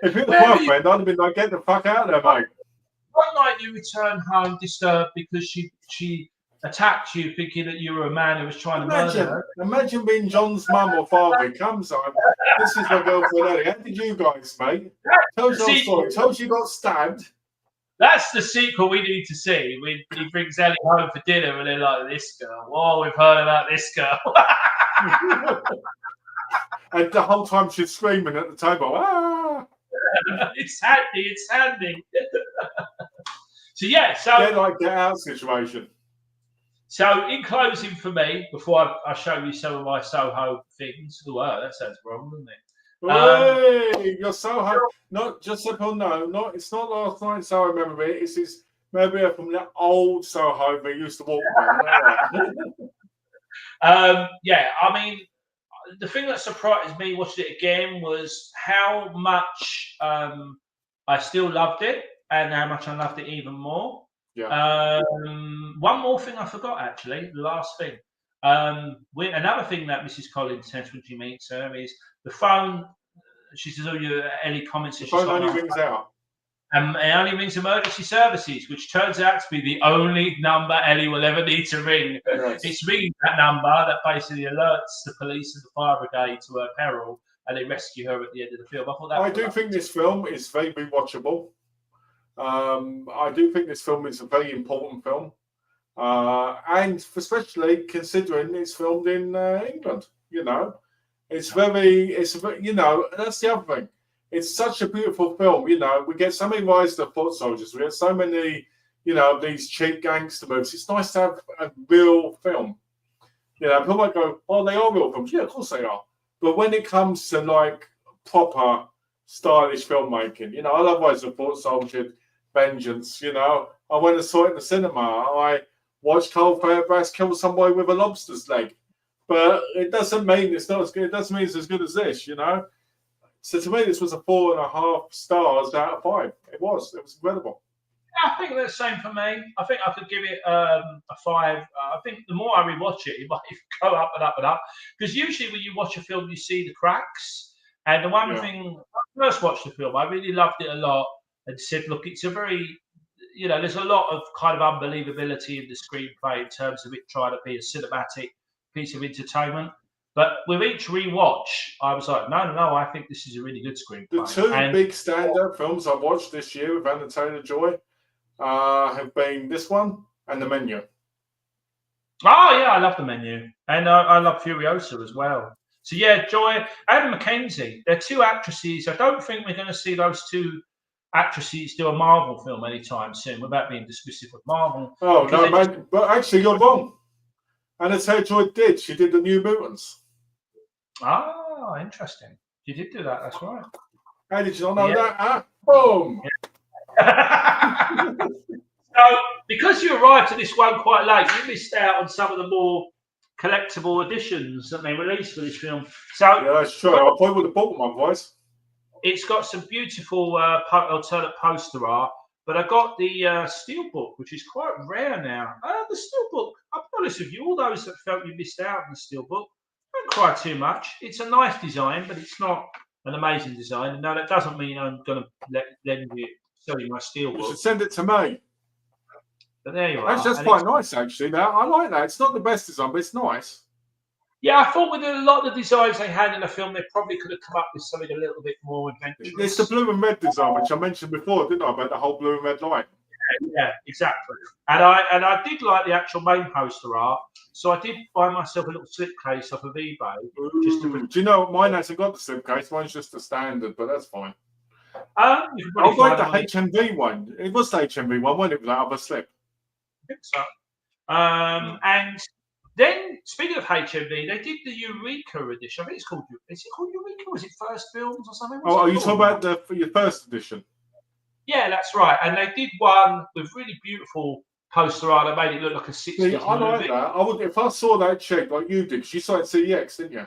If you're the boyfriend, I'd have been like, get the fuck out of there, mate. One night you return home disturbed because she attacked you, thinking that you were a man who was trying to murder her. Imagine being John's mum or father. He comes on. This is my girlfriend Ellie. How did you guys, mate? Tell us your story. Tell us you got stabbed. That's the sequel we need to see. He brings Ellie home for dinner and they're like, this girl. Oh, we've heard about this girl. And the whole time she's screaming at the table. Ah! It's handy. So yeah, Get out situation. So, in closing for me, before I show you some of my Soho things, wow, that sounds wrong, doesn't it? Hey, you're Soho. Not just simple. No, not. It's not last night. Soho memory. It's his memory from the old Soho they used to walk around. Yeah, I mean, the thing that surprised me watching it again was how much I still loved it and how much I loved it even more. Yeah. One more thing I forgot, actually, the last thing. Another thing that Mrs. Collins says when she meets her is the phone. She says, "Oh, Ellie comments The that she's phone got only no rings out. it only rings emergency services, which turns out to be the only number Ellie will ever need to ring. Yes. It's ringing that number that basically alerts the police and the fire brigade to her peril, and they rescue her at the end of the film. I do think this film is very rewatchable. I do think this film is a very important film, and especially considering it's filmed in England. You know, it's you know, that's the other thing. It's such a beautiful film. You know, we get so many Rise of the Foot Soldiers. We get so many, you know, these cheap gangster movies. It's nice to have a real film. You know, people might go, "Oh, they are real films." Yeah, of course they are. But when it comes to like proper stylish filmmaking, you know, I love Rise of the Foot Soldier, Vengeance. You know, I went and saw it in the cinema. I watched Carl Fairbrass kill somebody with a lobster's leg. But it doesn't mean it's not as good. It doesn't mean it's as good as this, you know. So to me, this was a 4.5 stars out of 5. It was incredible. I think that's the same for me. I think I could give it a 5. I think the more I rewatch it, it might go up and up and up. Because usually when you watch a film, you see the cracks. And the one thing, when I first watched the film, I really loved it a lot and said, look, it's a very, you know, there's a lot of kind of unbelievability in the screenplay in terms of it trying to be a cinematic piece of entertainment. But with each rewatch, I was like, no, I think this is a really good screenplay. The two big standout films I watched this year with Anna Taylor-Joy have been this one and The Menu. Oh, yeah, I love The Menu. And I love Furiosa as well. So, yeah, Joy and Mackenzie, they're two actresses. I don't think we're going to see those two actresses do a Marvel film anytime soon without being dismissive of Marvel. Oh, no, man. But actually, you're wrong. Anna Taylor-Joy did. She did The New Mutants. Ah, interesting. You did do that. That's right. How did you not know that? Ah, boom. So, because you arrived to this one quite late, you missed out on some of the more collectible editions that they released for this film. So, yeah, that's true. I probably would have bought them otherwise. It's got some beautiful alternate poster art, but I got the steelbook, which is quite rare now. The steelbook, I'll be honest with you, all those that felt you missed out on the steelbook, don't cry too much. It's a nice design, but it's not an amazing design. And no, that doesn't mean I'm going to sell you my steelbook. You should send it to me. But there you are. That's quite nice, actually. Now I like that. It's not the best design, but it's nice. Yeah, I thought with a lot of the designs they had in the film, they probably could have come up with something a little bit more adventurous. It's the blue and red design, which I mentioned before, didn't I? About the whole blue and red light. Yeah, exactly. And I did like the actual main poster art, so I did buy myself a little slipcase off of eBay. Do you know mine hasn't got the slipcase? Mine's just the standard, but that's fine. I like the HMV one. It was the HMV one, wasn't it? With that other slip. I think so. And then, speaking of HMV, they did the Eureka edition. I think it's called. Is it called Eureka? Was it First Films or something? Are you talking about your first edition? Yeah, that's right. And they did one with really beautiful poster art that made it look like a 60s movie. I like that. I would, if I saw that check like you did, you saw it at CEX, didn't you?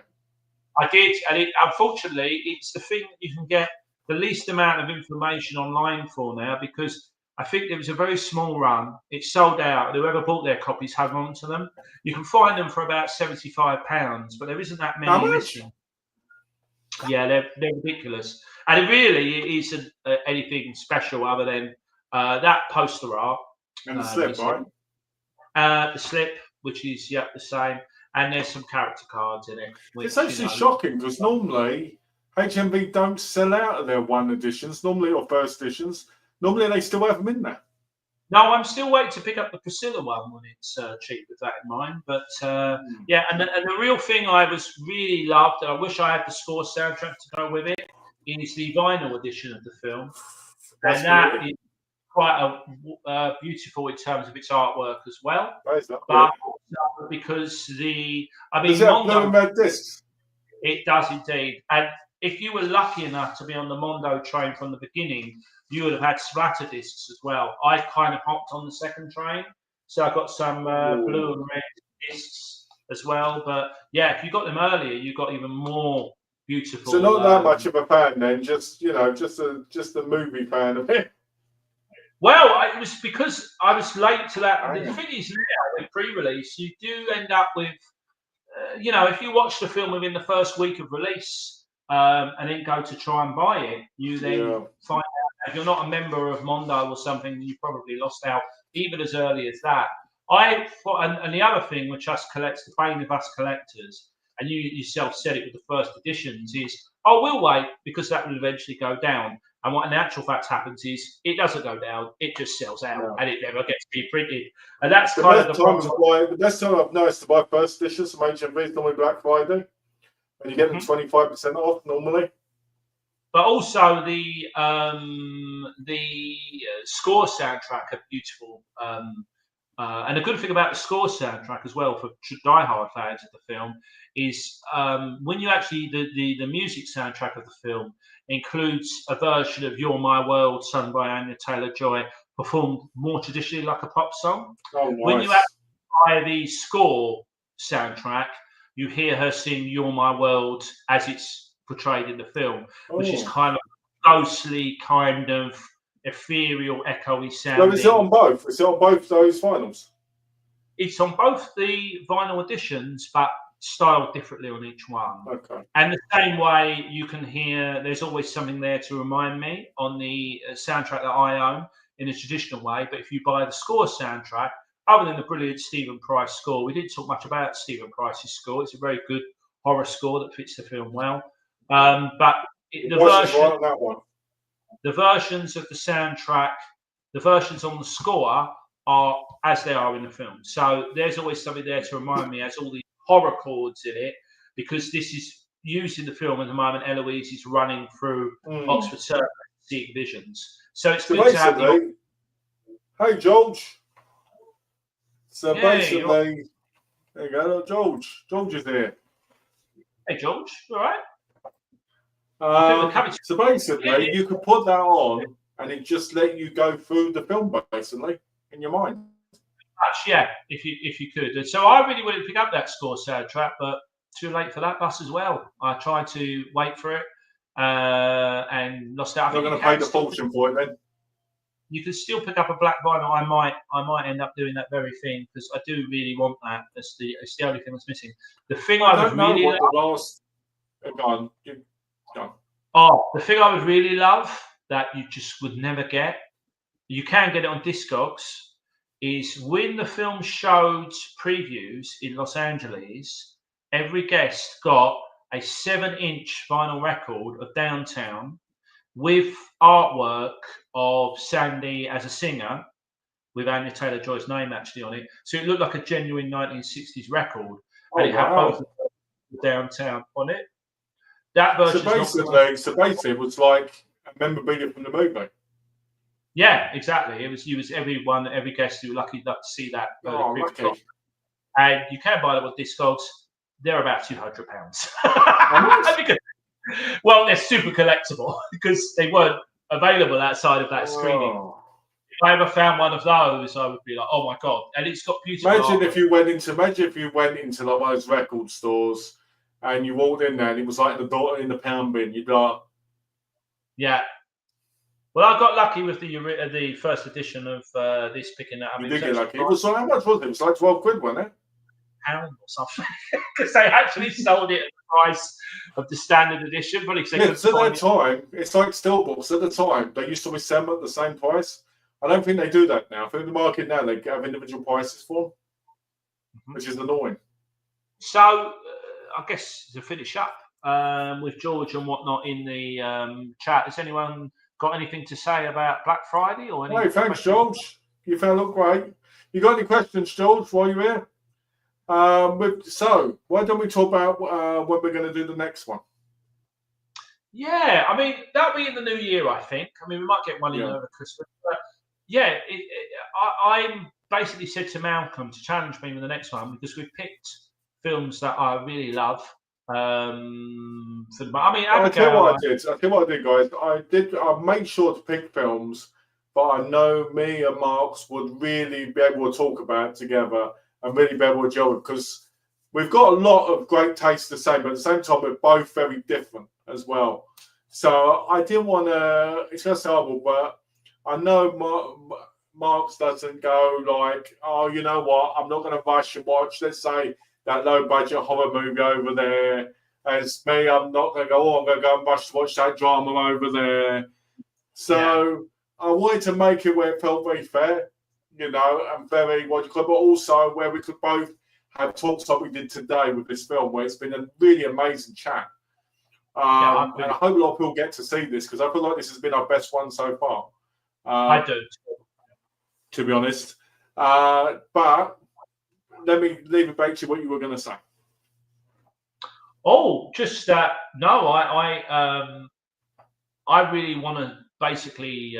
I did, and unfortunately, it's the thing that you can get the least amount of information online for now, because I think there was a very small run. It sold out. Whoever bought their copies hung on to them. You can find them for about £75, but there isn't that many missing. Yeah, they're ridiculous. And it really isn't anything special other than that poster art. And the slip, right? The slip, which is the same. And there's some character cards in it. Which, it's actually shocking, because normally HMV don't sell out of their one editions, normally, or first editions. Normally, they still have them in there. No, I'm still waiting to pick up the Priscilla one when it's cheap, with that in mind. But yeah, and the real thing I really loved, and I wish I had the score soundtrack to go with it, is the vinyl edition of the film. quite beautiful in terms of its artwork as well. But because does it have blue and red discs? It does indeed. And if you were lucky enough to be on the Mondo train from the beginning, you would have had splatter discs as well. I kind of hopped on the second train, so I got some blue and red discs as well. But yeah, if you got them earlier, you got even more beautiful. So not that much of a fan then, just a movie fan of it. Well, it was because I was late to that. The thing is now, with pre-release, you do end up with, if you watch the film within the first week of release and then go to try and buy it, you then find out if you're not a member of Mondo or something, you probably lost out even as early as that. And the other thing which us collectors, the bane of us collectors, and you yourself said it with the first editions, is, we'll wait because that will eventually go down. And what in actual fact happens is it doesn't go down, it just sells out and it never gets reprinted. And that's kind of the problem. The best time I've noticed to buy first editions from HMV is normally Black Friday, and you get them 25% off normally. But also the score soundtrack are beautiful. And the good thing about the score soundtrack as well for diehard fans of the film is when you actually the music soundtrack of the film includes a version of "You're My World" sung by Anya Taylor-Joy, performed more traditionally like a pop song. Oh, nice. When you actually buy the score soundtrack, you hear her sing "You're My World" as it's portrayed in the film, which is kind of ghostly, kind of ethereal, echoey sounding. So is it on both? Is it on both those vinyls? It's on both the vinyl editions, but styled differently on each one. Okay. And the same way you can hear, there's always something there to remind me on the soundtrack that I own in a traditional way. But if you buy the score soundtrack, other than the brilliant Stephen Price score, we didn't talk much about Stephen Price's score. It's a very good horror score that fits the film well. But the versions of the soundtrack, the versions on the score are as they are in the film. So there's always something there to remind me, as all the horror chords in it, because this is used in the film at the moment. Eloise is running through Oxford Circus, seeing visions. So it's good to have the... Hey, George. So basically, there you go, George. George is there. Hey, George, you all right? So basically, you could put that on and it just let you go through the film, basically, in your mind. Yeah, if you could. And so I really wanted to pick up that score soundtrack, but too late for that bus as well. I tried to wait for it and lost out. You're going to pay the fortune for it then? You can still pick up a black vinyl. I might end up doing that very thing because I do really want that. It's the only thing that's missing. The thing I would really love. The thing I would really love that you just would never get. You can get it on Discogs. Is when the film showed previews in Los Angeles, every guest got a 7-inch vinyl record of Downtown with artwork of Sandy as a singer, with Anya Taylor-Joy's name actually on it. So it looked like a genuine 1960s record, and it had both of Downtown on it. That version. So basically, it was like a memorabilia from the movie. Yeah, exactly. It was every guest who were lucky enough to see that. Lucky. And you can buy them on Discogs. They're about £200. Well, they're super collectible because they weren't available outside of that screening. If I ever found one of those, I would be like, "Oh my god!" And it's got beautiful. Imagine if you went into like those record stores and you walked in there and it was like in the pound bin. You'd be like, yeah. Well, I got lucky with the first edition of this picking that up. You did get lucky. It was how much was it? It was like £12, wasn't it? Pound or something, because they actually sold it at the price of the standard edition. But at that time, it's like Steelbooks. At the time, they used to sell them at the same price. I don't think they do that now. I think the market now they have individual prices for them, which is annoying. So, I guess to finish up with George and whatnot in the chat, has anyone got anything to say about Black Friday or anything? Hey, thanks, George. You look great. You got any questions, George, while you're here? So why don't we talk about when we're going to do the next one? Yeah, I mean that'll be in the new year, I think. I mean we might get one in over Christmas, but I basically said to Malcolm to challenge me with the next one because we've picked films that I really love. I mean, I'll tell you Abigail. what I did. I'll tell you what I did, guys. I made sure to pick films, but I know me and Marx would really be able to talk about it together and really be able to gel because we've got a lot of great taste the same, but at the same time, we're both very different as well. So I didn't want to. It's just horrible, but I know Marx doesn't go like, oh, you know what? I'm not going to rush and watch. Let's say that low budget horror movie over there. As me, I'm not going to go, oh, I'm going to go and rush to watch that drama over there. So I wanted to make it where it felt very fair, you know, and very what you call, but also where we could both have talks like we did today with this film, where it's been a really amazing chat. And I hope a lot of people get to see this because I feel like this has been our best one so far. I do, to be honest. But let me leave it back to what you were going to say. Oh, just that. No, I really want to basically,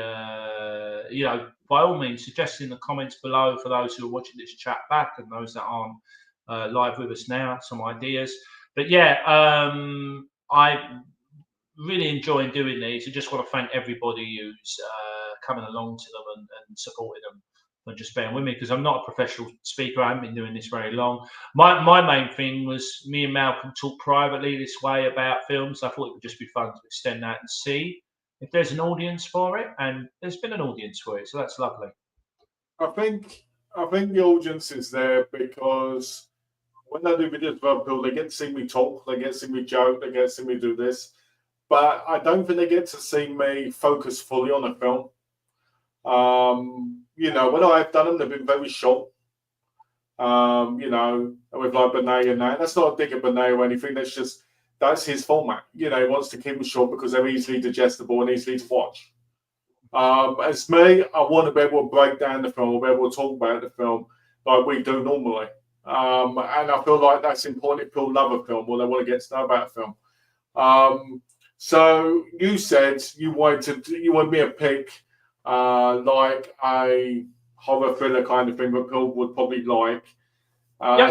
you know, by all means, suggest in the comments below for those who are watching this chat back and those that aren't live with us now, some ideas. But yeah, I really enjoy doing these. I just want to thank everybody who's coming along to them and supporting them and just bearing with me because I'm not a professional speaker. I haven't been doing this very long. My main thing was me and Malcolm talk privately this way about films. I thought it would just be fun to extend that and see if there's an audience for it, and there's been an audience for it, so that's lovely. I think the audience is there because when I do videos about people, they get to see me talk, they get to see me joke, they get to see me do this. But I don't think they get to see me focus fully on a film. You know, when I've done them, they've been very short. You know, with like Benet and that. That's not a dig at Benet or anything. That's his format. You know, he wants to keep them short because they're easily digestible and easily to watch. As me, I want to be able to break down the film, be able to talk about the film like we do normally. And I feel like that's important if people love a film or they want to get to know about a film. So you said you want me to pick like a horror thriller kind of thing that people would probably like.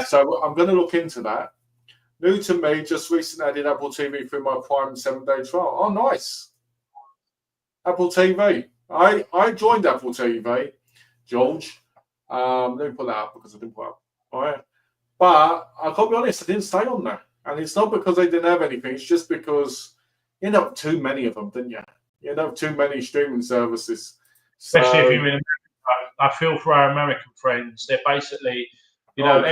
So I'm going to look into that. New to me, just recently I did Apple TV through my Prime 7-day trial. Oh, nice. Apple TV. I joined Apple TV, George. Let me pull that up because I didn't put it up. All right. But I can't be honest, I didn't stay on there. And it's not because they didn't have anything. It's just because you end up too many of them, didn't you? You end up too many streaming services. Especially if you're in America. I feel for our American friends. They're basically, you know,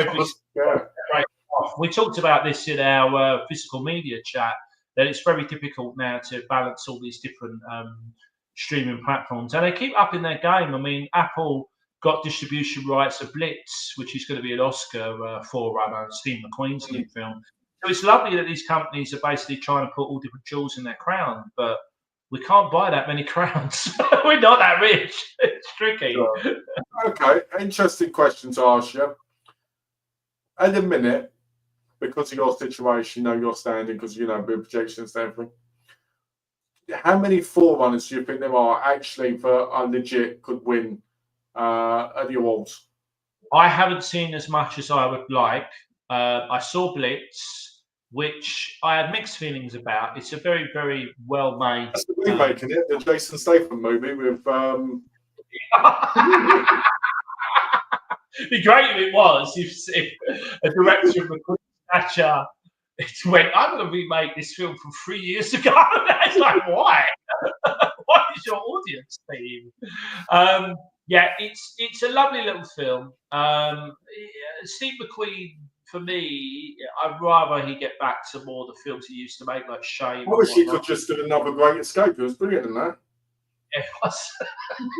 we talked about this in our physical media chat, that it's very difficult now to balance all these different streaming platforms. And they keep upping their game. I mean, Apple got distribution rights of Blitz, which is going to be an Oscar forerunner, Steve McQueen's new film. So it's lovely that these companies are basically trying to put all different jewels in their crown, but we can't buy that many crowns. We're not that rich. It's tricky. Sure. Okay, interesting question to ask you. At the minute, because of your situation, you know, you're standing because, you know, with projections and everything, how many forerunners do you think there are actually that are legit could win at the awards? I haven't seen as much as I would like. I saw Blitz, which I had mixed feelings about. It's a very, very well made. That's the remake, isn't it? The Jason Statham movie with. It'd be great if it was. If a director of the Queen stature went, I'm going to remake this film from 3 years ago. It's like, why? What is your audience theme? Yeah, it's a lovely little film. Steve McQueen, for me, I'd rather he get back to more of the films he used to make, like Shame. I wish he could just do another Great Escape. It was brilliant in that. It was.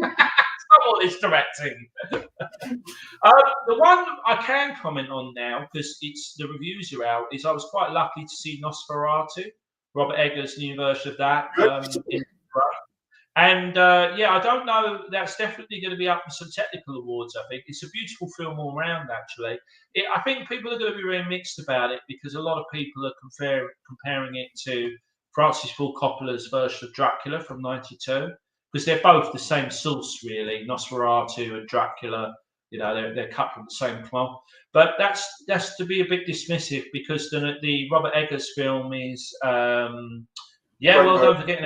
It's not all this directing. The one I can comment on now, because the reviews are out, is I was quite lucky to see Nosferatu, Robert Eggers' new version of that. And yeah, I don't know. That's definitely going to be up for some technical awards. I think it's a beautiful film all round. Actually, I think people are going to be very mixed about it because a lot of people are comparing it to Francis Ford Coppola's version of Dracula from '92, because they're both the same source, really. Nosferatu and Dracula, they're cut from the same cloth. But that's to be a bit dismissive, because the Robert Eggers film is, don't forget,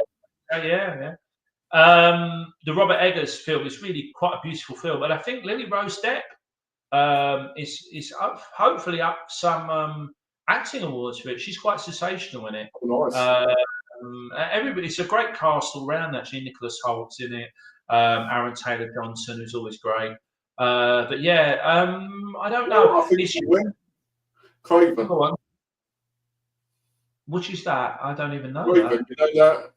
the Robert Eggers film is really quite a beautiful film, and I think Lily Rose Depp is hopefully up some acting awards for it. She's quite sensational in it. Nice. It's a great cast all round, actually. Nicholas Holt's in it, Aaron Taylor Johnson, who's always great. But yeah, I don't know. I think she win. Craven. Which is that? I don't even know. Craven, That.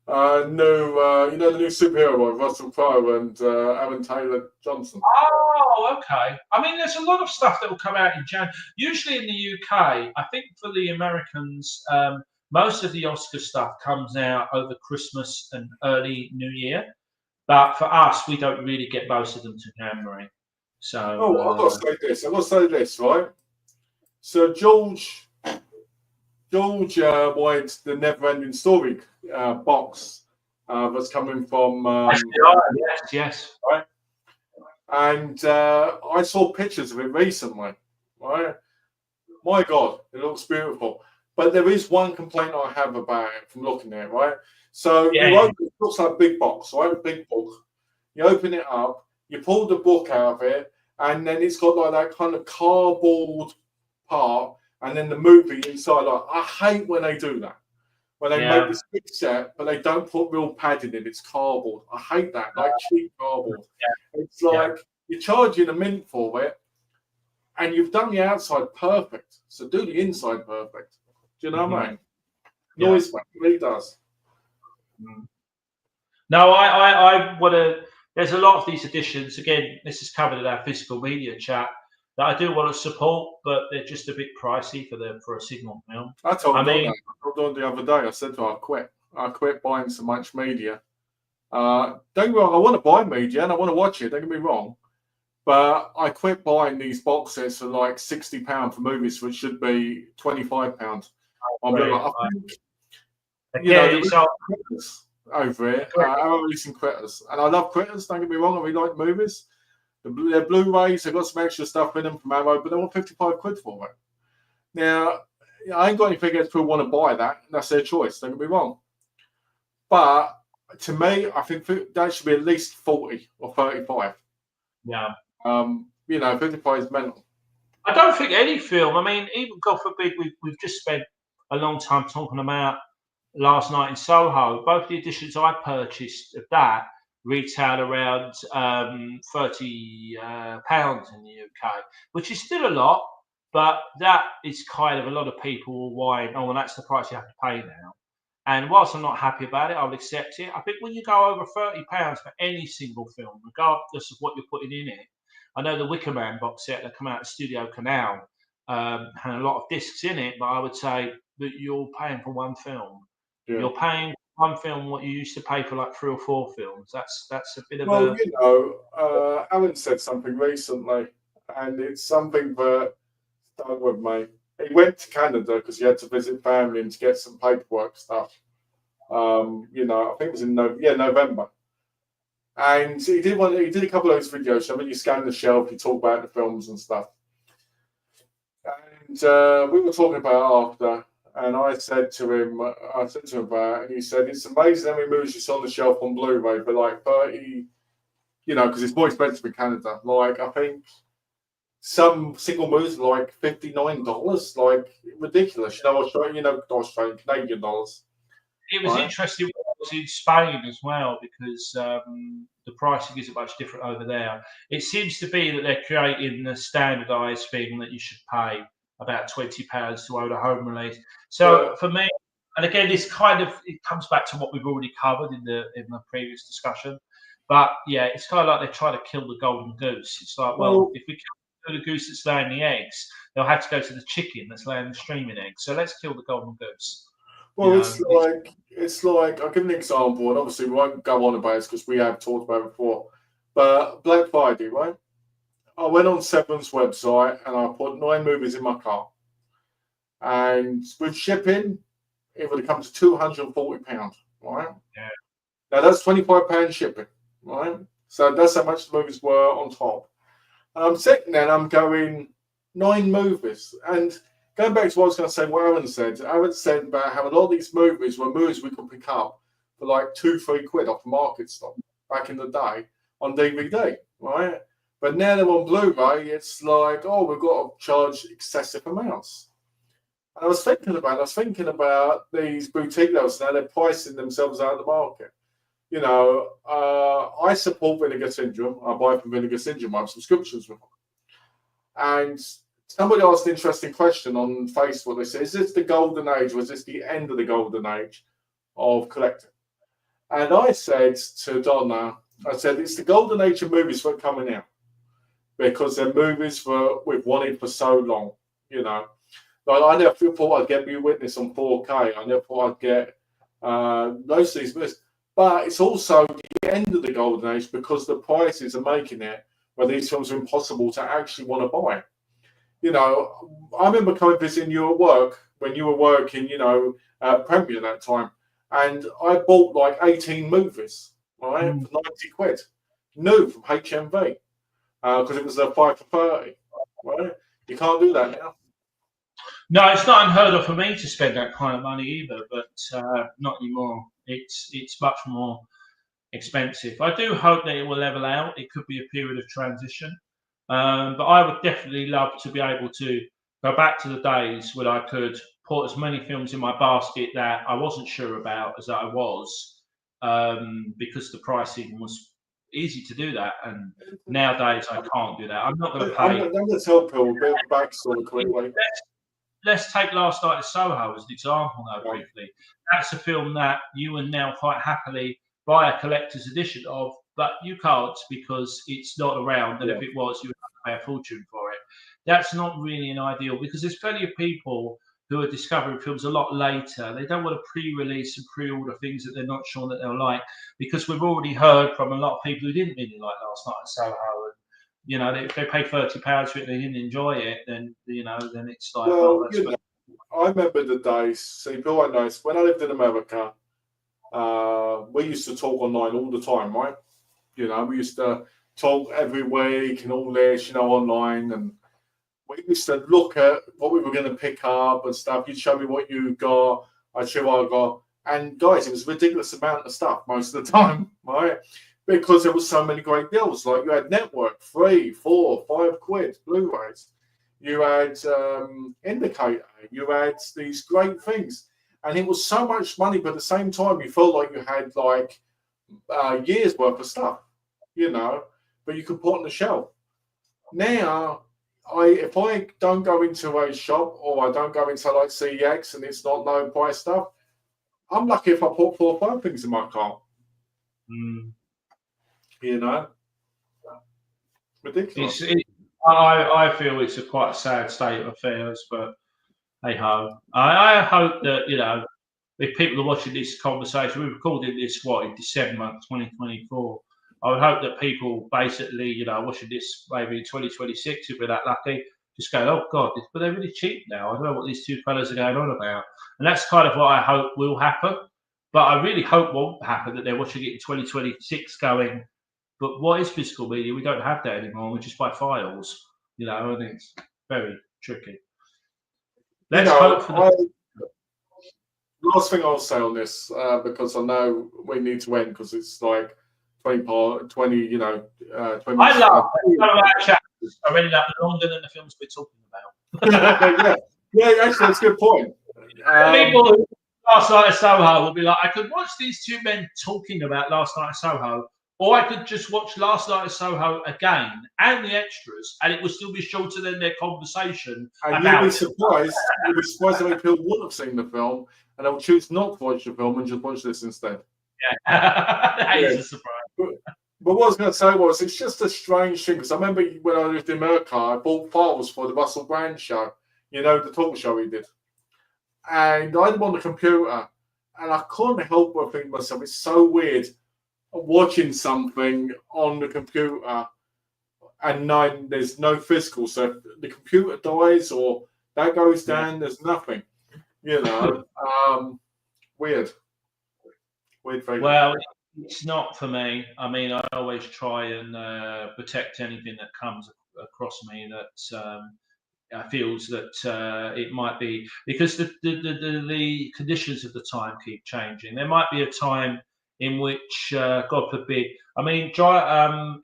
you know that the new superhero one, Russell Crowe and Aaron Taylor Johnson. Oh, okay. I mean, there's a lot of stuff that will come out in January. Usually in the UK, I think for the Americans, most of the Oscar stuff comes out over Christmas and early New Year. But for us, we don't really get most of them to January. So. Oh, I've got to say this, right? So George wanted the Never-Ending Story box that's coming from. Yes. Right. And I saw pictures of it recently. Right. My God, it looks beautiful. But there is one complaint I have about it from looking at it, right? So it looks like a big box, right? A big book. You open it up, you pull the book out of it, and then it's got like that kind of cardboard part, and then the movie inside. Like, I hate when they do that. When they make this big set, but they don't put real padding in. It's cardboard. I hate that, like cheap cardboard. Yeah. It's like you're charging a mint for it, and you've done the outside perfect. So do the inside perfect. Do you know what I mean? Noise really does. No, I want to. There's a lot of these editions. Again, this is covered in our physical media chat, that I do want to support, but they're just a bit pricey for a Signal film. I told Dawn the other day. I said to her, I quit buying so much media. Don't get me wrong, I want to buy media and I want to watch it. Don't get me wrong, but I quit buying these box sets for like £60 for movies, which should be £25. Over here, I'm releasing Critters, and I love Critters. Don't get me wrong, I really like movies. They're Blu-rays. They've got some extra stuff in them from Arrow, but they want £55 for it. Now, I ain't got anything against people who want to buy that. That's their choice. Don't get me wrong. But to me, I think that should be at least 40 or 35. Yeah. 55 is mental. I don't think any film. I mean, even God forbid, we've just spent a long time talking about Last Night in Soho. Both the editions I purchased of that retail around £30 in the UK, which is still a lot, but that is kind of a lot of people whine, oh, well, that's the price you have to pay now. And whilst I'm not happy about it, I'll accept it. I think when you go over £30 for any single film, regardless of what you're putting in it, I know the Wicker Man box set that come out of Studio Canal had a lot of discs in it, but I would say that you're paying for one film. Yeah. You're paying one film what you used to pay for like 3 or 4 films. That's a bit of a... Alan said something recently, and it's something that stuck with me. He went to Canada because he had to visit family and to get some paperwork stuff. I think it was in November. And he did a couple of those videos. I mean, you scan the shelf, you talk about the films and stuff. And we were talking about after. And I said to him about it, and he said, it's amazing how many movies you saw on the shelf on Blu-ray for like 30, because it's more expensive in Canada. Like, I think some single movies are like $59, like ridiculous. Australian, Canadian dollars. It was interesting when I was in Spain as well, because the pricing is much different over there. It seems to be that they're creating a standardised thing that you should pay about £20 to own a home release. So for me, and again, it comes back to what we've already covered in the previous discussion. But yeah, it's kind of like they're trying to kill the golden goose. It's like, well, if we kill the goose that's laying the eggs, they'll have to go to the chicken that's laying the streaming eggs. So let's kill the golden goose. Well, it's like I'll give an example, and obviously we won't go on about this because we have talked about it before. But Black Friday, right? I went on Seven's website and I put 9 movies in my cart. And with shipping, it would have come to £240, right? Yeah. Now that's £25 shipping, right? So that's how much the movies were on top. And I'm sitting there and I'm going, 9 movies. And going back to what I was going to say, what Aaron said about how a lot of these movies were movies we could pick up for like £2-3 off the market stock back in the day on DVD, right? But now they're on Blu-ray, it's like, oh, we've got to charge excessive amounts. And I was thinking about these boutique levels now, they're pricing themselves out of the market. You know, I support Vinegar Syndrome. I buy from Vinegar Syndrome. I have subscriptions with them. And somebody asked an interesting question on Facebook. They said, is this the golden age or is this the end of the golden age of collecting? And I said to Donna, I said, it's the golden age of movies that are coming out because they're movies that we've wanted for so long, you know. Like, I never thought I'd get Be Witness on 4K. I never thought I'd get most of these movies. But it's also the end of the golden age because the prices are making it where these films are impossible to actually want to buy. You know, I remember coming visiting you at work when you were working, you know, Premier at that time. And I bought like 18 movies, right, for £90, new from HMV, because it was a 5 for 30, right? You can't do that now. No, it's not unheard of for me to spend that kind of money either, but not anymore. It's much more expensive. I do hope that it will level out. It could be a period of transition, but I would definitely love to be able to go back to the days when I could put as many films in my basket that I wasn't sure about as I was, because the pricing was easy to do that, and nowadays I can't do that. I'm not going to pay. I'm going to tell people a bit of backstory quickly. Let's take Last Night at Soho as an example, though, briefly. That's a film that you would now quite happily buy a collector's edition of, but you can't because it's not around, and if it was, you would have to pay a fortune for it. That's not really an ideal because there's plenty of people who are discovering films a lot later. They don't want to pre-release and pre-order things that they're not sure that they'll like, because we've already heard from a lot of people who didn't really like Last Night at Soho. And, you know, if they pay £30 for it and they didn't enjoy it, then, you know, then it's like, I remember the days, see, Bill, I know, when I lived in America, we used to talk online all the time, right? You know, we used to talk every week and all this, you know, online. And we used to look at what we were going to pick up and stuff. You'd show me what you got, I'd show you what I got. And guys, it was a ridiculous amount of stuff most of the time, right? Because there was so many great deals. Like you had Network, £3, £4, £5 Blu-rays. You had Indicator. You had these great things. And it was so much money, but at the same time, you felt like you had like years worth of stuff, you know, but you could put on the shelf. Now, if I don't go into a shop or I don't go into like CX and it's not low price stuff, I'm lucky if I put 4 or 5 things in my cart. You know, ridiculous. I feel it's quite a sad state of affairs, but hey ho. I hope that, you know, if people are watching this conversation, we recorded this in December 2024. I would hope that people basically, you know, watching this maybe in 2026, if we're that lucky, just go, oh God, but they're really cheap now. I don't know what these two fellas are going on about. And that's kind of what I hope will happen. But I really hope won't happen, that they're watching it in 2026 going, but what is physical media? We don't have that anymore. We just buy files, you know, and it's very tricky. Let's hope for the last thing I'll say on this, because I know we need to end because it's like 20, you know, 20 I love our chapters are ending up longer than the films we're talking about. yeah, actually, that's a good point. People who Last Night at Soho will be like, I could watch these two men talking about Last Night at Soho, or I could just watch Last Night at Soho again and the extras, and it would still be shorter than their conversation. And you'd be surprised how many people would have seen the film, and they'll choose not to watch the film and just watch this instead. Yeah, that is a surprise. But what I was going to say was, it's just a strange thing, because I remember when I lived in America, I bought files for the Russell Brand show, you know, the talk show he did. And I had them on the computer, and I couldn't help but think to myself, it's so weird watching something on the computer and knowing there's no physical. So if the computer dies or that goes down, there's nothing, you know. Weird. Well, It's not for me. I mean, I always try and protect anything that comes across me that feels that it might be, because the conditions of the time keep changing. There might be a time in which, God forbid, I mean,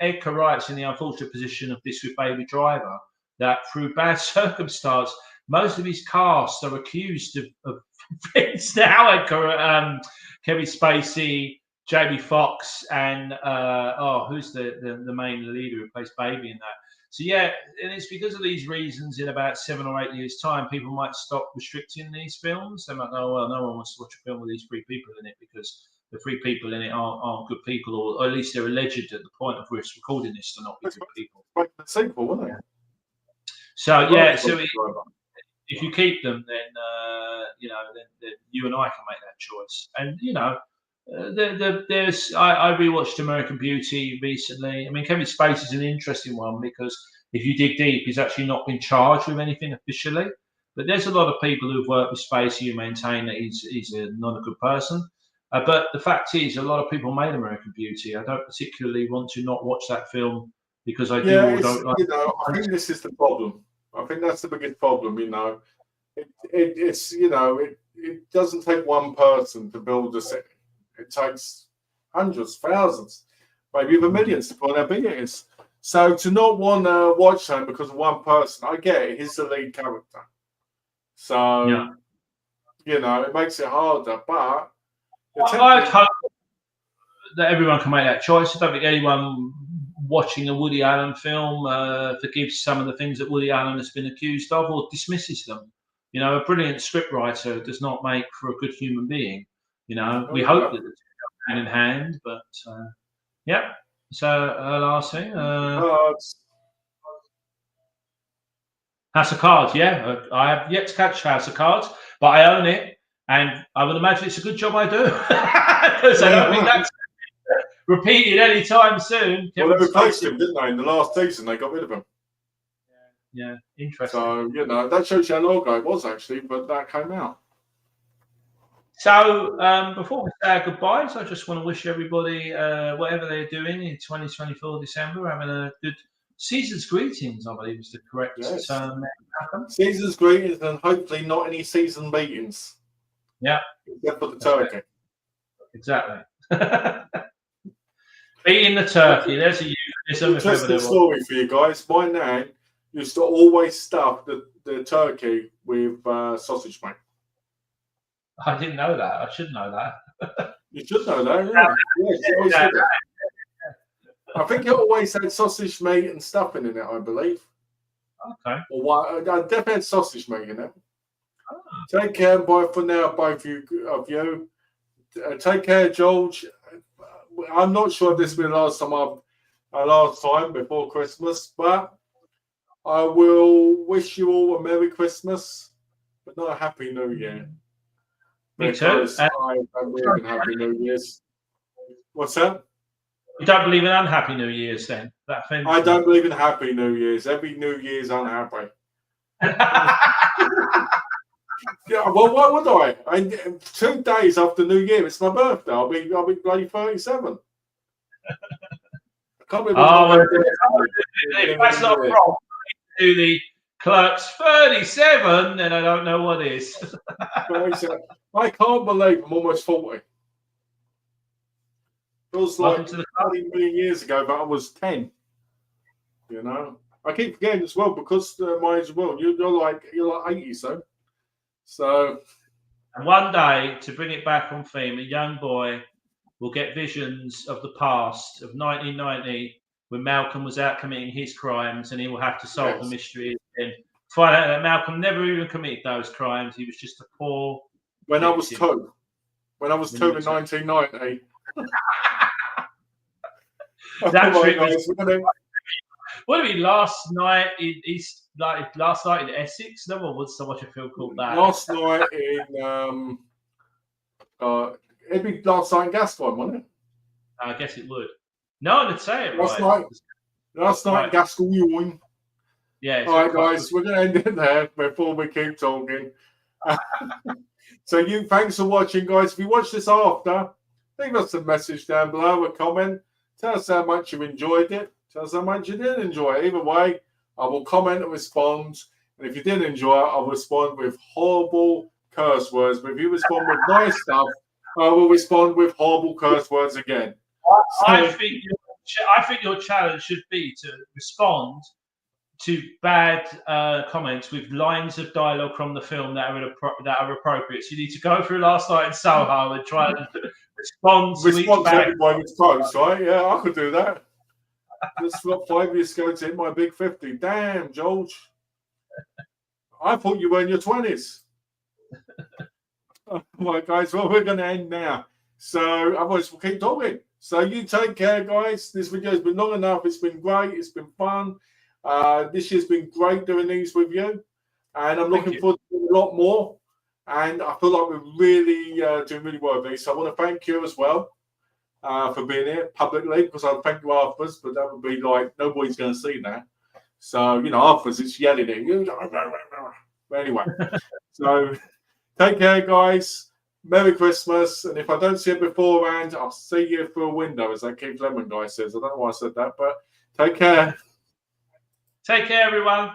Edgar Wright's in the unfortunate position of This with Baby Driver, that through bad circumstance, most of his cast are accused of things now. Kevin Spacey, Jamie Foxx, and who's the main leader who plays Baby in that? So yeah, and it's because of these reasons. In about 7 or 8 years' time, people might stop restricting these films. They might go, well, no one wants to watch a film with these 3 people in it because the 3 people in it aren't good people, or at least they're alleged at the point of us recording this to not be good people. Like the sequel, wasn't it? So yeah, so if you keep them, then then you and I can make that choice. And I rewatched American Beauty recently. I mean, Kevin Spacey is an interesting one because if you dig deep, he's actually not been charged with anything officially. But there's a lot of people who've worked with Spacey who maintain that he's not a good person. But the fact is, a lot of people made American Beauty. I don't particularly want to not watch that film because I do or don't like. I think this is the problem. I think that's the biggest problem. It doesn't take one person to build a city. It takes hundreds, thousands, maybe even millions to put how big it is. So to not want to watch them because of one person, I get it. He's the lead character. So, it makes it harder. But I'd hope that everyone can make that choice. I don't think anyone watching a Woody Allen film forgives some of the things that Woody Allen has been accused of or dismisses them. A brilliant scriptwriter does not make for a good human being. We hope that it's hand in hand, but yeah. So last thing, House of Cards. Yeah, I have yet to catch House of Cards, but I own it, and I would imagine it's a good job I do because I don't think that's repeated anytime soon. Well, they replaced him, didn't they? In the last season, they got rid of him. Yeah, interesting. So that shows you how long ago it was actually, but that came out. So before we say our goodbyes, I just want to wish everybody, whatever they're doing in 2024 December, having a good season's greetings, I believe is the correct term. Season's greetings and hopefully not any season meetings. Yeah. Except for the turkey. Exactly. Eating the turkey. There's a euphemism. Interesting story for you guys. My nan used to always stuff the turkey with sausage meat. I didn't know that. I should know that. You should know that. Yeah, I think it always had sausage meat and stuffing in it, I believe. Okay. I definitely had sausage meat in it. Oh. Take care, bye for now, both of you. Take care, George. I'm not sure if this will be the last time before Christmas, but I will wish you all a Merry Christmas, but not a Happy New Year. Me too. I don't believe in Happy New Year's. What's that? You don't believe in Unhappy New Year's then? I don't believe in Happy New Year's. Every New Year's unhappy. Yeah, well, why would I? 2 days after New Year, it's my birthday. I'll be bloody 37. I can't believe if that's not wrong, do the clerks 37, then I don't know what is. I can't believe I'm almost 40. Feels like 30 million years ago, but I was 10. I keep forgetting as well because my age as well. You're like 80, so. And one day, to bring it back on theme, a young boy will get visions of the past of 1990 when Malcolm was out committing his crimes, and he will have to solve the mystery and find out that Malcolm never even committed those crimes. He was just a poor. When I was 2. When I was 2 in 1990. That trip what did we last night in Essex? No one wants to watch a film called that. Last night in it'd be last night in Gascoigne, wouldn't it? I guess it would. No one would say it Last night in Gascoigne. Yeah. All right, guys, we're going to end it there before we keep talking. So thanks for watching, guys. If you watch this after, Leave us a message down below, a comment. Tell us how much you enjoyed it. Tell us how much you didn't enjoy it. Either way, I will comment and respond. And if you didn't enjoy it, I'll respond with horrible curse words. But if you respond with nice stuff, I will respond with horrible curse words again. I think your challenge should be to respond to bad comments with lines of dialogue from the film that are appropriate. So you need to go through Last Night in Soho and try and respond to each bad everybody was close, right? Yeah, I could do that. Just got 5 years ago to hit my big 50. Damn, George. I thought you were in your 20s. Right, guys, well, we're going to end now. So otherwise we'll keep talking. So you take care, guys. This video has been long enough. It's been great. It's been fun. This year's been great doing these with you. And I'm looking forward to doing a lot more. And I feel like we're really doing really well with these. So I want to thank you as well for being here publicly, because I'll thank you afterwards, but that would be like, nobody's going to see that. So, you know, afterwards it's yelling at you. But anyway, so take care, guys. Merry Christmas. And if I don't see it beforehand, I'll see you through a window, as that Keith Lemon guy says. I don't know why I said that, but take care. Take care, everyone.